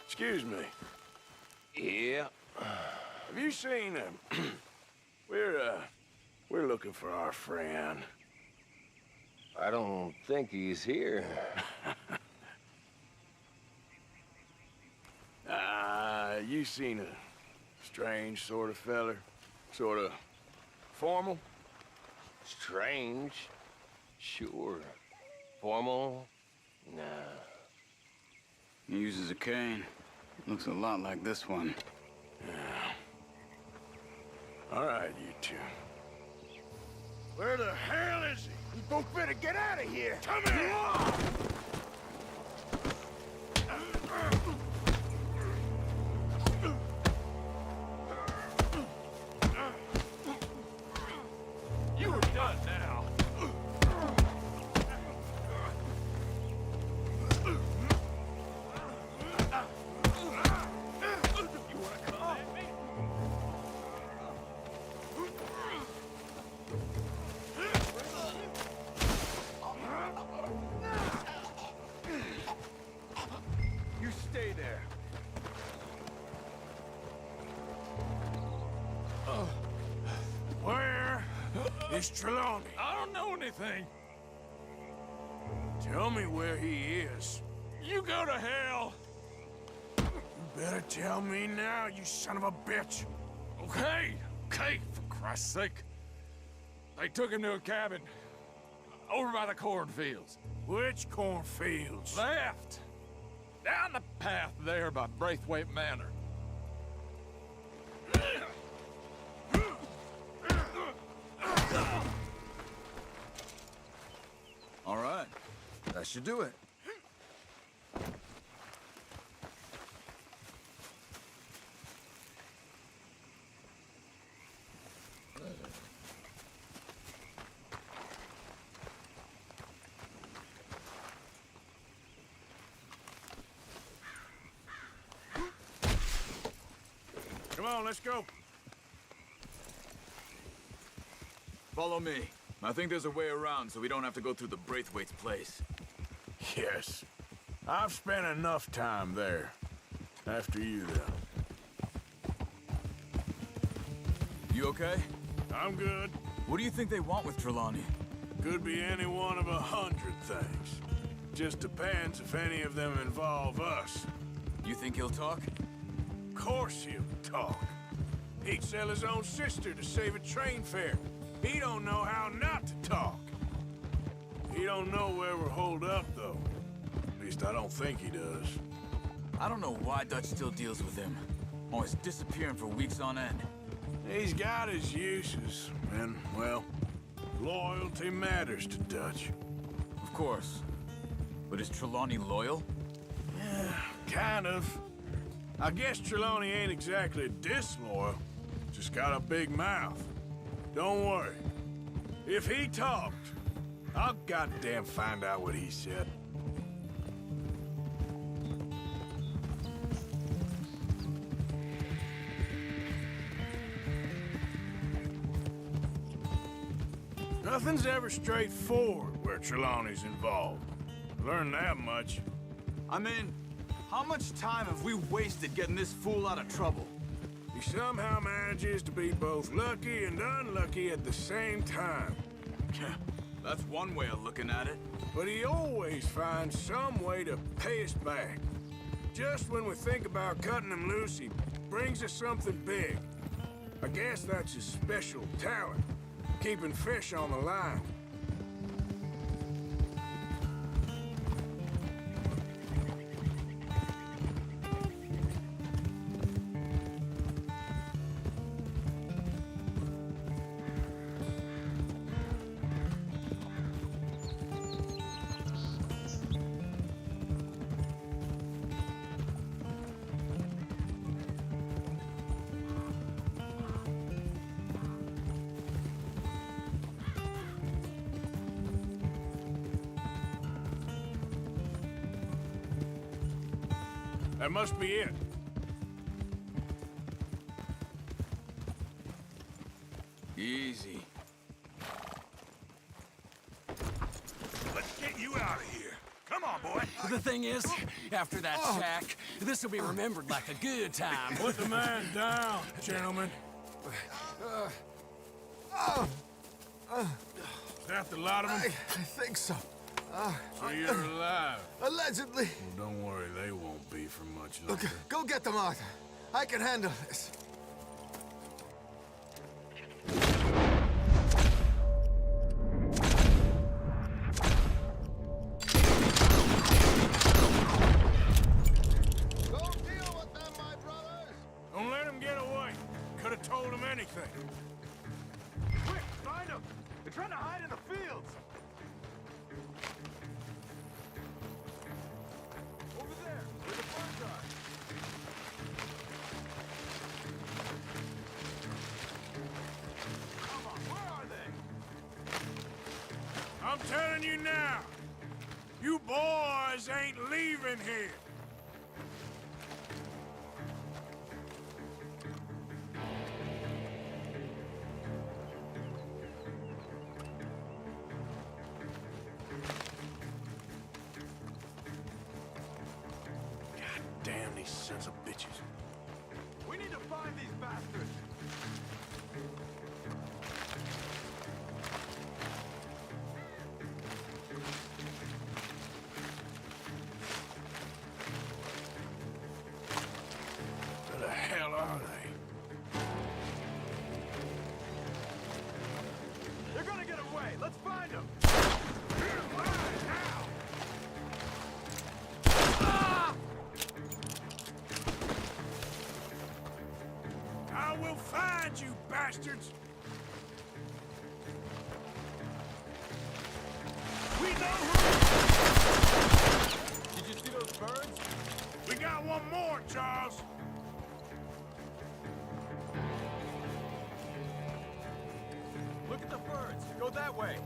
Excuse me. Yeah. Have you seen him? We're looking for our friend. I don't think he's here. You seen a strange sort of feller? Sort of formal? Strange? Sure. Formal? Nah. He uses a cane. Looks a lot like this one. Yeah. All right, you two. Where the hell is he? You both better get out of here! Come here! You are done now. You wanna come at me? You stay there. Where is Trelawney? I don't know anything. Tell me where he is. You go to hell. You better tell me now, you son of a bitch. Okay, for Christ's sake. They took him to a cabin over by the cornfields. Which cornfields? Left. Down the path there by Braithwaite Manor. All right. That should do it. Come on, let's go. Follow me. I think there's a way around so we don't have to go through the Braithwaite's place. Yes. I've spent enough time there. After you, then. You okay? I'm good. What do you think they want with Trelawney? Could be any one of 100 things. Just depends if any of them involve us. You think he'll talk? Of course he'll talk. He'd sell his own sister to save a train fare. He don't know how not to talk. He don't know where we're holed up, though. At least I don't think he does. I don't know why Dutch still deals with him. Always disappearing for weeks on end. He's got his uses, and, well, loyalty matters to Dutch. Of course. But is Trelawney loyal? Yeah, kind of. I guess Trelawney ain't exactly disloyal. Just got a big mouth. Don't worry. If he talked, I'll goddamn find out what he said. Nothing's ever straightforward where Trelawney's involved. Learned that much. I mean, how much time have we wasted getting this fool out of trouble? He somehow manages to be both lucky and unlucky at the same time. That's one way of looking at it. But he always finds some way to pay us back. Just when we think about cutting him loose, he brings us something big. I guess that's his special talent, keeping fish on the line. That must be it. Easy. Let's get you out of here. Come on, boy. The thing is, after that shack, this will be remembered like a good time. Put the man down, gentlemen. Is that the lot of them? I think so. So you're alive? Allegedly. Well, don't worry, they won't be for much longer. Look, go get them, Arthur. I can handle this. Go deal with them, my brothers! Don't let them get away. Could have told them anything. Quick, find them! They're trying to I'm telling you now, you boys ain't leaving here. God damn these sons of bitches. We need to find these bastards. Where the hell are they? They're gonna get away. Let's find them. I will find you, bastards! We know who... Did you see those birds? We got one more, Charles! Look at the birds. Go that way.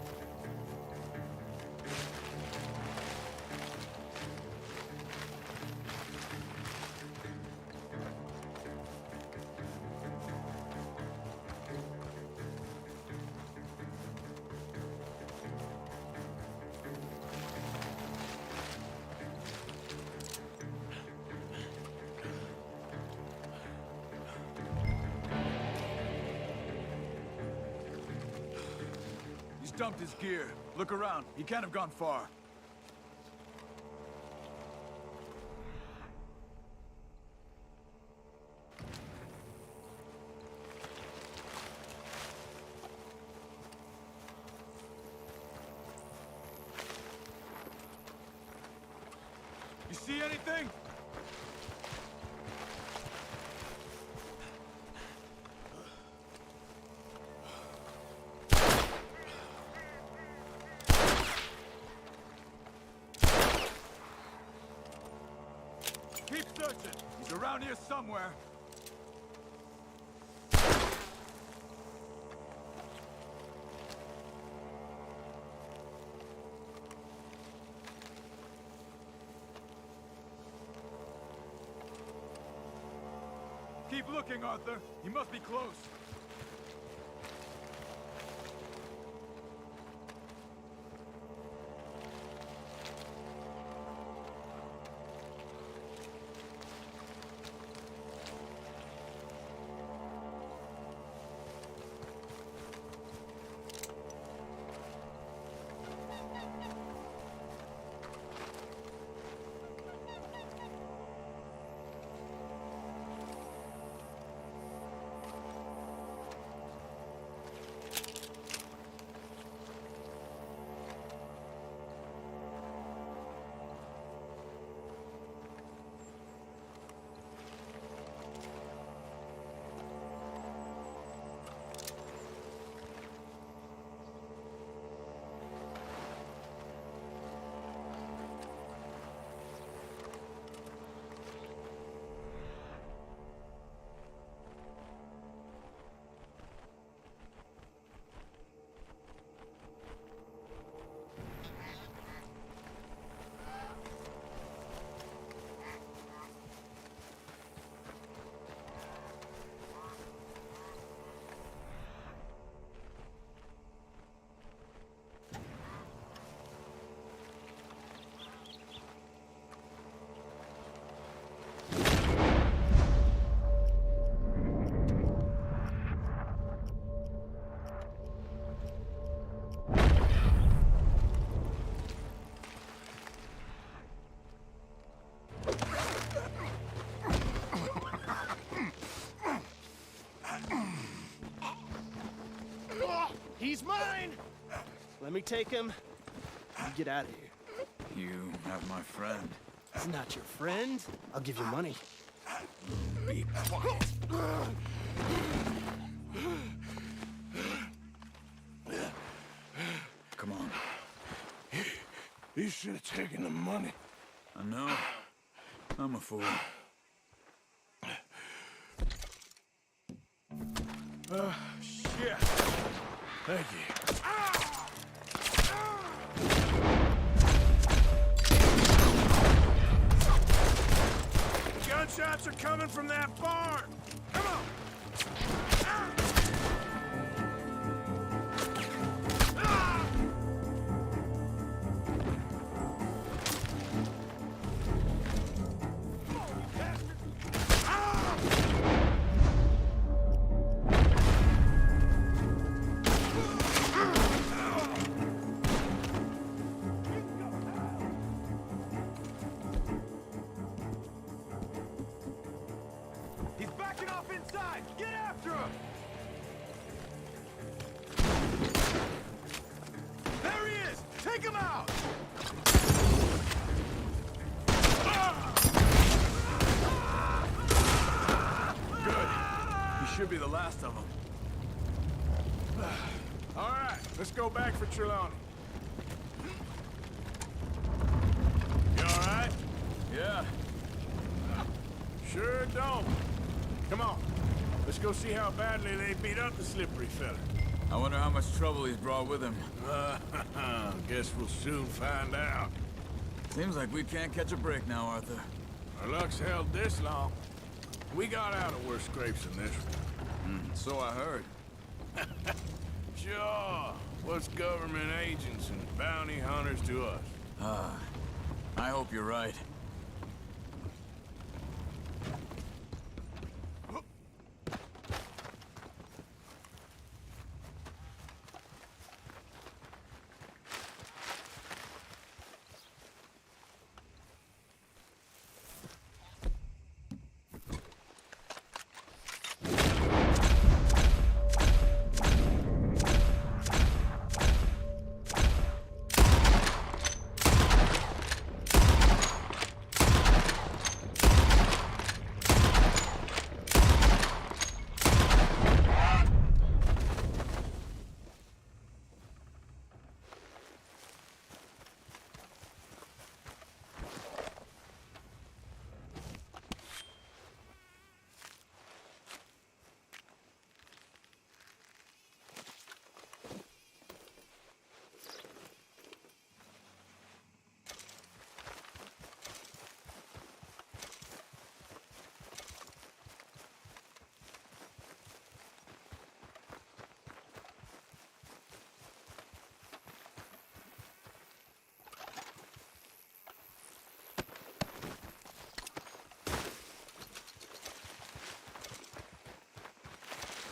He's dumped his gear. Look around. He can't have gone far. You see anything? Keep searching. He's around here somewhere. Keep looking, Arthur. He must be close. He's mine! Let me take him. You get out of here. You have my friend. He's not your friend. I'll give you money. Be quiet. Come on. You should have taken the money. I know. I'm a fool. Shit. Thank you. that barn! Come on! He's backing off inside! Get after him! There he is! Take him out! Good. He should be the last of them. All right, let's go back for Trelawney. You all right? Yeah. Sure don't. Come on, let's go see how badly they beat up the slippery fella. I wonder how much trouble he's brought with him. Guess we'll soon find out. Seems like we can't catch a break now, Arthur. Our luck's held this long. We got out of worse scrapes than this one. So I heard. Sure. What's government agents and bounty hunters to us? I hope you're right.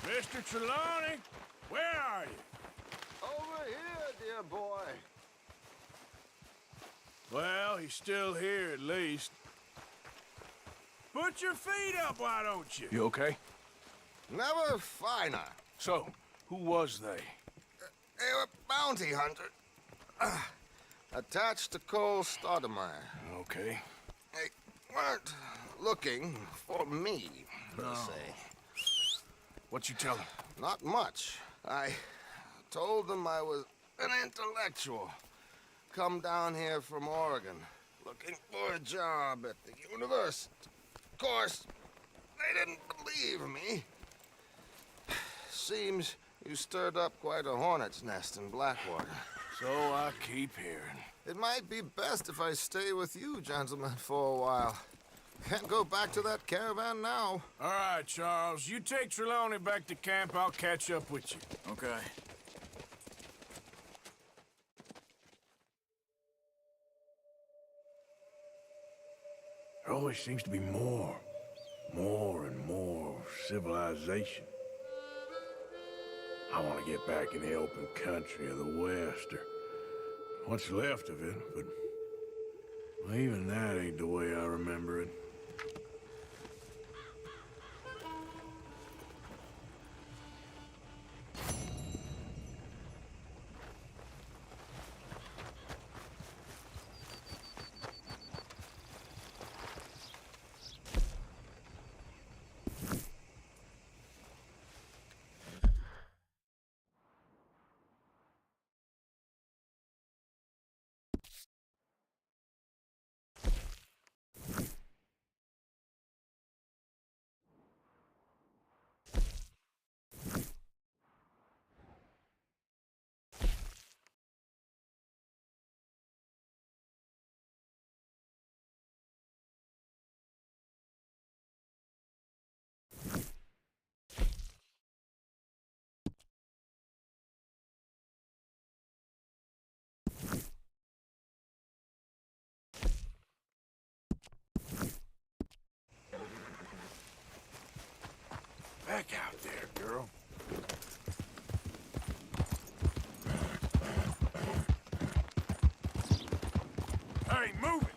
Mr. Trelawney, where are you? Over here, dear boy. Well, he's still here at least. Put your feet up, why don't you? You okay? Never finer. So, who was they? They were bounty hunters. Attached to Cole Stoudemire. Okay. They weren't looking for me, per se. What you tell them? Not much. I told them I was an intellectual. Come down here from Oregon, looking for a job at the university. Of course, they didn't believe me. Seems you stirred up quite a hornet's nest in Blackwater. So I keep hearing. It might be best if I stay with you, gentlemen, for a while. Can't go back to that caravan now. All right, Charles. You take Trelawney back to camp. I'll catch up with you. Okay. There always seems to be more and more civilization. I want to get back in the open country of the West, or what's left of it, but well, even that ain't the way I remember it. Back out there, girl. Hey, move it!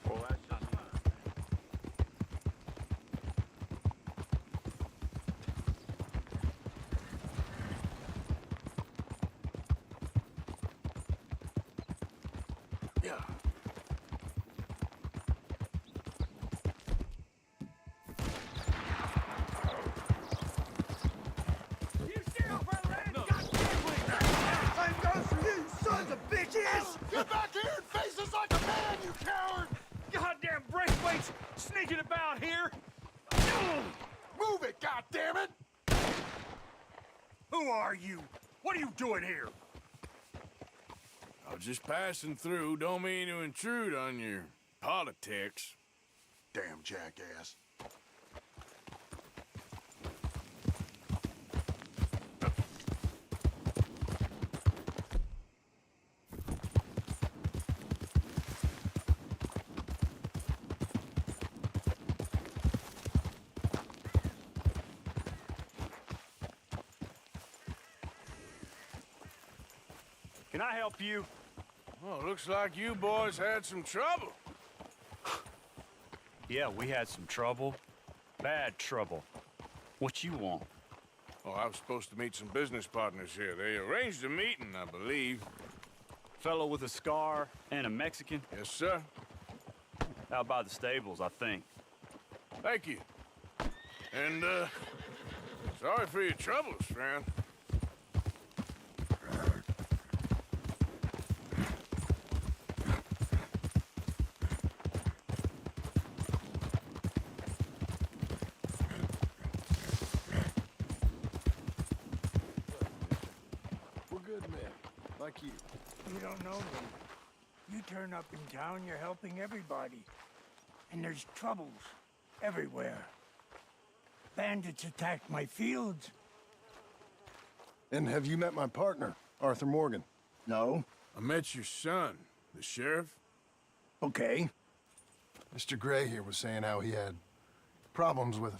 Yeah. I'm going for you, sons of bitches! Get back here and face us like a man, you coward! Goddamn breakways sneaking about here! Move it, goddammit! Who are you? What are you doing here? I was just passing through. Don't mean to intrude on your politics. Damn jackass. Can I help you? Well, looks like you boys had some trouble. Yeah, we had some trouble. Bad trouble. What you want? Oh, I was supposed to meet some business partners here. They arranged a meeting, I believe. Fellow with a scar and a Mexican? Yes, sir. Out by the stables, I think. Thank you. And, sorry for your troubles, friend. We're good men, like you. You don't know me. You turn up in town, you're helping everybody. And there's troubles everywhere. Bandits attacked my fields. And have you met my partner, Arthur Morgan? No. I met your son, the sheriff. Okay. Mr. Gray here was saying how he had problems with a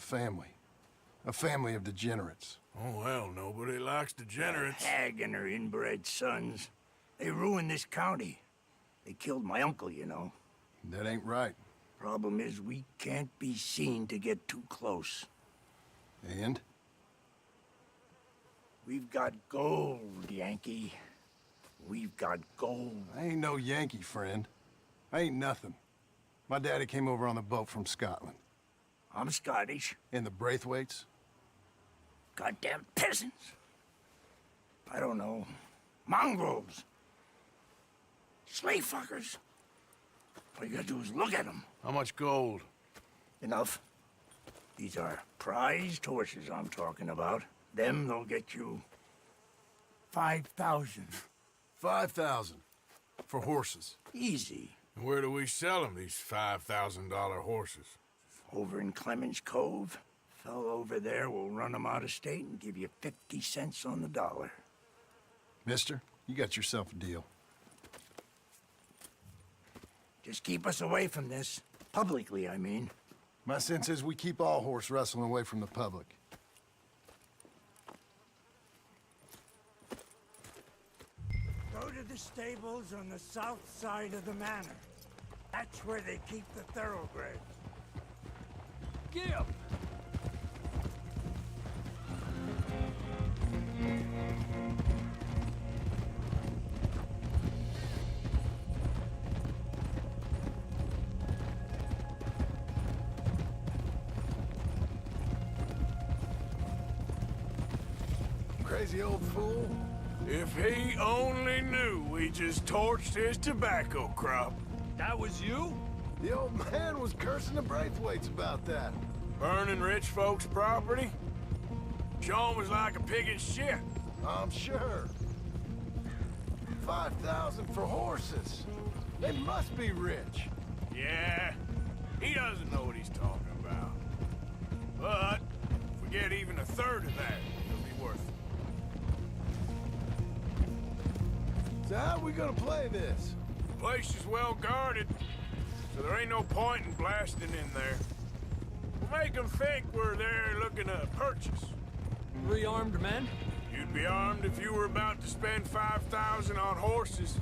family of degenerates. Oh, well, nobody likes degenerates. Hag and her inbred sons. They ruined this county. They killed my uncle, you know. That ain't right. Problem is, we can't be seen to get too close. And? We've got gold, Yankee. We've got gold. I ain't no Yankee, friend. I ain't nothing. My daddy came over on the boat from Scotland. I'm Scottish. And the Braithwaites? Goddamn peasants. I don't know. Mongrels. Slave fuckers. All you gotta do is look at them. How much gold? Enough. These are prized horses I'm talking about. Them, they'll get you 5,000. 5,000 for horses. Easy. And where do we sell them, these $5,000 horses? Over in Clemens Cove. Fellow over there will run them out of state and give you 50 cents on the dollar. Mister, you got yourself a deal. Just keep us away from this. Publicly, I mean. My sense is we keep all horse wrestling away from the public. Go to the stables on the south side of the manor. That's where they keep the thoroughbreds. Gib! Crazy old fool. If he only knew we just torched his tobacco crop. That was you? The old man was cursing the Braithwaites about that. Burning rich folks' property? Sean was like a pig in shit. I'm sure. 5,000 for horses. They must be rich. Yeah, he doesn't know what he's talking about. But if we get even a third of that, it'll be worth it. So how are we gonna play this? The place is well guarded, so there ain't no point in blasting in there. We'll make them think we're there looking to purchase. 3 armed men? You'd be armed if you were about to spend 5,000 on horses.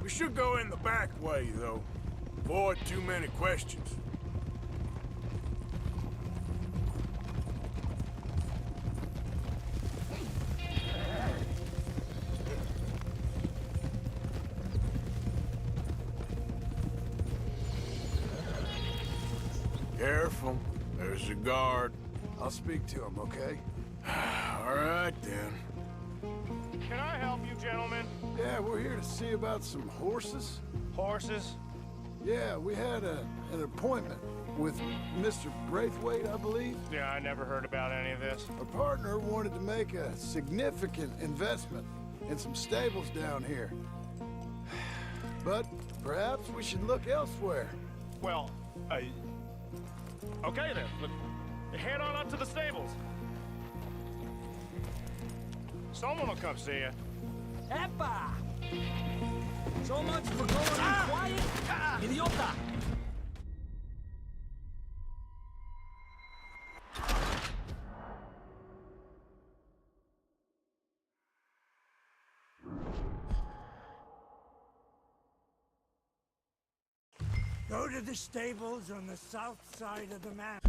We should go in the back way, though. Avoid too many questions. Careful. There's a guard. I'll speak to him, okay? All right, then. Can I help you, gentlemen? Yeah, we're here to see about some horses. Horses? Yeah, we had an appointment with Mr. Braithwaite, I believe. Yeah, I never heard about any of this. Our partner wanted to make a significant investment in some stables down here. But perhaps we should look elsewhere. Well, okay then. Look, head on up to the stables. Someone will come see you. Epa! So much for going in quiet, idiota! Go to the stables on the south side of the map.